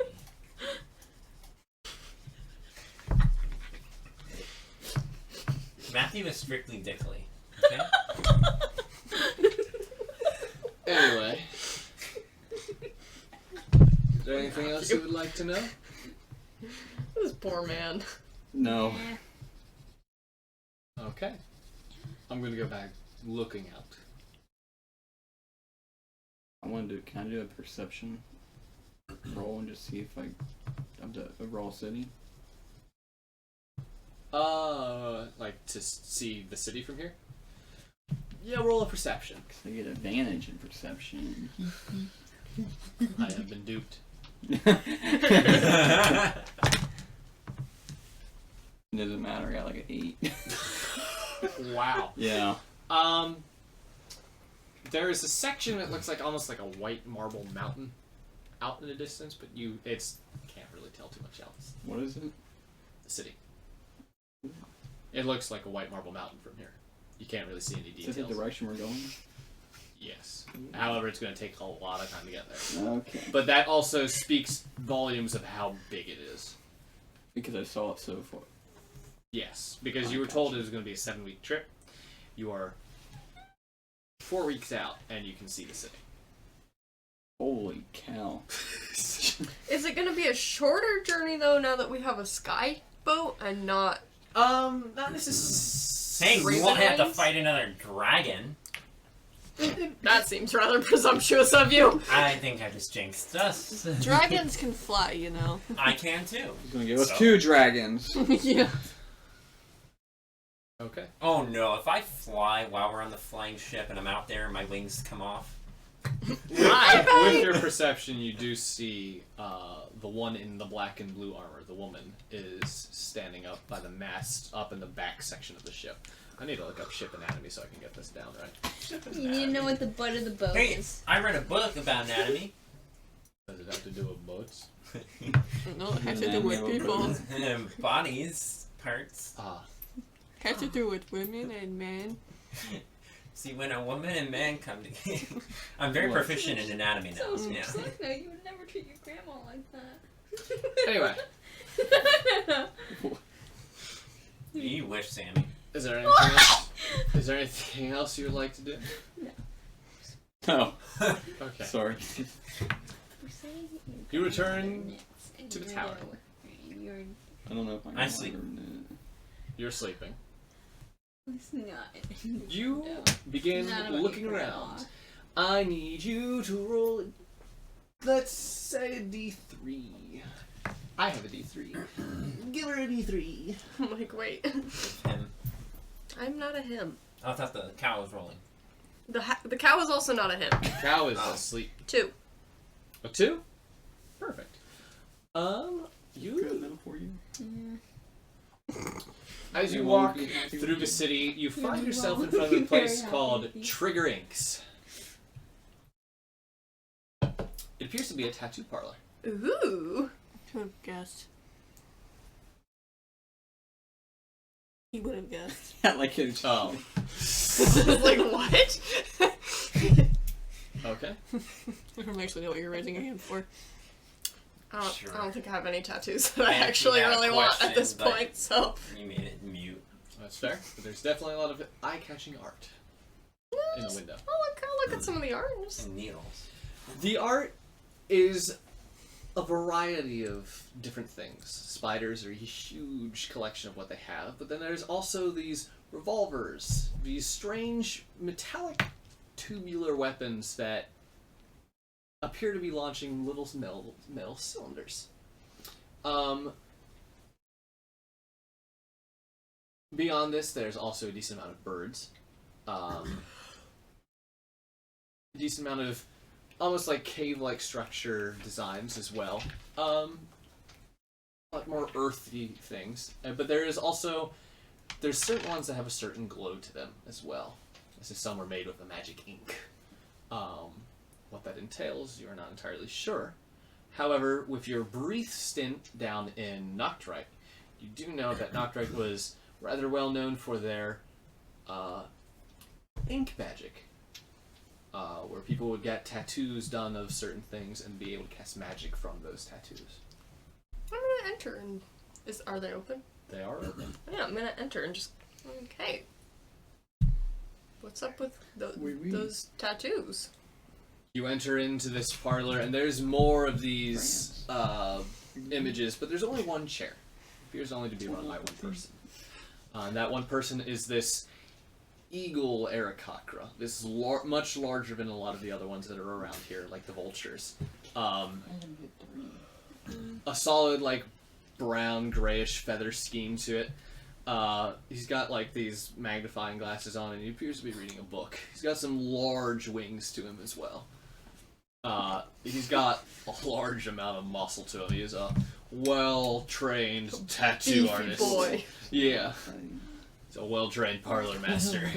Matthew is strictly Dickly. Okay? Anyway. Is there anything else you would like to know? This poor man. No. Okay. I'm gonna go back looking out. Can I do a perception roll and just see if of the overall city? To see the city from here? Yeah, roll a perception. I get advantage in perception. I have been duped. Doesn't matter. I got like an 8. Wow. Yeah. There is a section that looks like almost like a white marble mountain out in the distance, but can't really tell too much else. What is it? The city. It looks like a white marble mountain from here. You can't really see any Is details. this the direction we're going? Yes. However, it's going to take a lot of time to get there. Okay. But that also speaks volumes of how big it is. Because I saw it so far. Yes, because you were told it was going to be a 7-week trip. You are 4 weeks out, and you can see the city. Holy cow. Is it going to be a shorter journey though? Now that we have a sky boat and not. Not necessarily. Hey, we won't have to Raven fight another dragon. That seems rather presumptuous of you. I think I just jinxed us. Dragons can fly, you know. I can too. He's gonna give us So? 2 dragons. Yeah. Okay. Oh no, if I fly while we're on the flying ship and I'm out there and my wings come off. With your perception, you do see the one in the black and blue armor, the woman, is standing up by the mast up in the back section of the ship. I need to look up ship anatomy so I can get this down right. You need to know what the butt of the boat Hey, is. I read a book about anatomy. Does it have to do with boats? No, it has to do with people. Bodies, parts. Has to do with women and men. See, when a woman and man come together, I'm very proficient in anatomy now. So Yeah. sick, though. You would never treat your grandma like that. Anyway, You wish, Sammy. is there anything else? Is there anything else you would like to do? Oh, Okay. sorry. You return to the tower. I don't know if I can I sleep. remember it. You're sleeping. It's not. You No. begin Not about looking your grandma. around. I need you to roll, let's say a D3. I have a D3. Give her a D3. I'm like, wait. Him. I'm not a him. Oh, I thought the cow was rolling. The cow is also not a him. Cow is asleep. 2. A 2? Perfect. Good You enough for you. as you walk through the city, you find yourself in front of a place called Trigger Inks. It appears to be a tattoo parlor. Ooh. Who would have guessed? He would have guessed. Yeah, like it's. Oh, Like, what? okay. I don't actually know what you're raising your hand for. Sure. I don't think I have any tattoos that I Thank you, actually that really want at question, this but- point, so. You made it mute. That's fair. But there's definitely a lot of eye-catching art in the window. I'll look at some of the art and just. And needles. The art is a variety of different things. Spiders are a huge collection of what they have, but then there's also these revolvers, these strange metallic tubular weapons that appear to be launching little metal cylinders. Beyond this, there's also a decent amount of birds. A decent amount of almost like cave-like structure designs as well. A lot more earthy things. But there is also, there's certain ones that have a certain glow to them as well. This is some are made with a magic ink. What that entails, you're not entirely sure. However, with your brief stint down in Noctrite, you do know that Noctrite was rather well known for their ink magic. Where people would get tattoos done of certain things and be able to cast magic from those tattoos. I'm gonna enter and. Are they open? They are open. Yeah, I'm gonna enter and just. Okay. What's up with Oui. those tattoos? You enter into this parlor, and there's more of these images, but there's only one chair. It appears only to be run by one person. And that one person is this eagle Aarakocra. This is much larger than a lot of the other ones that are around here, like the vultures. A solid, like, brown, grayish feather scheme to it. He's got like these magnifying glasses on, and he appears to be reading a book. He's got some large wings to him as well. He's got a large amount of muscle to him. He is a well-trained tattoo Beefy artist. boy. Yeah, he's a well-trained parlor master.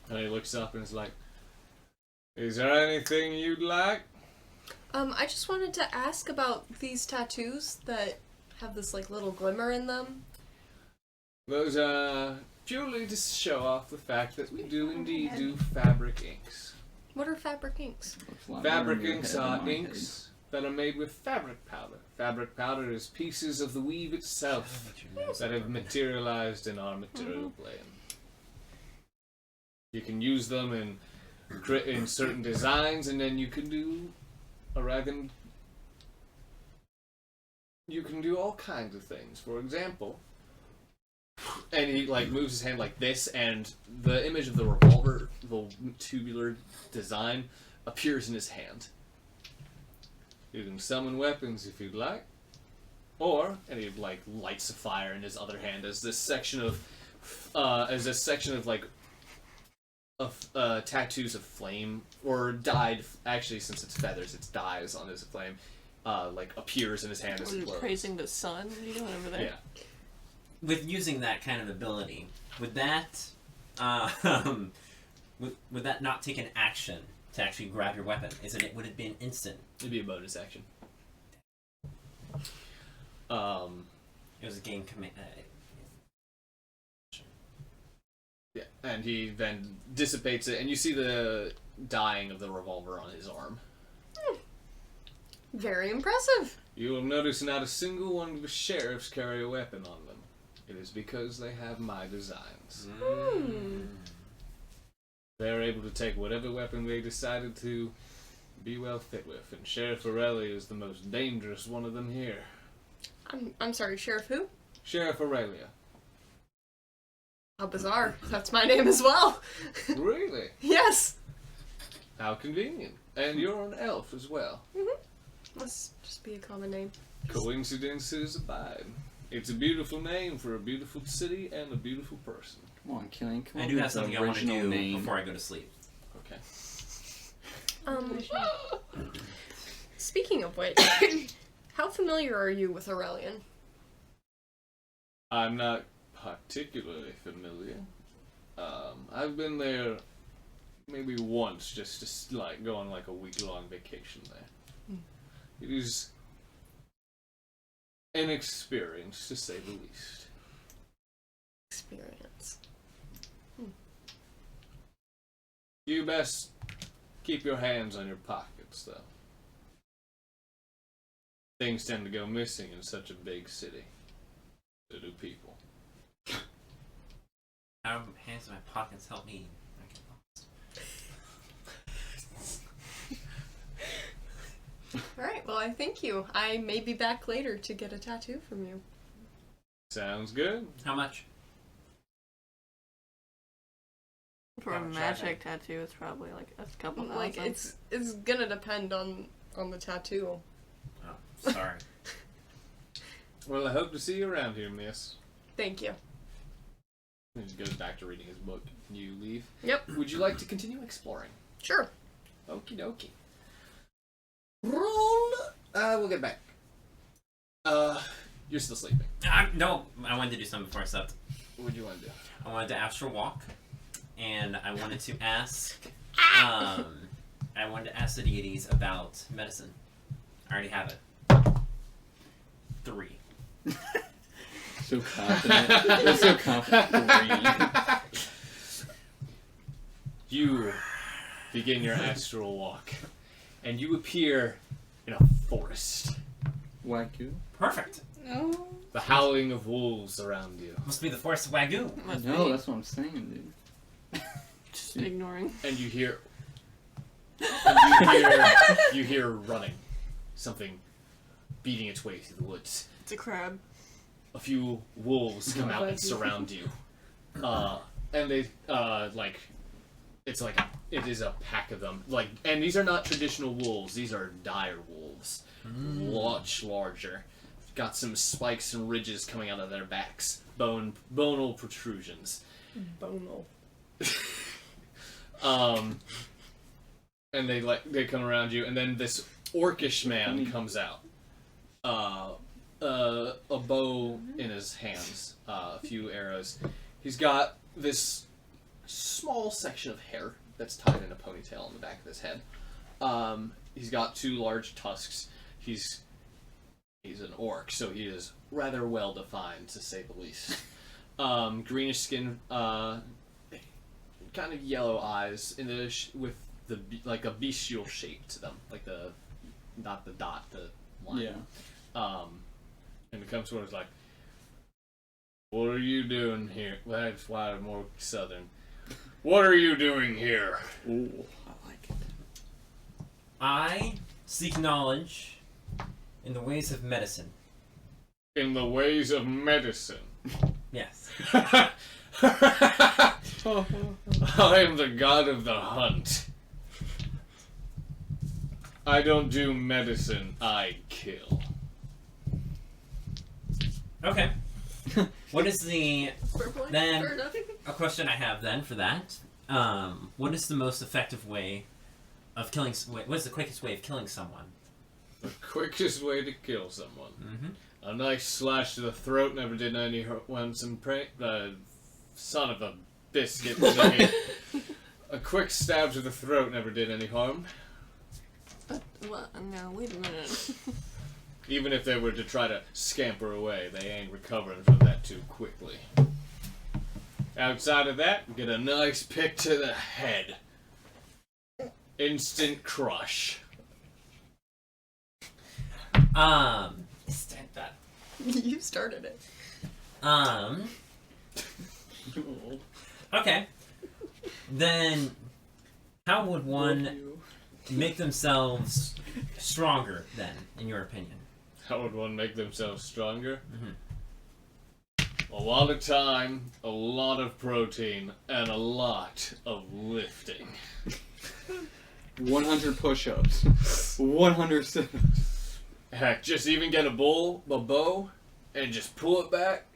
And he looks up and is like, "Is there anything you'd like?" I just wanted to ask about these tattoos that have this like little glimmer in them. Those are purely to show off the fact that we do indeed do fabric inks. What are fabric inks? Fabric inks are inks that are made with fabric powder. Fabric powder is pieces of the weave itself that have materialized in our material plane. You can use them in certain designs, and then you can do you can do all kinds of things. For example, and he like moves his hand like this, and the image of the revolver, the tubular design, appears in his hand. You can summon weapons if you'd like, and he like lights a fire in his other hand as this section of tattoos of flame, or dyed. Actually, since it's feathers, it's dyes on his flame. Like appears in his hand as he blows. Praising the sun, you know, over there. Yeah. With using that kind of ability, would that would that not take an action to actually grab your weapon? Would it be an instant? It'd be a bonus action. It was a game command. Yeah, and he then dissipates it, and you see the dyeing of the revolver on his arm. Very impressive. You will notice not a single one of the sheriffs carry a weapon on them. It is because they have my designs. They're able to take whatever weapon they decided to be well fit with, and Sheriff Aurelia is the most dangerous one of them here. I'm sorry, Sheriff who? Sheriff Aurelia. How bizarre. That's my name as well. Really? Yes. How convenient. And you're an elf as well. Must just be a common name. Coincidences abide. It's a beautiful name for a beautiful city and a beautiful person. Come on, Killian. Come on. I do have something I want to do name. before I go to sleep. Okay. Speaking of which, how familiar are you with Aurelian? I'm not particularly familiar. I've been there maybe once, just to like go on like a week-long vacation there. It is an experience, to say the least. Experience. You best keep your hands on your pockets, though. Things tend to go missing in such a big city. So do people. How hands in my pockets help me. I get lost. Alright, well I thank you. I may be back later to get a tattoo from you. Sounds good. How much? For a Have a magic tattoo, it's probably like a couple thousand. Like it's gonna depend on the tattoo. Oh, sorry. Well, I hope to see you around here, miss. Thank you. He just goes back to reading his book. You leave. Yep. Would you like to continue exploring? Sure. Okie dokie. Roll. We'll get back. You're still sleeping. No, I wanted to do something before I slept. What would you want to do? I wanted to astral walk, and I wanted to ask, the deities about medicine. I already have it. 3. So confident. You're so confident. You begin your astral walk, and you appear in a forest. Wagyu? Perfect. No. The howling of wolves around you. Must be the forest of Wagyu. Must No, be. that's what I'm saying, dude. Just ignoring. And you hear running. Something beating its way through the woods. It's a crab. A few wolves come out and surround you. And they, it is a pack of them. And these are not traditional wolves, these are dire wolves. Much larger. got some spikes and ridges coming out of their backs, bonal protrusions. Bonal. And they come around you, and then this orcish man comes out. A bow in his hands, a few arrows. He's got this small section of hair that's tied in a ponytail on the back of his head. He's got 2 large tusks. He's an orc, so he is rather well defined, to say the least. Greenish skin, kind of yellow eyes, with like a bestial shape to them, like not the dot, the line. Yeah. And it comes towards like, "What are you doing here?" Well, that's why I'm more southern. "What are you doing here?" Ooh, I like it. I seek knowledge in the ways of medicine. In the ways of medicine. Yes. I am the god of the hunt. I don't do medicine, I kill. Okay. What is the... Fair point. Then- Fair enough. A question I have then for that. What is the most effective way of killing... What is the quickest way of killing someone? The quickest way to kill someone. Mm-hmm. A nice slash to the throat never did any harm. Son of a biscuit. A quick stab to the throat never did any harm. What? No, wait a minute. Even if they were to try to scamper away, they ain't recovering from that too quickly. Outside of that, get a nice pick to the head. Instant crush. Stand that. You started it. Okay. Then, how would one make themselves stronger, then, in your opinion? How would one make themselves stronger? Mm-hmm. A lot of time, a lot of protein, and a lot of lifting. 100 push-ups. 100 sit-ups. Heck, just even get a bow, and just pull it back,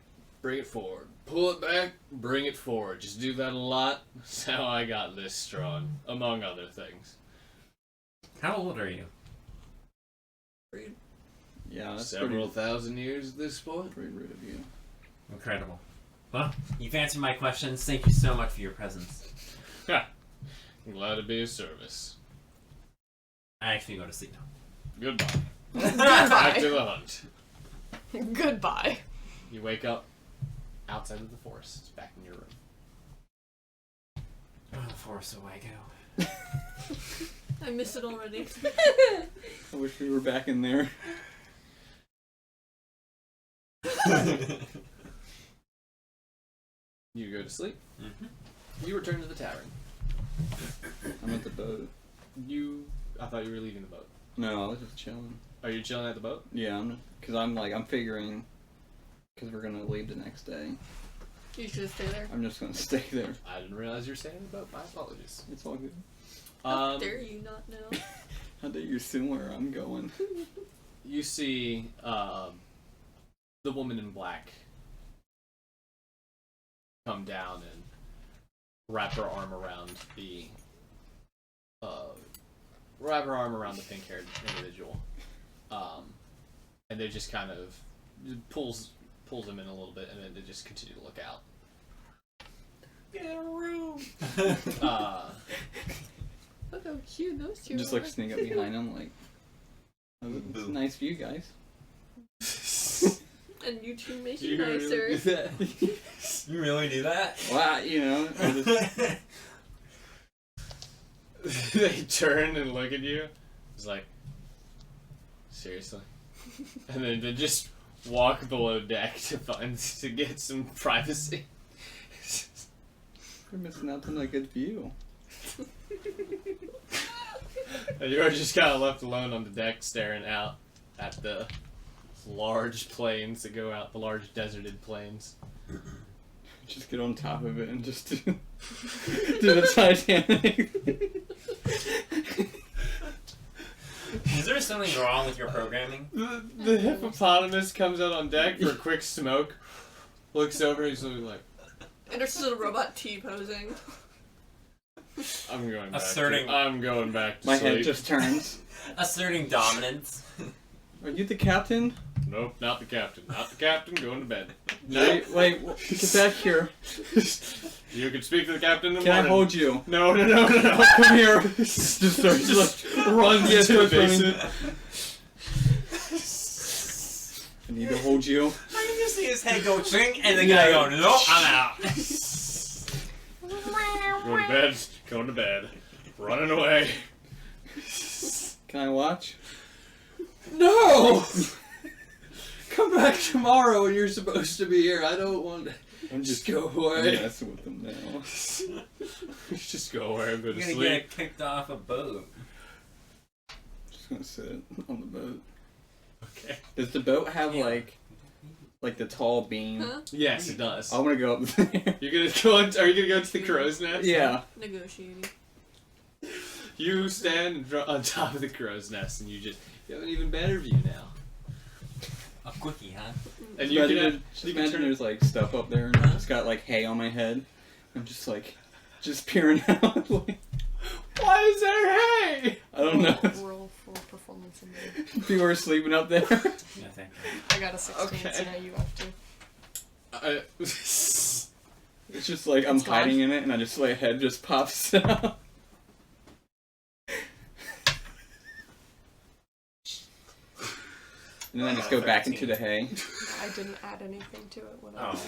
bring it forward. Pull it back, bring it forward. Just do that a lot. That's how I got this strong, among other things. How old are you? Yeah, that's Several thousand years at this point. pretty rude of you. Incredible. Well, you've answered my questions. Thank you so much for your presence. Ha! I'm glad to be of service. I actually go to sleep now. Goodbye. Back to the hunt. Goodbye. You wake up outside of the forest. It's back in your room. Oh, the forest away go. I miss it already. I wish we were back in there. You go to sleep. Mm-hmm. You return to the tavern. I'm at the boat. I thought you were leaving the boat. No, I was just chilling. Are you chilling at the boat? Yeah, I'm figuring, because we're gonna leave the next day. You should stay there. I'm just gonna stay there. I didn't realize you were staying in the boat. My apologies. It's all good. How dare you not know? How dare you assume where I'm going? You see the woman in black come down and wrap her arm around the pink-haired individual, and they just kind of pulls him in a little bit, and then they just continue to look out. Get a room. Look how cute those two Just are. like sneak up behind him, like, oh, it's a nice view, guys. And you two make Do you it really nicer. do that? You really do that? Wow, you know. I just- They turn and look at you. It's like, seriously? And then they just walk below deck to get some privacy. We're missing out on a good view. And you're just kind of left alone on the deck staring out at the large plains that go out, the large deserted plains. Just get on top of it and just do the Titanic. Is there something wrong with your programming? The hippopotamus comes out on deck for a quick smoke, looks over, he's looking like, And there's still a robot T-posing. I'm going back to My sleep. head just turns. Asserting dominance. Are you the captain? Nope, not the captain. Not the captain, going to bed. Wait, get back here. You can speak to the captain in the Can morning. I hold you? No. Come here. Just starts Runs Yeah, into the starts running. basement. I need to hold you. I can just see his head go ching, and the guy go, nope, I'm out. Going to bed. Running away. Can I watch? No! Come back tomorrow when you're supposed to be here. I don't want to. I'm Just go away. I'm messing with them now. Just go away. I'm going You're to gonna sleep. get kicked off a boat. Just gonna sit on the boat. Okay. Does the boat have Yeah. like the tall beam? Huh? Yes, it does. I want to go up there. You're gonna go. Are you gonna go to the crow's nest? Yeah. Negotiating. You stand on top of the crow's nest, and you have an even better view now. A quickie, huh? And Just you imagine, can. just imagine there's like stuff up there and I just got like hay on my head. I'm just peering out. Like, Why is there hay? I don't know. Roll for performance in there. People are sleeping up there. No, thank you. I got a 16, Okay. so now you have to. It's just like I'm It's gone. hiding in it and I just like head just pops out. And then I just go back into the hay. I didn't add anything to it when I Oh. was.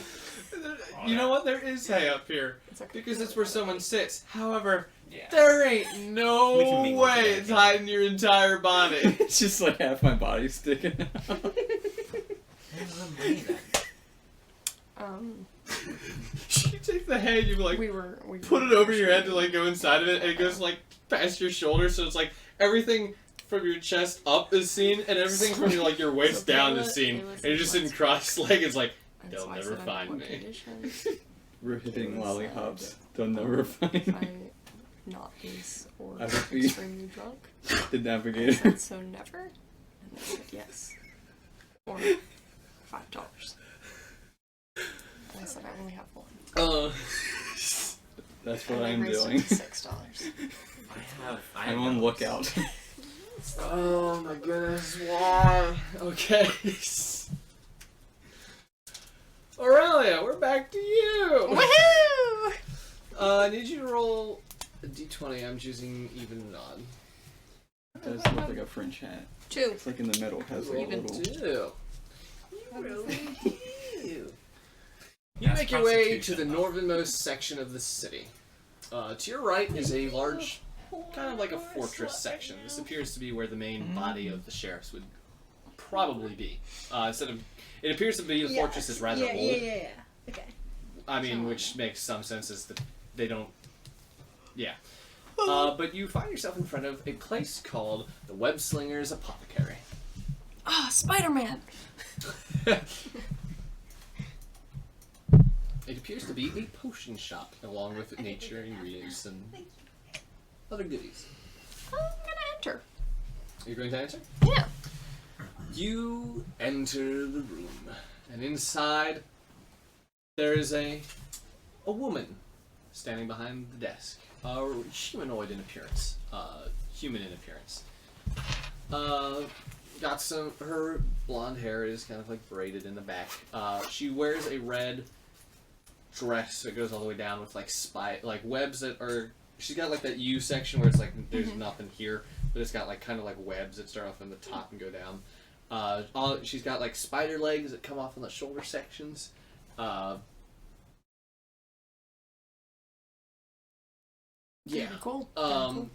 You know what? There is hay up here It's okay. because it's where someone sits. However, Yeah. there ain't We can no mingle way together. it's hiding your entire body. It's just like half my body sticking out. Where's the money then? You take the hay, you like We were. put it over your head to like go inside of it, and it goes like past your shoulder, so it's like everything from your chest up is seen, and everything from your like your waist So down Kayla- is seen, Kayla's and you're just sitting like- cross-legged. It's like And they'll so I never said, under find what me. conditions We're hitting It was lollipops. sad. They'll never find if me. I not is or I would be- extremely drunk? The I navigator. said, so never? And they said yes. Or $5. And I said, I only have one. That's And what they I'm raised doing. it to $6. I'm on lookout. Oh my goodness, why? Okay. Aurelia, we're back to you! Woohoo! I need you to roll a d20. I'm choosing even and odd. It does look like a French hat. 2. It's like in the middle. It has like a Even. little. Two. You really do. You That's make your way to prostitution, the though. northernmost section of the city. To your right is a large, kind of like a fortress section. This appears to be where the main body of the sheriffs would probably be. It appears to be the fortress is rather old. Yeah. Okay. I mean, which makes some sense as that they don't. Yeah. But you find yourself in front of a place called the Webslinger's Apothecary. Ah, Spider-Man! It appears to be a potion shop, along with nature ingredients and other goodies. I'm gonna enter. You're going to answer? Yeah. You enter the room, and inside there is a woman standing behind the desk, humanoid in appearance, human in appearance. Got her blonde hair is kind of like braided in the back. She wears a red dress that goes all the way down with like webs that are. She's got like that U section where it's like there's nothing here, but it's got like kind of like webs that start off in the top and go down. She's got like spider legs that come off on the shoulder sections. Yeah. Very cool. And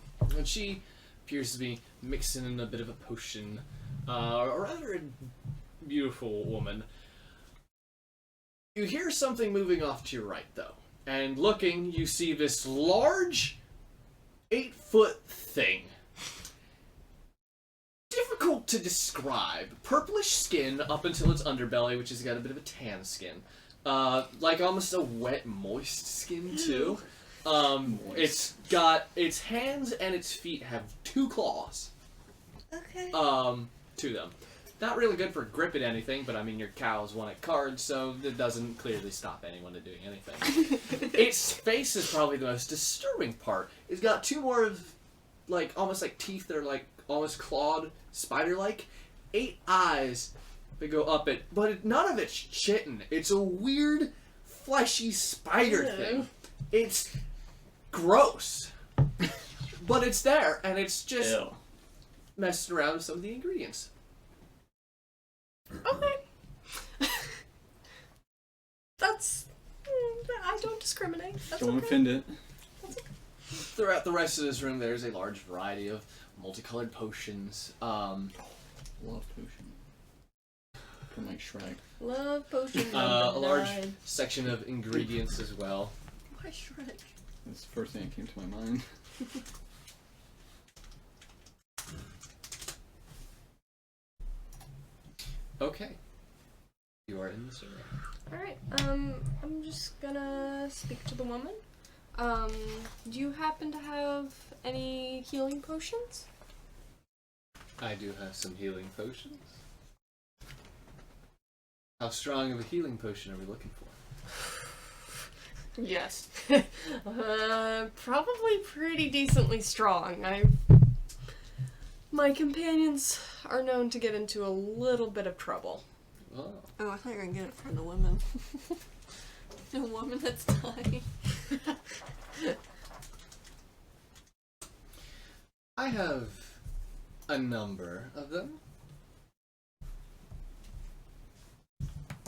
she appears to be mixing in a bit of a potion. A rather beautiful woman. You hear something moving off to your right, though. And looking, you see this large 8-foot thing. Difficult to describe. Purplish skin up until its underbelly, which has got a bit of a tan skin. Like almost a wet, moist skin, too. It's got its hands and its feet have 2 claws. to them. Not really good for gripping anything, but I mean, your cow's won at cards, so it doesn't clearly stop anyone to doing anything. Its face is probably the most disturbing part. It's got two more of, like, almost like teeth that are like almost clawed, spider-like. 8 eyes that go up it, but none of it's chittin'. It's a weird, fleshy spider thing. It's gross. But it's there, and it's just Ew. messing around with some of the ingredients. Okay. That's. I don't discriminate. That's Don't okay. offend it. Throughout the rest of this room, there's a large variety of multicolored potions. Love potion. From like Shrek. Love potion A number large 9. section of ingredients as well. Why Shrek? That's the first thing that came to my mind. Okay. You are in the survey. Alright, I'm just gonna speak to the woman. Do you happen to have any healing potions? I do have some healing potions. How strong of a healing potion are we looking for? Yes. Probably pretty decently strong. My companions are known to get into a little bit of trouble. Oh. Oh, I thought you were gonna get it from the women. The woman that's dying. I have a number of them.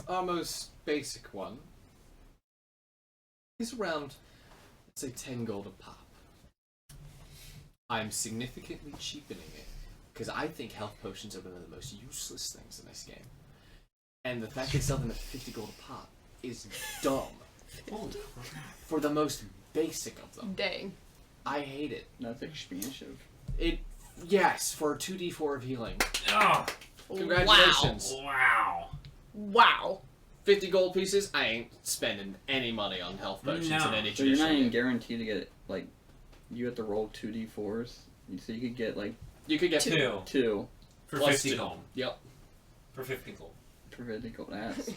Our most basic one is around, let's say, 10 gold a pop. I'm significantly cheapening it because I think health potions are one of the most useless things in this game. And the fact they sell them at 50 gold a pop is dumb. For the most basic of them. Dang. I hate it. That's expensive. Yes, for 2d4 of healing. Oh, Congratulations. wow. 50 gold pieces, I ain't spending any money on health potions No. in any So you're not traditional even game. guaranteed to get, like, you have to roll 2d4s. So you could get, like, You could get 2 2 for Plus 50 2. gold. Yep. For 50 gold. for 50 gold. That's,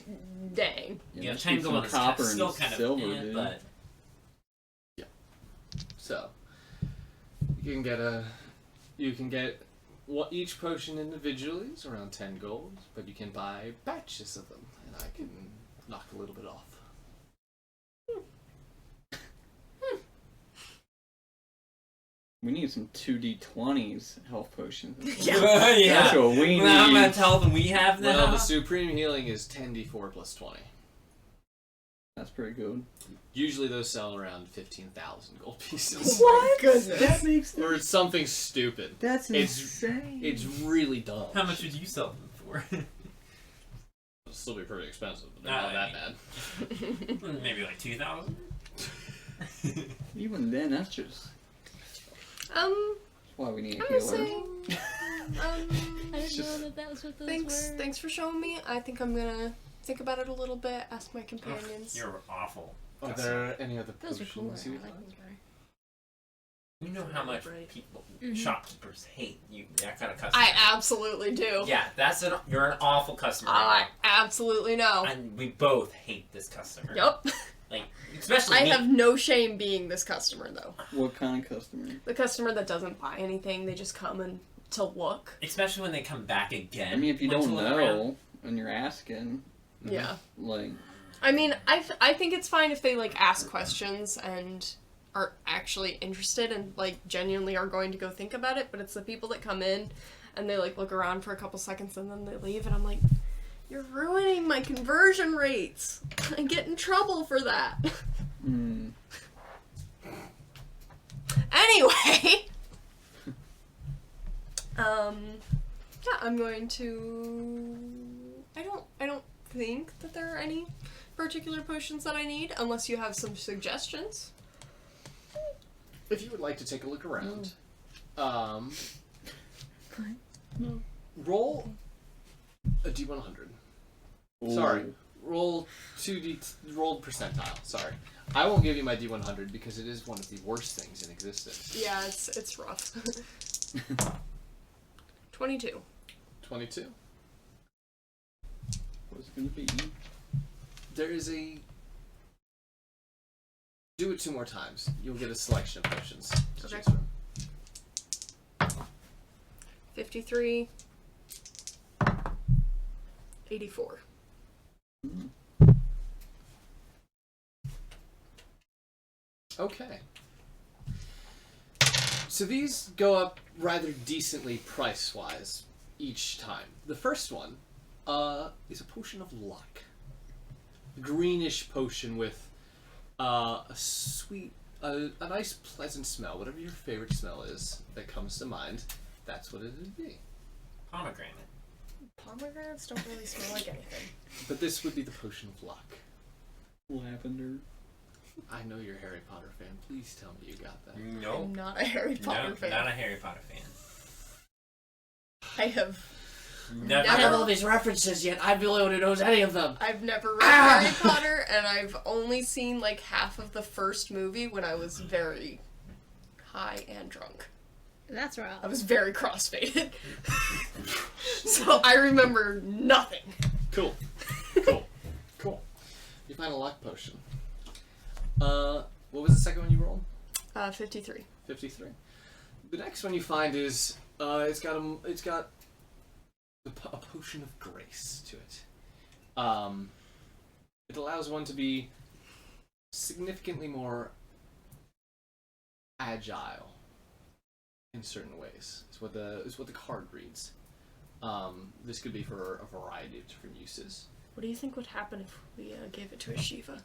Dang. Yeah, must 10 be some gold is copper still and kind of silver, eh, dude. but So, you can get each potion individually is around 10 gold, but you can buy batches of them, and I can knock a little bit off. we need some 2d20s health potions. yeah. That's what we need. Now I'm gonna tell them we have them. Well, the supreme healing is 10d4 plus 20. That's pretty good. Usually those sell around 15,000 gold pieces. What? Goodness. That makes Or it's something stupid. That's It's- insane. It's really dumb. How much would you sell them for? It'll still be pretty expensive, but they're not that bad. Maybe like 2,000. Even then, that's just Um, that's why we need a I'm healer. saying, I didn't just- know that was what those thanks, were. thanks for showing me. I think I'm gonna think about it a little bit, ask my companions. You're awful. Are there any other Those are cooler. potions you I would like like? those better. You know how much Right. people, Mhm. shopkeepers hate you. That kind of customer. I absolutely do. Yeah, you're an awful customer. I absolutely know. And we both hate this customer. Yup. Like, especially I me. have no shame being this customer, though. What kind of customer? The customer that doesn't buy anything, they just come and to look. Especially when they come back again. I mean, if you once don't you look know around. and you're asking, Yeah. like, I mean, I think it's fine if they, like, ask questions and are actually interested and, like, genuinely are going to go think about it, but it's the people that come in and they, like, look around for a couple seconds and then they leave, and I'm like, you're ruining my conversion rates. I get in trouble for that. Anyway, yeah, I'm going to. I don't think that there are any particular potions that I need, unless you have some suggestions. If you would like to take a look around, No. roll a d100. Sorry, roll roll percentile. Sorry, I won't give you my d100 because it is one of the worst things in existence. Yeah, it's rough. 22. 22. What's it gonna be? There is a... Do it 2 more times. You'll get a selection of potions to Okay. choose from. 53. 84. Okay. So these go up rather decently price-wise each time. The first one is a potion of luck. A greenish potion with a sweet, a nice pleasant smell. Whatever your favorite smell is that comes to mind, that's what it would be. Pomegranate. Pomegranates don't really smell like anything. But this would be the potion of luck. Lavender. I know you're a Harry Potter fan. Please tell me you got that. No. I'm not a Harry Potter No, fan. not a Harry Potter fan. I have. Never. I have all these references, yet I'm the only one who knows any of them. I've never read Harry Potter, and I've only seen like half of the first movie when I was very high and drunk. That's rough. I was very crossfaded. So I remember nothing. Cool. Cool. Cool. You find a luck potion. What was the second one you rolled? 53. 53. The next one you find is it's got a potion of grace to it. It allows one to be significantly more agile in certain ways. Is what the card reads. This could be for a variety of different uses. What do you think would happen if we gave it to a Shiva?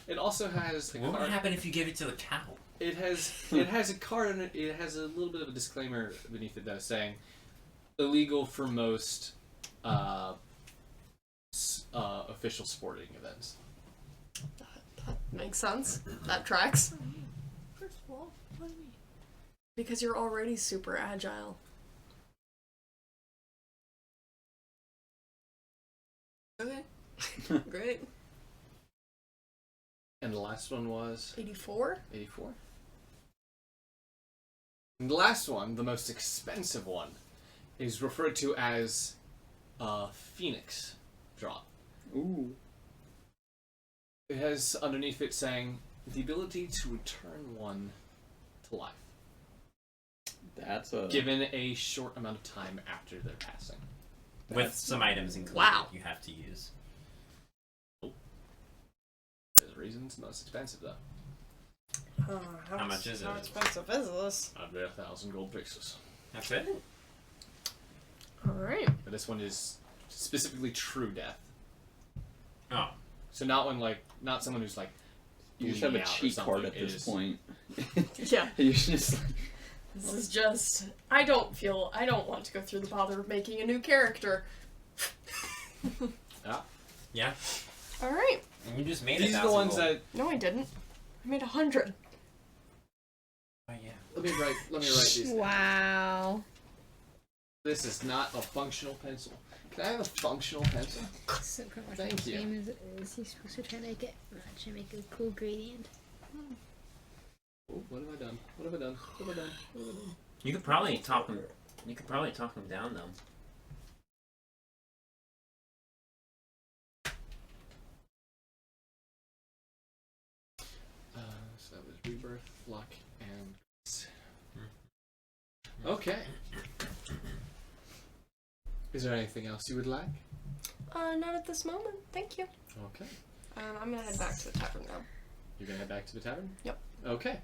It also has a What would card. happen if you gave it to the cow? It has a card in it. It has a little bit of a disclaimer beneath it though, saying illegal for most official sporting events. That makes sense. That tracks. First of all, what do you mean? Because you're already super agile. Okay. Great. And the last one was 84? 84. And the last one, the most expensive one, is referred to as Phoenix Drop. Ooh. It has underneath it saying the ability to return one to life, That's a. given a short amount of time after their passing. With some items included Wow. you have to use. There's a reason it's the most expensive though. How much is it? How expensive is this? I'd bet 1,000 gold pieces. That's it? Alright. But this one is specifically true death. Oh. So not someone who's like. You just have a bleeding out or cheat card something. at It this is- point. Yeah. You just. This is just. I don't want to go through the bother of making a new character. Yeah. Alright. And you just made These are the 1,000 ones gold. that. No, I didn't. I made 100. Oh, yeah. Let me write these. down. Wow. This is not a functional pencil. Can I have a functional pencil? So pretty much Thank the you. same as he's supposed to try to make it. Try to make a cool gradient. Oh, what have I done? What have I done? What have I done? What have I done? You could probably talk him. You could probably talk him down though. So that was rebirth, luck, and grace. Okay. Is there anything else you would like? Not at this moment. Thank you. Okay. I'm gonna head back to the tavern now. You're gonna head back to the tavern? Yep. Okay.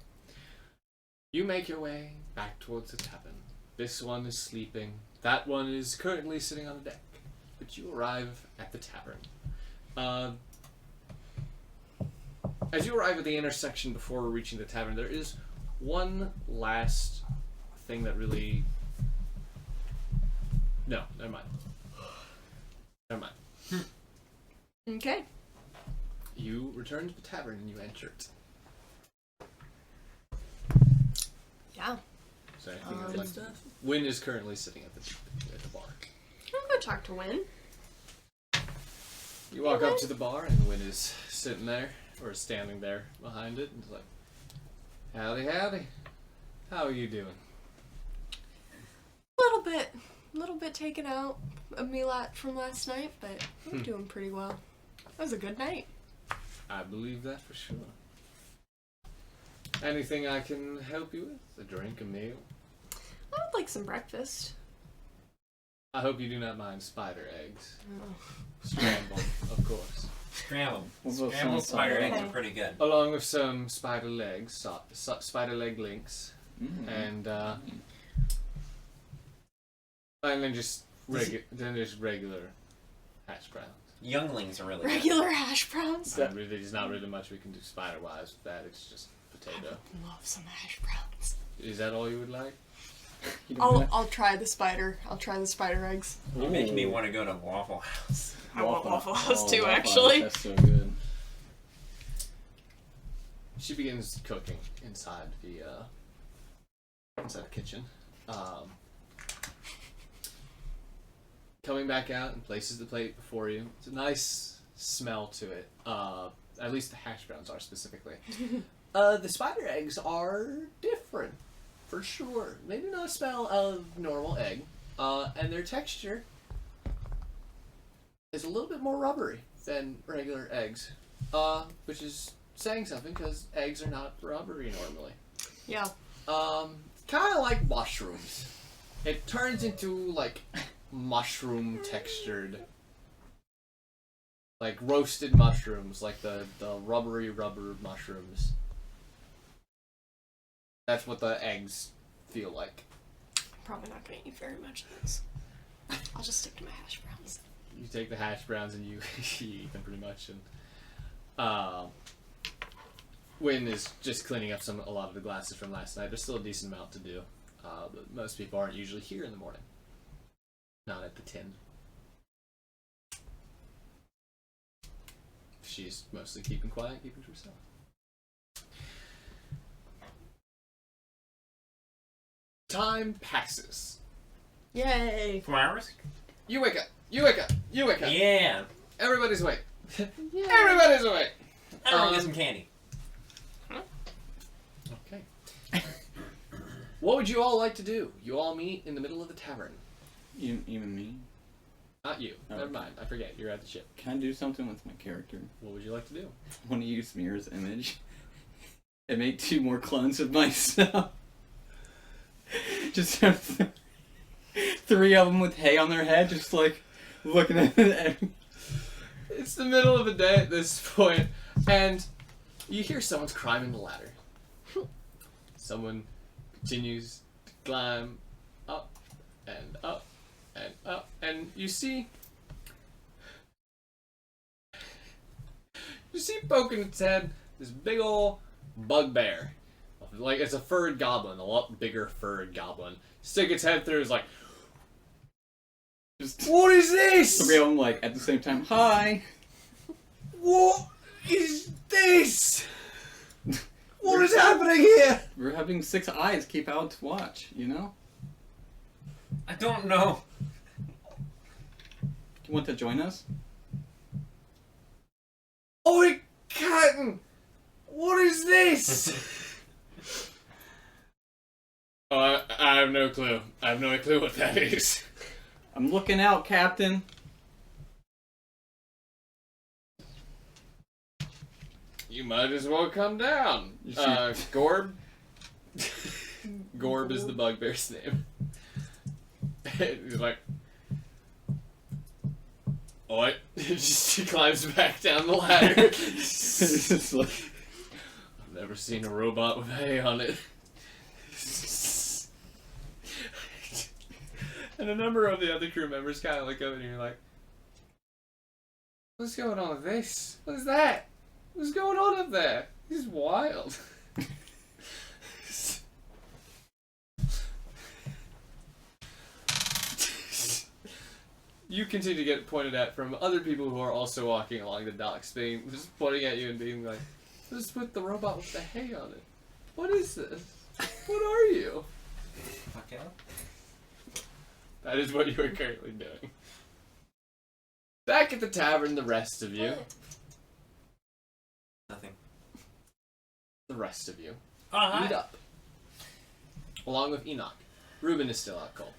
You make your way back towards the tavern. This one is sleeping. That one is currently sitting on the deck. But you arrive at the tavern. As you arrive at the intersection before reaching the tavern, there is one last thing that really... No, never mind. Never mind. Okay. You return to the tavern and you enter it. Yeah. So anything you'd Good like to- stuff. Wynn is currently sitting at the bar. I'll go talk to Win. You walk up to the bar and Wynn is sitting there, or standing there behind it, and is like, "Howdy, howdy. How are you doing?" bit taken out of me from last night, but I'm doing pretty well. That was a good night. I believe that for sure. Anything I can help you with? A drink, a meal? I would like some breakfast. I hope you do not mind spider eggs. Oh. Scrambled, of course. Scrambled. What about Scrambled some spider salad? eggs are pretty good. Along with some spider legs, spider leg links, and then just regular hash browns. Younglings are really good. Regular hash browns. There's not really much we can do spider wise with that. It's just potato. Love some hash browns. Is that all you would like? I'll try the spider. I'll try the spider eggs. You're making me want to go to Waffle House. I want Waffle House too, Waffle House, actually. that's so good. She begins cooking inside the kitchen. Coming back out and places the plate before you. It's a nice smell to it. At least the hash browns are specifically. The spider eggs are different, for sure. Maybe not a smell of normal egg. And their texture is a little bit more rubbery than regular eggs. Which is saying something because eggs are not rubbery normally. Yeah. Kind of like mushrooms. It turns into like mushroom textured, like roasted mushrooms, like the rubber mushrooms. That's what the eggs feel like. Probably not gonna eat very much of this. I'll just stick to my hash browns. You take the hash browns and you eat them pretty much, and Wynn is just cleaning up a lot of the glasses from last night. There's still a decent amount to do, but most people aren't usually here in the morning. Not at the 10. She's mostly keeping quiet, keeping to herself. Time passes. Yay! 4 hours? You wake up. You wake up. You wake up. Yeah. Everybody's awake. Everybody's awake. Everyone get some candy. Okay. What would you all like to do? You all meet in the middle of the tavern. Even me? Not you. Oh. Never mind. I forget. You're at the ship. Can I do something with my character? What would you like to do? I want to use Mirror's image and make 2 more clones of myself. Just have 3 of them with hay on their head, just like looking at it. It's the middle of the day at this point, and you hear someone's climbing the ladder. Someone continues to climb up and up and up, and you see poking its head this big ol' bugbear. Like, it's a furred goblin, a lot bigger furred goblin. Stick its head through, is like, Just what is this? 3 of them, like, at the same time, hi! What is this? What is happening here? We're having 6 eyes keep out to watch, you know? I don't know. You want to join us? Oi, Captain! What is this? Oh, I have no clue. I have no clue what that is. I'm looking out, Captain. You might as well come down. You see- Gorb? Gorb is the bugbear's name. He's like, oi. He climbs back down the ladder. It's just like, I've never seen a robot with hay on it. And a number of the other crew members kind of look up and you're like, what's going on with this? What is that? What's going on up there? This is wild. You continue to get pointed at from other people who are also walking along the docks, being just pointing at you and being like, "What's with the robot with the hay on it? What is this? What are you?" Fuck yeah. That is what you are currently doing. Back at the tavern, the rest of you. Nothing. The rest of you. Oh, Meet hi. up. Along with Enoch. Reuben is still out cold.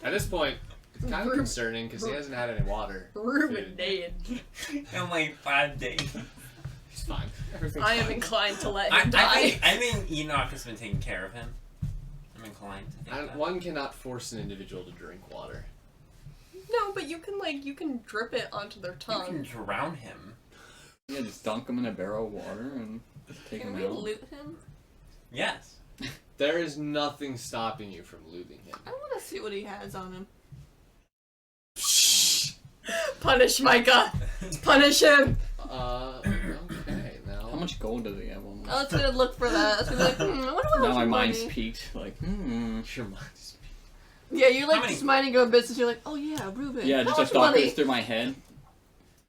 At this point, it's kind of concerning because he hasn't had any water. Ruben dead. In like 5 days. He's fine. Everything's I am fine. inclined to let him die. I think Enoch has been taking care of him. I'm inclined to think that. One cannot force an individual to drink water. No, but you can drip it onto their You tongue. can drown him. Yeah, just dunk him in a barrel of water and take Can him we out. loot him? Yes. There is nothing stopping you from looting him. I want to see what he has on him. Punish Micah! Punish him! Okay, now. How much gold does he have on him? I was gonna look for that. I was gonna be like, I wonder how Now much my money. mind's peaked. Like, Your mind's. Yeah, you're How like many- just minding your own business. You're like, oh yeah, Ruben. Yeah, how just a much thought money? goes through my head.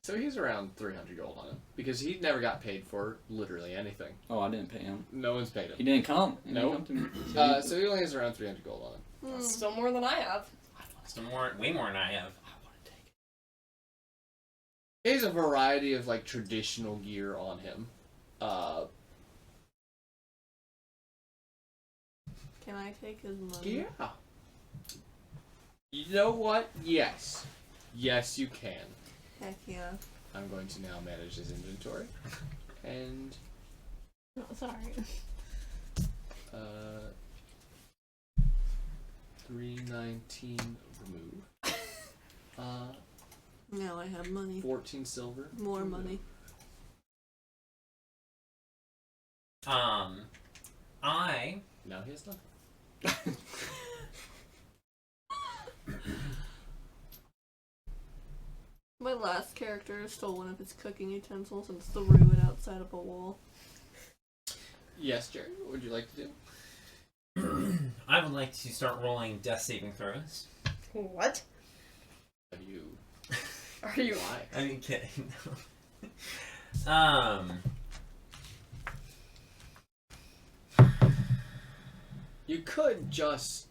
So he's around 300 gold on him because he never got paid for literally anything. Oh, I didn't pay him. No one's paid He him. didn't come. He didn't Nope. come to me. So he only has around 300 gold on him. Hmm. Still more than I have. Way more than I have. He has a variety of like traditional gear on him. Can I take his money? Yeah. You know what? Yes. Yes, you can. Heck yeah. I'm going to now manage his inventory. And, Oh, sorry. 319 remove. Now I have money. 14 silver. More money. I Now he has nothing. My last character stole one of his cooking utensils and threw it outside of a wall. Yes, Jerry. What would you like to do? I would like to start rolling death saving throws. What? Have you? Are you? Why? I'm kidding. You could just.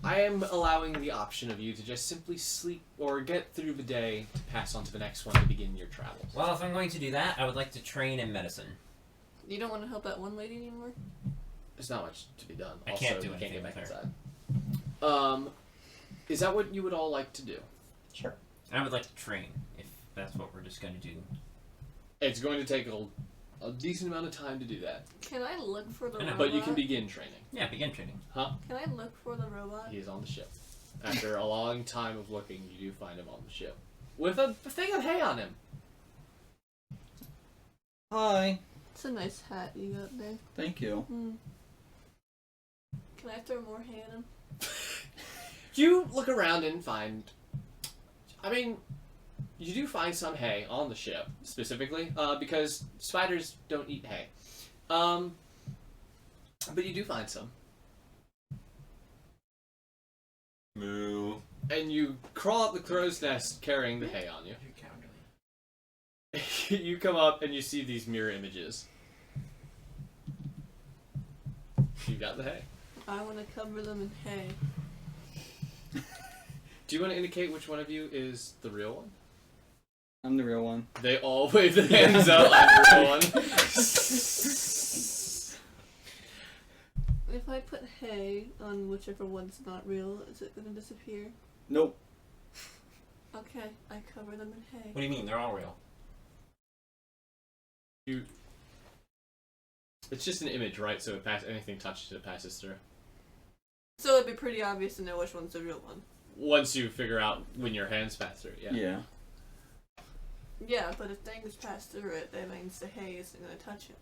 I am allowing the option of you to just simply sleep or get through the day to pass on to the next one to begin your travels. Well, if I'm going to do that, I would like to train in medicine. You don't want to help that one lady anymore? There's not much to be done. I Also, can't do you anything get back with her. inside. Is that what you would all like to do? Sure. I would like to train, if that's what we're just going to do. It's going to take a decent amount of time to do that, Can I look for the I know. robot? but you can begin training. Yeah, begin training. Huh? Can I look for the robot? He is on the ship. After a long time of looking, you do find him on the ship with a thing of hay on him. Hi. It's a nice hat you got there. Thank you. Hmm. Can I throw more hay at him? You look around and find. I mean, you do find some hay on the ship, specifically, because spiders don't eat hay. But you do find some. Moo. And you crawl up the crow's nest carrying the hay on you. You come up and you see these mirror images. You got the hay. I want to cover them in hay. Do you want to indicate which one of you is the real one? I'm the real one. They all wave their hands up. I'm the real one. If I put hay on whichever one's not real, is it going to disappear? Nope. Okay, I cover them in hay. What do you mean? They're all real. It's just an image, right? So anything touches it passes through. So it'd be pretty obvious to know which one's the real one. Once you figure out when your hands pass through, yeah. Yeah. Yeah, but if things pass through it, that means the hay isn't going to touch him.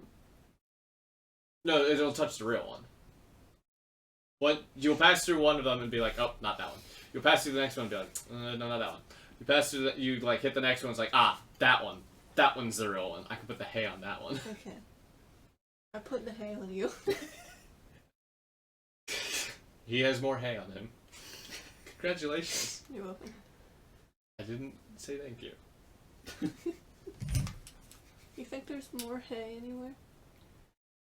No, it'll touch the real one. What you'll pass through one of them and be like, oh, not that one. You'll pass through the next one and be like, no, not that one. You pass through you like hit the next one, it's like, ah, that one. That one's the real one. I can put the hay on that one. Okay. I put the hay on you. He has more hay on him. Congratulations. You're welcome. I didn't say thank you. You think there's more hay anywhere?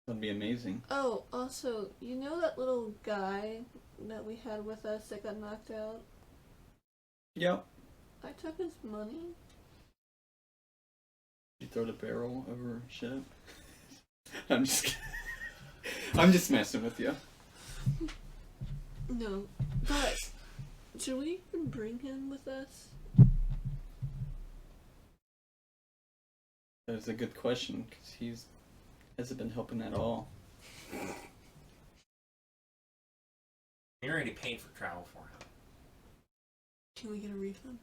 That'd be amazing. Oh, also, you know that little guy that we had with us that got knocked out? Yep. I took his money. You throw the barrel over ship. I'm just kidding. I'm just messing with you. No, but Should we even bring him with us? That is a good question, because hasn't been helping at all. We already paid for travel for him. Can we get a refund?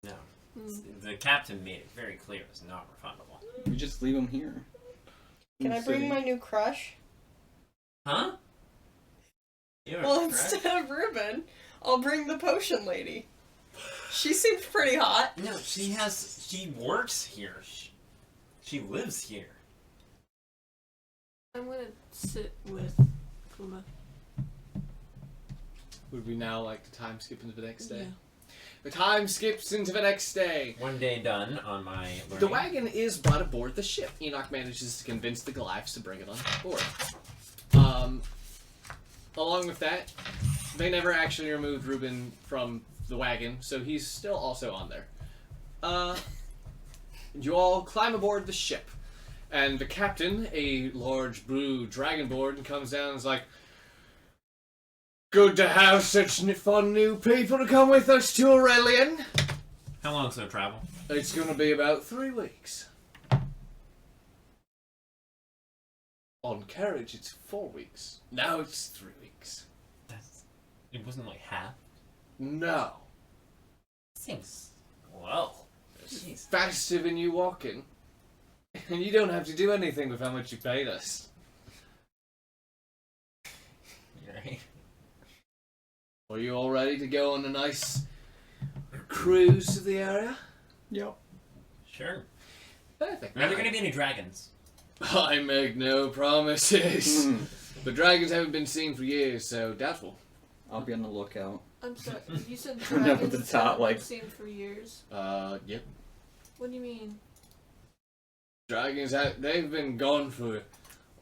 No. Hmm. The captain made it very clear it's not refundable. We just leave him here. Can I bring my new crush? Huh? You have a Well, crush? instead of Ruben, I'll bring the potion lady. She seems pretty hot. No, she works here. She lives here. I'm gonna sit with Kuma. Would we now like to time skip into the next day? Yeah. The time skips into the next day. One day done on my learning. The wagon is brought aboard the ship. Enoch manages to convince the Goliaths to bring it on board. Along with that, they never actually removed Reuben from the wagon, so he's still also on there. You all climb aboard the ship, and the captain, a large blue dragonborn, comes down and is like, "Good to have such fun new people to come with us to Aurelian. How long's their travel? It's going to be about 3 weeks. On carriage, it's 4 weeks. Now it's 3 weeks. It wasn't like half. No. Seems well. It's Jeez. faster than you walking. And you don't have to do anything with how much you paid us. Right. Are you all ready to go on a nice cruise to the area? Yep. Sure. Perfect. Are there going to be any dragons? I make no promises. The dragons haven't been seen for years, so doubtful. I'll be on the lookout. I'm sorry. You said Coming up with dragons the top, that like- I've seen for years. Yep. What do you mean? Dragons, they've been gone for a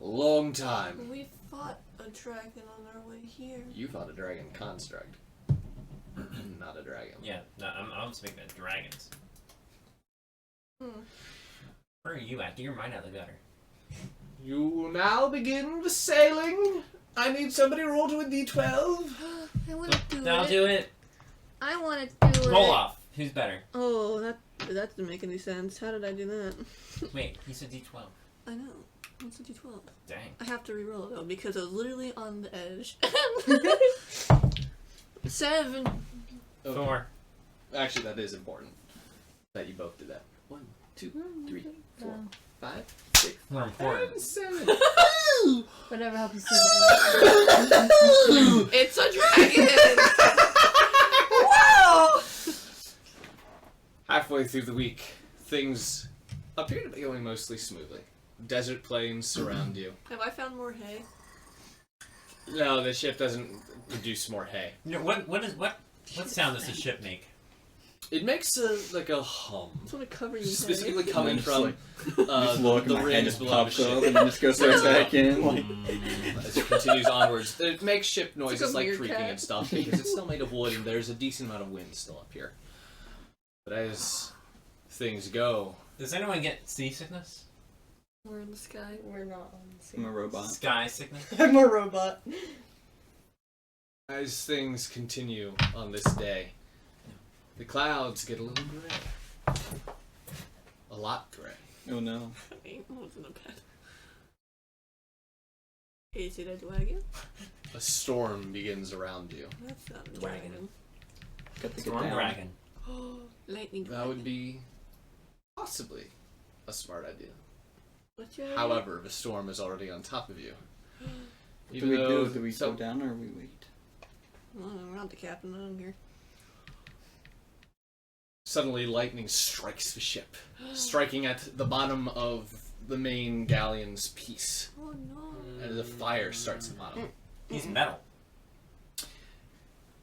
long time. We fought a dragon on our way here. You fought a dragon construct. Not a dragon. Yeah, no, I'm speaking of dragons. Hmm. Where are you at? Get your mind out of the gutter. You will now begin the sailing. I need somebody to roll to a d12. I want to do I'll it. do it. I want to do it. Roll off. Who's better? Oh, that didn't make any sense. How did I do that? Wait, he said D12. I know. What's a d12? Dang. I have to re-roll it though because I was literally on the edge. 7. Oh, 4. actually, that is important. That you both did that. 1, 2, 3, 4, 5, 6, More important. and 7. Whatever helps you sleep. It's a dragon! Wow! Halfway through the week, things appear to be going mostly smoothly. Desert plains surround you. Have I found more hay? No, the ship doesn't produce more hay. No, what sound does the ship make? It makes like a hum. I just want to cover you. Specifically hay. coming Just from like- just look, and the my head rings just below the pops up, ship. and then just goes right back in. Like, As it continues onwards, it makes ship noises like weird creaking cat. and stuff because it's still made of wood and there's a decent amount of wind still up here. But as things go, Does anyone get seasickness? We're in the sky. We're not on the I'm same. a robot. Sky sickness? I'm a robot. as things continue on this day, the clouds get a little gray. A lot gray. Oh no. Wait, what was in the bed? Hey, see that dragon? A storm begins around you. That's not a Dragon. dragon. Got to get Storm down. dragon. Lightning dragon. That would be possibly a smart idea. What's your idea? However, the storm is already on top of you. What do we do? Do we go down or we wait? Well, I'm not the captain. I don't care. Suddenly, lightning strikes the ship, striking at the bottom of the main galleon's piece, Oh no. and the fire starts at the bottom. He's metal.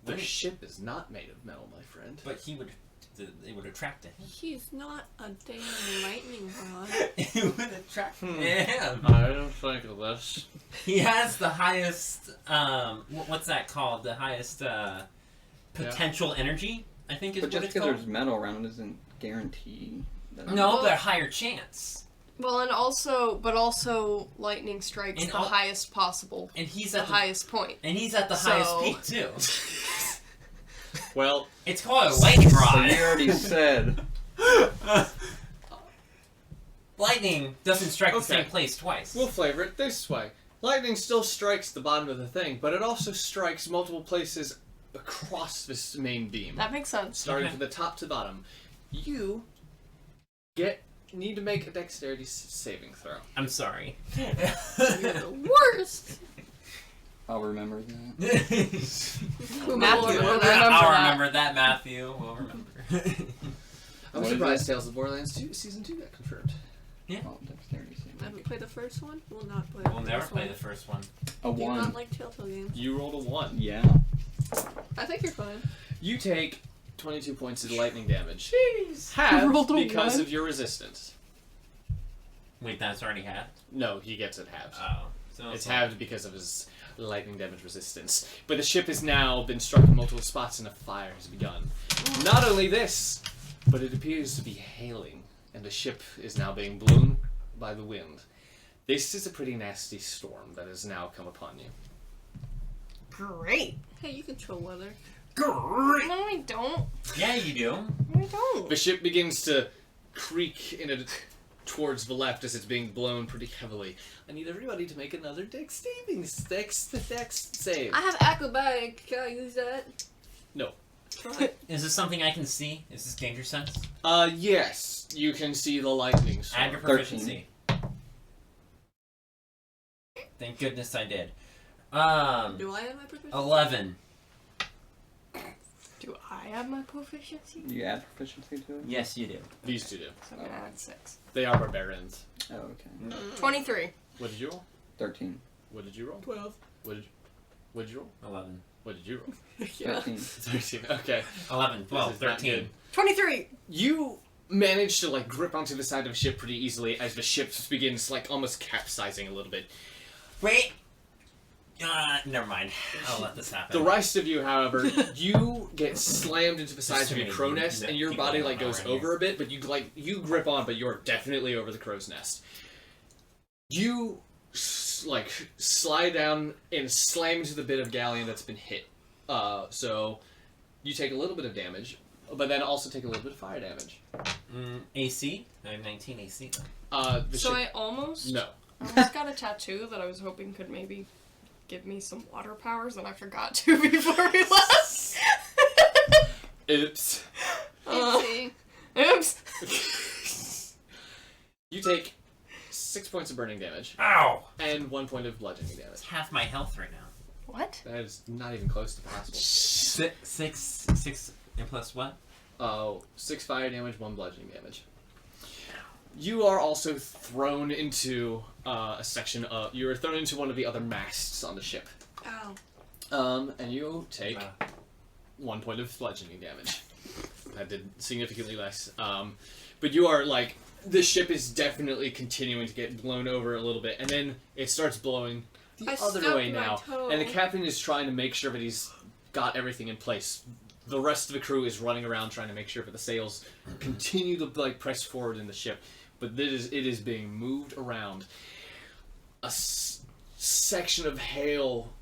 The ship is not made of metal, my friend. But it would attract him. He's not a damn lightning rod. It would attract him. I don't think of this. He has the highest, what's that called? The highest, potential energy, I think is But what just it's because called. there's metal around it doesn't guarantee that. No, but a higher chance. Well, and also, lightning strikes And the al- highest possible, And he's the at the highest point. And he's at the So- highest peak, too. Well, It's called a lightning So rod. you already said. Lightning doesn't strike the Okay. same place twice. we'll flavor it this way. Lightning still strikes the bottom of the thing, but it also strikes multiple places across this main beam. That makes sense. Starting Okay. from the top to bottom. You need to make a dexterity saving throw. I'm sorry. You're the worst. I'll remember that. Matthew Matthew, will will remember I'll that. remember that, Matthew. We'll remember. I'm What is surprised it? Tales of Borderlands 2 Season 2 got confirmed. Oh, dexterity saving. I haven't played the first one. Will not play. We'll the never first play one. the first one. A Do you 1. not like Telltale games? You rolled a 1. Yeah. I think you're fine. You take 22 points of lightning damage. Jeez. Halved Rolled a because 1? of your resistance. Wait, that's already had? No, he gets it halved. Oh. So It's halved because of his lightning damage resistance. But the ship has now been struck in multiple spots and a fire has begun. Not only this, but it appears to be hailing, and the ship is now being blown by the wind. This is a pretty nasty storm that has now come upon you. Great. Hey, you control weather. No, I don't. Yeah, you do. I don't. The ship begins to creak towards the left as it's being blown pretty heavily. I need everybody to make another dex save. I have acrobatic. Can I use that? No. Try. Is this something I can see? Is this danger sense? Yes, you can see the lightning storm. Add your proficiency. Thank goodness I did. Do I have my proficiency? 11. Do I have my proficiency? You add proficiency to it? Yes, you do. These two do. So I'm gonna add 6. They are barbarians. Oh, okay. 23. What did you roll? 13. What did you roll? 12. What did you roll? 11. What did you roll? Yeah. 13. 13. Okay. 11, 12, This is not 13. good. 23! You manage to like grip onto the side of a ship pretty easily as the ship begins like almost capsizing a little bit. Wait! Never mind. I'll let this happen. The rest of you, however, you get slammed into the sides too of your many crow nest, and your people body going like on goes right over a bit, but you grip on, but you're definitely over the crow's nest. You slide down and slam into the bit of galleon that's been hit. So you take a little bit of damage, but then also take a little bit of fire damage. AC? I have 19 AC though. The So ship, I almost got a tattoo that I was hoping could maybe give me some water powers, and I forgot to before we left. oops. Oops. You take 6 points of burning damage Ow! and 1 point of bludgeoning damage. It's half my health right now. What? That is not even close to possible. Six, and plus what? 6 fire damage, 1 bludgeoning damage. You are also thrown into a section of. You are thrown into one of the other masts on the ship. Ow. And you take 1 point of bludgeoning damage. That did significantly less. But you are like. The ship is definitely continuing to get blown over a little bit, and then it starts blowing the I other stubbed way my now. toe. And the captain is trying to make sure that he's got everything in place. The rest of the crew is running around trying to make sure that the sails continue to like press forward in the ship, but it is being moved around. A section of hail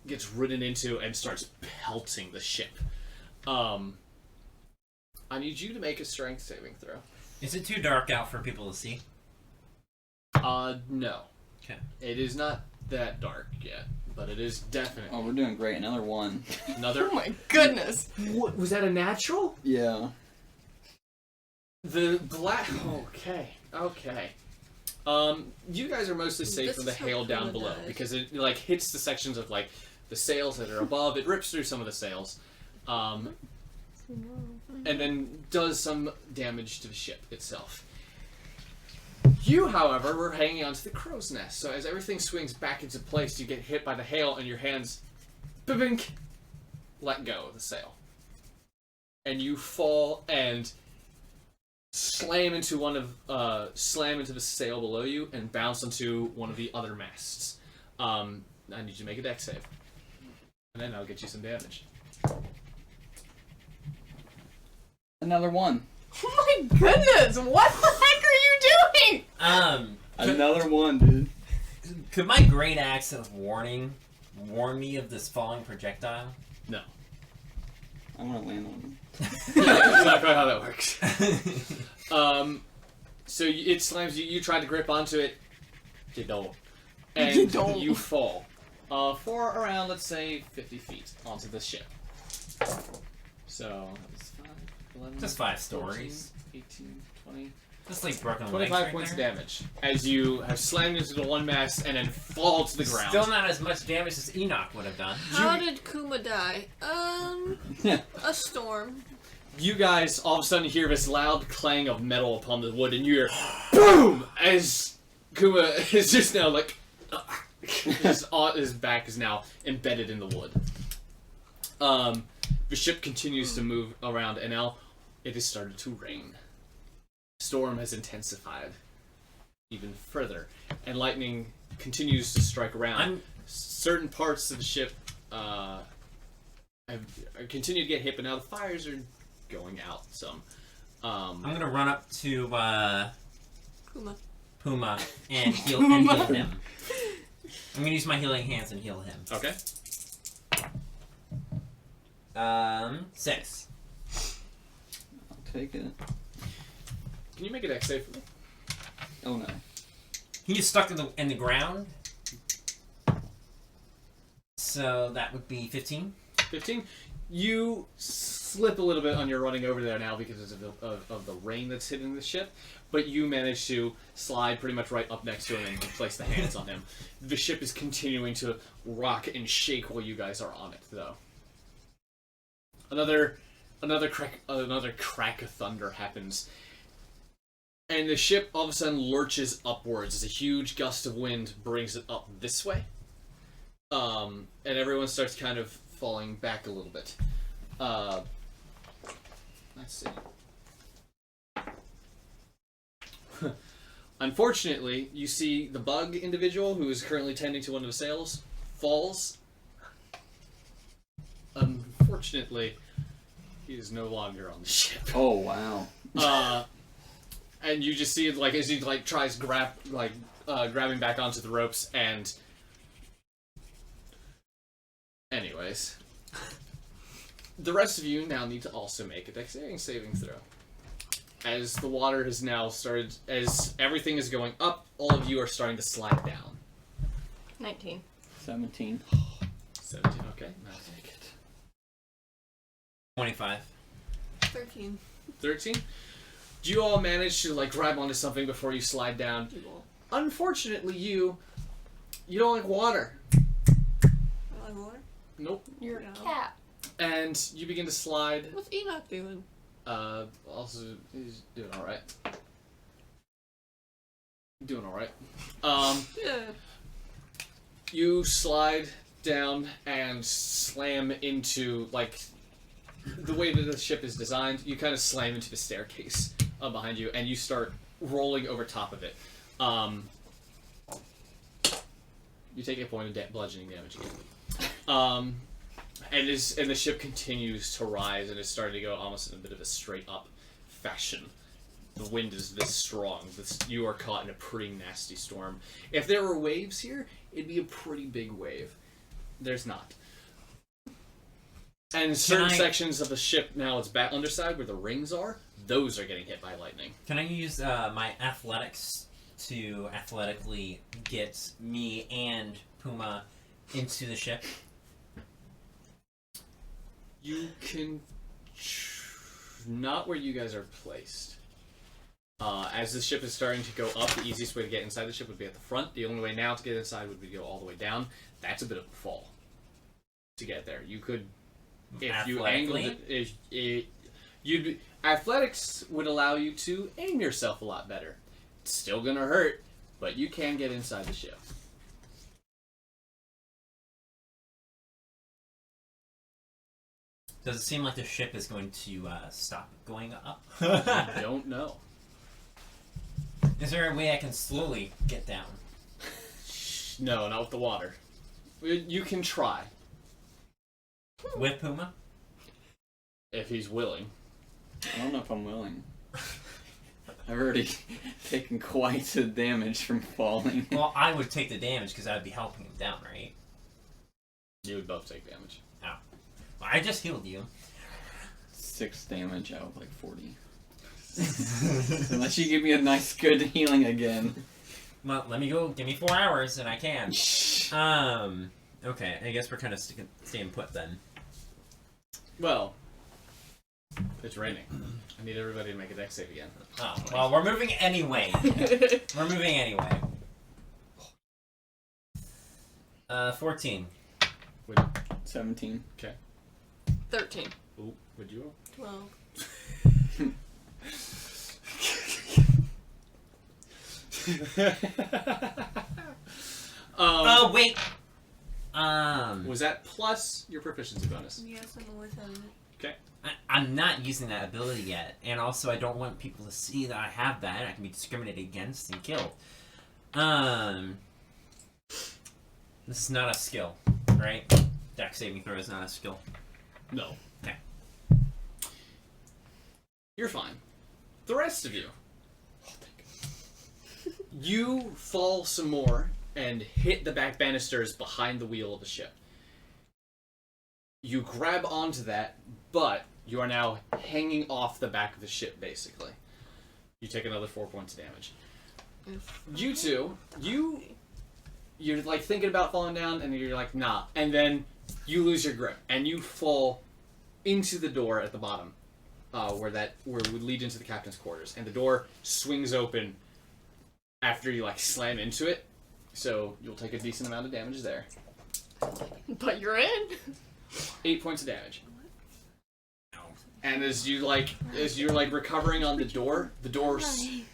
gets ridden into and starts pelting the ship. I need you to make a strength saving throw. Is it too dark out for people to see? No. Okay. It is not that dark yet, but it is definitely Oh, we're doing great. Another 1. another. Oh my goodness. What, was that a natural? Yeah. The black. Okay. You guys are mostly safe This from the is how hail down Kula below dies. because it like hits the sections of like the sails that are above. It rips through some of the sails, and then does some damage to the ship itself. You, however, were hanging onto the crow's nest, so as everything swings back into place, you get hit by the hail, and your hands, bink, let go of the sail, and you fall and slam into the sail below you and bounce onto one of the other masts. I need you to make a dex save, and then I'll get you some damage. Another 1. Oh my goodness. What the heck are you doing? Another 1, dude. Could my great axe of warning warn me of this falling projectile? No. I want to land on him. Yeah, that's not quite how that works. So it slams you. You try to grip onto it. You don't. And You don't. you fall. For around, let's say, 50 feet onto the ship. So, that's 5, 11, Just 5 14, stories. 18, 20, Just like broken legs 25 right points there. of damage. As you have slammed into the one mast and then fall to the ground. Still not as much damage as Enoch would have done. How did Kuma die? A storm. You guys all of a sudden hear this loud clang of metal upon the wood, and you hear BOOM! As Kuma is just now like his back is now embedded in the wood. The ship continues to move around, and now it has started to rain. Storm has intensified even further, and lightning continues to strike around. Certain parts of the ship have continued to get hit, but now the fires are going out some. I'm gonna run up to Kuma. Puma and heal him. I'm gonna use my healing hands and heal him. Okay. 6. I'll take it. Can you make an X save for me? Oh no. He is stuck in the ground. So that would be 15. 15. You slip a little bit on your running over there now because of the rain that's hitting the ship, but you manage to slide pretty much right up next to him and place the hands on him. The ship is continuing to rock and shake while you guys are on it, though. Another crack of thunder happens, and the ship all of a sudden lurches upwards as a huge gust of wind brings it up this way. And everyone starts kind of falling back a little bit. Let's see. Unfortunately, you see the bug individual who is currently tending to one of the sails falls. Unfortunately, he is no longer on the ship. Oh wow. And you just see it like as he like tries grabbing back onto the ropes, and anyways, the rest of you now need to also make a dexterity saving throw. As the water has now started, as everything is going up, all of you are starting to slide down. 19. 17. 17, okay. I'll take it. 25. 13. 13. Do you all manage to like grab onto something before you slide down? Unfortunately, you don't like water. I like water. Nope. You're No. a cat. And you begin to slide. What's Enoch doing? Also, he's doing all right. Doing all right. Yeah. You slide down and slam into, like, the way that the ship is designed, you kind of slam into the staircase behind you, and you start rolling over top of it. You take a point of bludgeoning damage again. And the ship continues to rise, and is starting to go almost in a bit of a straight up fashion. The wind is this strong. You are caught in a pretty nasty storm. If there were waves here, it'd be a pretty big wave. There's not. And certain sections of the ship now, its back underside where the rings are, those are getting hit by lightning. Can I use my athletics to athletically get me and Puma into the ship? You can... not where you guys are placed. As the ship is starting to go up, the easiest way to get inside the ship would be at the front. The only way now to get inside would be to go all the way down. That's a bit of a fall to get there. You could, if you angled it, athletics would allow you to aim yourself a lot better. It's still gonna hurt, but you can get inside the ship. Does it seem like the ship is going to stop going up? I don't know. Is there a way I can slowly get down? No, not with the water. You can try, With Puma? if he's willing. I don't know if I'm willing. I've already taken quite the damage from falling. Well, I would take the damage because I would be helping him down, right? You would both take damage. I just healed you. 6 damage out of like 40. Unless you give me a nice good healing again. Well, let me go. Give me 4 hours, and I can. Okay. I guess we're kind of staying put then. Well, it's raining. I need everybody to make a dex save again. Oh, well, we're moving anyway. We're moving anyway. 14. 17. 13. Ooh, would you roll? 12. Oh, wait. Was that plus your proficiency bonus? Yes, I'm always having it. I'm not using that ability yet, and also I don't want people to see that I have that. I can be discriminated against and killed. This is not a skill, right? Dex saving throw is not a skill. No. Okay. You're fine. The rest of you. You fall some more and hit the back banisters behind the wheel of the ship. You grab onto that, but you are now hanging off the back of the ship, basically. You take another 4 points of damage. You two, you're like thinking about falling down, and you're like, nah. And then you lose your grip, and you fall into the door at the bottom, where it would lead into the captain's quarters. And the door swings open after you like slam into it, so you'll take a decent amount of damage there. But you're in. 8 points of damage. And as you're like recovering on the door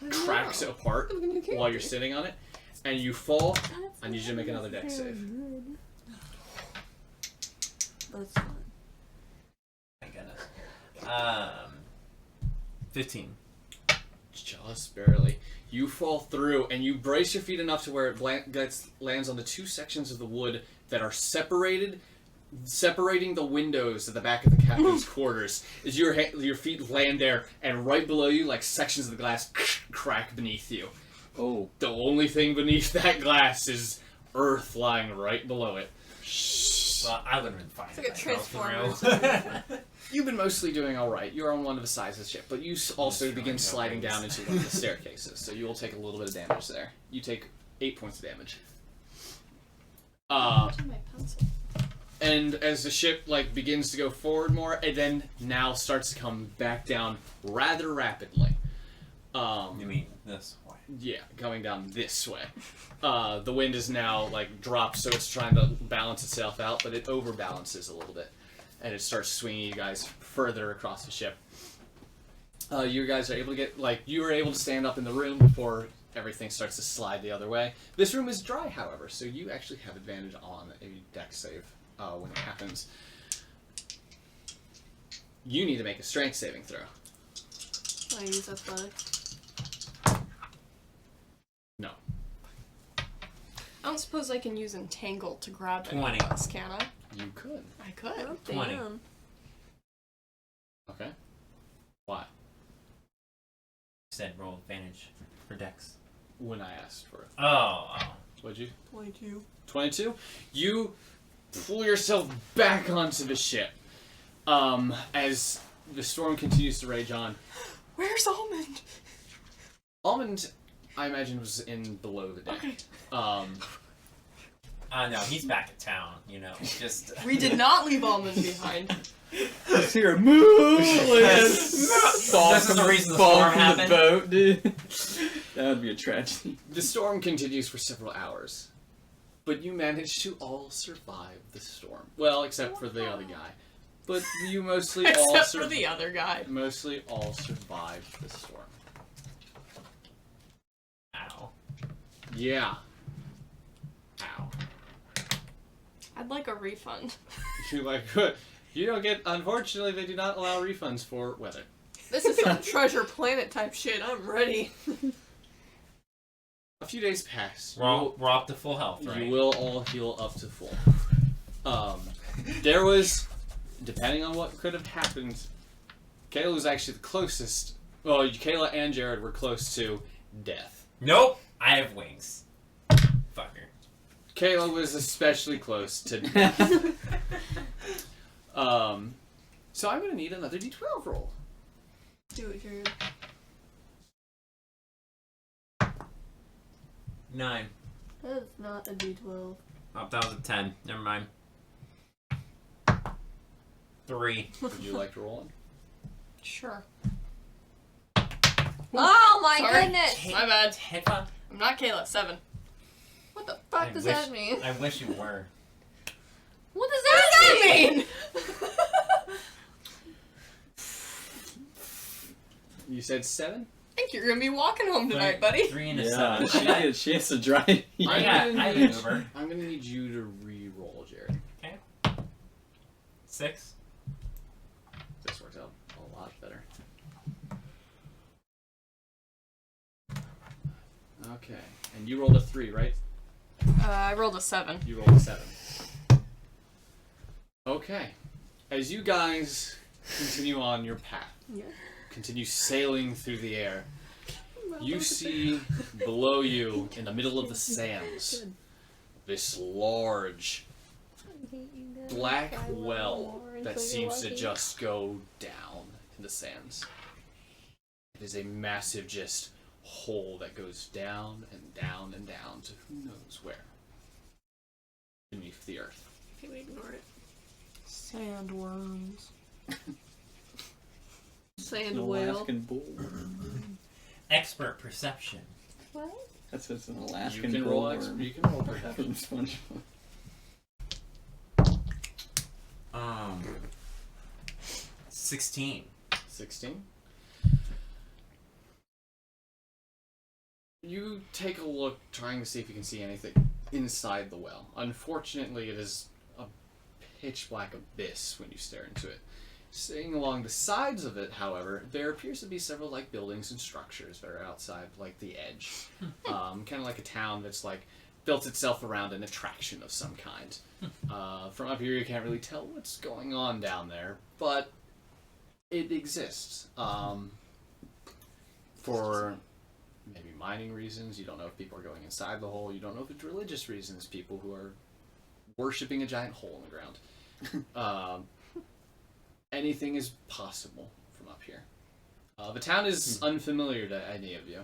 cracks apart while you're sitting on it, and you fall. I need you to make another dex save. That's fine. Thank goodness. 15. Just barely. You fall through, and you brace your feet enough to where it lands on the 2 sections of the wood that are separating the windows at the back of the captain's quarters. As your feet land there, and right below you, like sections of the glass crack beneath you. Oh. The only thing beneath that glass is earth lying right below it. Well, I would have been fine. It's like a if that fell Transformers. through. You've been mostly doing all right. You're on one of the sides of the ship, but you also begin sliding down into one of the staircases, so you will take a little bit of damage there. You take 8 points of damage. My pencil. And as the ship like begins to go forward more, it then now starts to come back down rather rapidly. You mean this way? Yeah, going down this way. The wind is now like dropped, so it's trying to balance itself out, but it overbalances a little bit, and it starts swinging you guys further across the ship. You guys are able to you were able to stand up in the room before everything starts to slide the other way. This room is dry, however, so you actually have advantage on a dex save when it happens. You need to make a strength saving throw. I use athletics. No. I don't suppose I can use Entangle to grab 20. us, can I? You could. I could. Oh, 20. damn. Okay. Why? Said roll advantage for Dex. When I asked for it. Oh. What'd you? 22. 22? You pull yourself back onto the ship. As the storm continues to rage on. Where's Almond? Almond, I imagine, was in below the deck. Okay. No, he's back in town, you know. Just We did not leave Almond behind. Let's hear a move! This is the reason the storm from happened. the boat, dude. That would be a tragedy. The storm continues for several hours. But you manage to all survive the storm. Well, except for the other guy. But you mostly all Except for the other guy. mostly all survived the storm. Ow. Yeah. Ow. I'd like a refund. You're like, you don't get. Unfortunately, they do not allow refunds for weather. This is some Treasure Planet type shit. I'm ready. A few days pass. We're up to full health, right? You will all heal up to full. There was, depending on what could have happened, Kayla was actually the closest. Well, Kayla and Jared were close to death. Nope. I have wings. Fucker. Kayla was especially close to death. So I'm gonna need another d12 roll. Do it, Jared. 9. That is not a D12. Oh, that was a 10. Never mind. 3. Would you like to roll one? Sure. Oh my Sorry. goodness! My bad. Hit on. I'm not Kayla. 7. What the fuck does that mean? I wish you were. What does What that does that mean? You said 7? I think you're gonna be walking home tonight, buddy. 3 and a Yeah, 7. she has to drive. I have Uber. I'm gonna need you to re-roll, Jared. 6. This works out a lot better. Okay, and you rolled a 3, right? I rolled a 7. You rolled a 7. Okay, as you guys continue on your path, Yeah. continue sailing through the air, you see below you, in the middle of the sands, this large black well that seems to just go down in the sands. It is a massive just hole that goes down and down and down to who knows where beneath the earth. Can we ignore it? Sandworms. Sand whale. Alaskan bull. Expert perception. What? That's just an You Alaskan can roll bullworm. you can roll From perception. SpongeBob. 16. 16. You take a look, trying to see if you can see anything inside the well. Unfortunately, it is a pitch black abyss when you stare into it. Staying along the sides of it, however, there appears to be several like buildings and structures that are outside, like the edge. Kind of like a town that's like built itself around an attraction of some kind. From up here, you can't really tell what's going on down there, but it exists. For maybe mining reasons, you don't know if people are going inside the hole. You don't know if it's religious reasons, people who are worshipping a giant hole in the ground. Anything is possible from up here. The town is unfamiliar to any of you.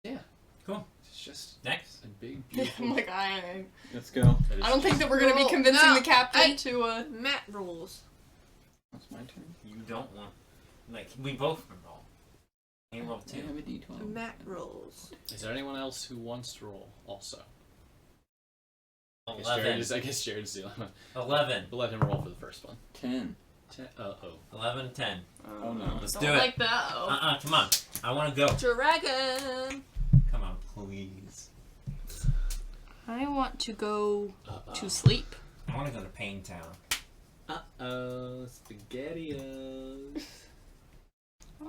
Yeah. Cool. It's just Next. a big, beautiful... I'm like, I Let's go. I don't think that we're gonna be Roll- convincing no, the captain I- to, Matt rules. That's my turn. You don't want. Like, we both can roll. You roll 2. I have a D12. Matt rolls. Is there anyone else who wants to roll also? I guess 11. I guess Jared's the only one. 11. We'll let him roll for the first one. 10. 11, 10. Oh no. Let's don't do it. like that. Come on. I want to go. Dragon! Come on, please. I want to go Uh-oh. to sleep. I want to go to Pain Town. Uh-oh. SpaghettiOs.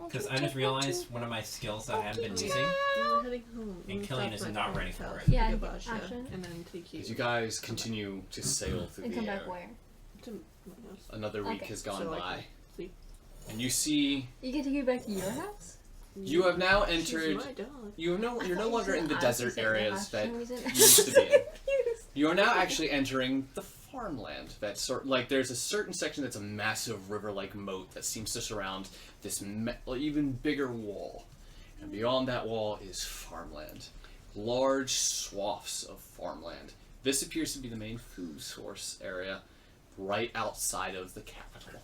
Because I just realized one of my skills that I haven't been using. We're heading home. And We Killian stopped is my not ready parents' for house it. Yeah, to go Basha, Ashen. and then take you. As you guys continue to sail through And the come air, back where? to my house. another week Okay. has gone So I by. can sleep. And you see, You get to go back to your house? you have now She's entered... my dog. You're no I thought you longer said in the I was desert saying areas that Ashen was in- you used to be in. You are now actually entering the farmland. That's sort like there's a certain section that's a massive river-like moat that seems to surround this even bigger wall, and beyond that wall is farmland, large swaths of farmland. This appears to be the main food source area, right outside of the capital.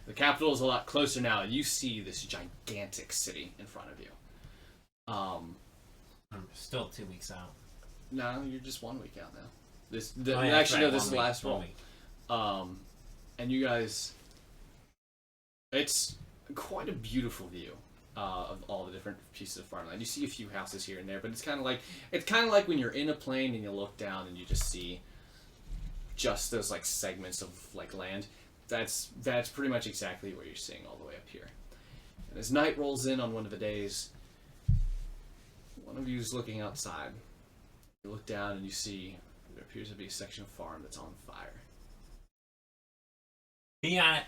The capital is a lot closer now, and you see this gigantic city in front of you. I'm still 2 weeks out. No, you're just 1 week out now. This Oh, yeah, actually that's right, no, this is 1 the week, last 1 roll. week. And you guys, it's quite a beautiful view of all the different pieces of farmland. You see a few houses here and there, but it's kind of like when you're in a plane and you look down and you just see just those like segments of like land. That's pretty much exactly what you're seeing all the way up here. And as night rolls in on one of the days, one of you is looking outside. You look down and you see there appears to be a section of farm that's on fire. Be on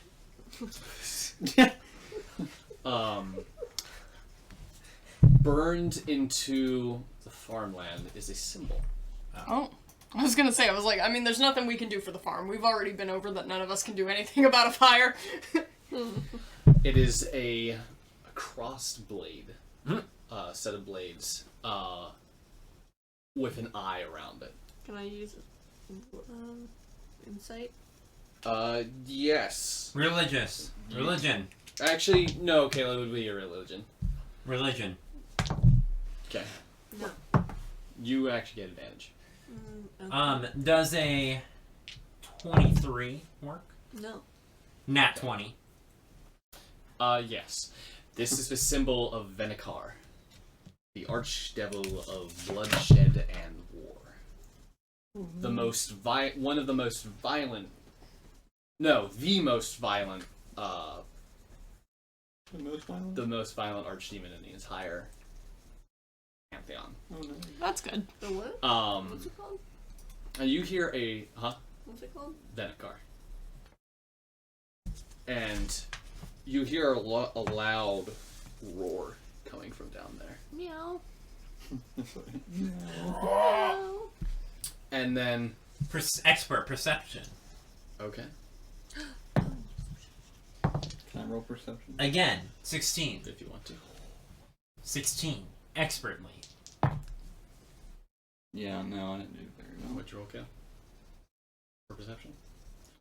it. Burned into the farmland is a symbol. Oh. I was gonna say, I was like, I mean, there's nothing we can do for the farm. We've already been over that none of us can do anything about a fire. It is a crossed blade, set of blades, with an eye around it. Can I use insight? Yes. Religion. Actually, no, Kayla would be your religion. Religion. Okay. No. You actually get advantage. Okay. Does a 23 work? No. Nat 20. Yes. This is the symbol of Venikar, the archdevil of bloodshed and war. The most one of the most violent. No, the most violent. The most violent? The most violent archdemon in the entire pantheon. Oh no. That's good. The what? What's it called? And you hear a What's it called? Venikar, and you hear a loud roar coming from down there, Meow. and then Expert perception. okay, Can I roll perception? Again, 16. if you want to. 16. Expertly. Yeah, no, I didn't do very well. What'd you roll, Cal? For perception?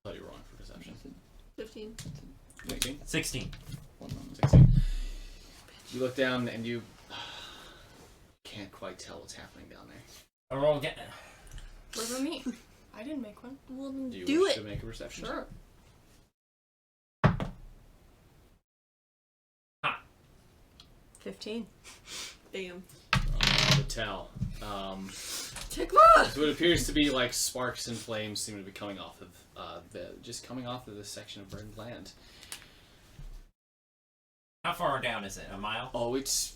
I thought you were wrong for perception. 15. 16? 16. 16. You look down and you can't quite tell what's happening down there. A roll again. What about me? I didn't make one. Well, Do you do wish it. to make a perception? Sure. 15. Damn. To tell. Tickma! So it appears to be like sparks and flames seem to be coming off of coming off of this section of burned land. How far down is it? A mile? Oh, it's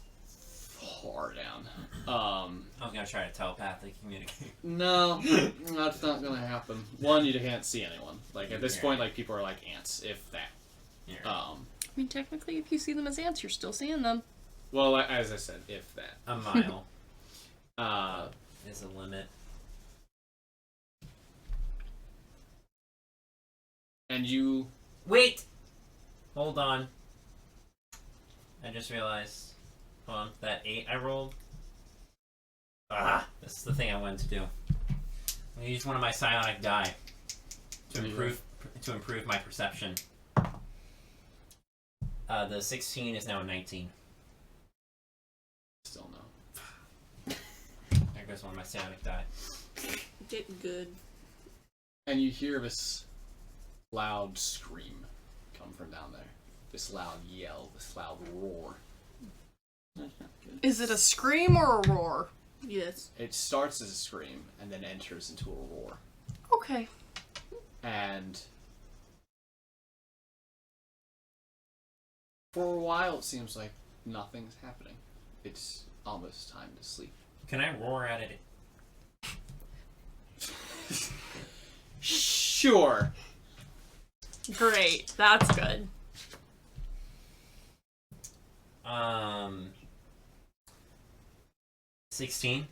far down. I was gonna try to telepathically communicate. No, that's not gonna happen. One, you can't see anyone. Like at this point, like people are like ants, if that. Yeah. I mean, technically, if you see them as ants, you're still seeing them. Well, as I said, if that. A mile Uh, is the limit. and you. Wait! Hold on. I just realized. Hold on. That 8 I rolled. This is the thing I wanted to do. I'm gonna use one of my psionic die to improve my perception. The 16 is now a 19. Still no. There goes one of my psionic die. Getting good. And you hear this loud scream come from down there. This loud yell, this loud roar. That's not good. Is it a scream or a roar? Yes. It starts as a scream and then enters into a roar. Okay. And for a while, it seems like nothing's happening. It's almost time to sleep. Can I roar at it? Sure. Great. That's good. 16.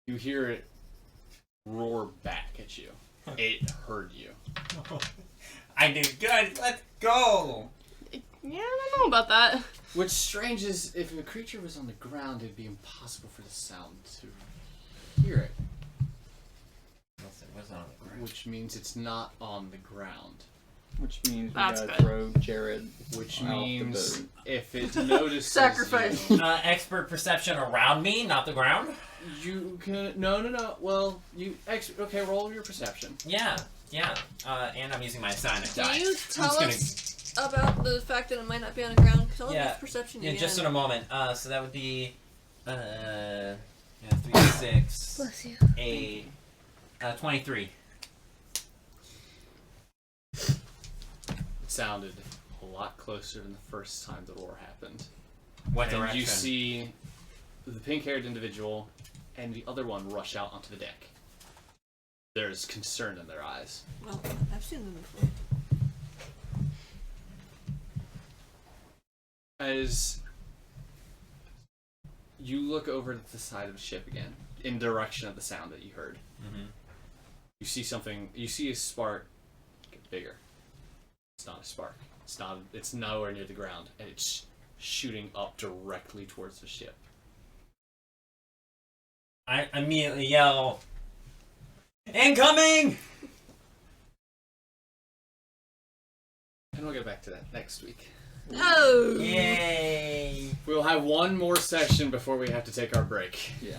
You hear it roar back at you. It heard you. I did good. Let's go. Yeah, I don't know about that. What's strange is if a creature was on the ground, it'd be impossible for the sound to hear it. Unless it was on the ground. Which means it's not on the ground. Which means we That's gotta good. throw Jared Which off the means boat. if it notices Sacrifice. Expert perception around me, not the ground. you can no. Well, okay. Roll your perception. Yeah. And I'm using my psionic die. Can you tell I'm us about the fact that it might not be on the ground? Because I'll Yeah. use perception Yeah, again. just in a moment. So that would be 3, 6, Bless you. 8, 23. It sounded a lot closer than the first time the roar happened. What And direction? you see the pink-haired individual and the other one rush out onto the deck. There's concern in their eyes. Well, I've seen them before. as you look over to the side of the ship again, in direction of the sound that you heard, you see something. You see a spark get bigger. It's not a spark. It's nowhere near the ground, and it's shooting up directly towards the ship. I immediately yell, "Incoming!" And we'll get back to that next week. Oh! Yay! We'll have one more session before we have to take our break. Yeah.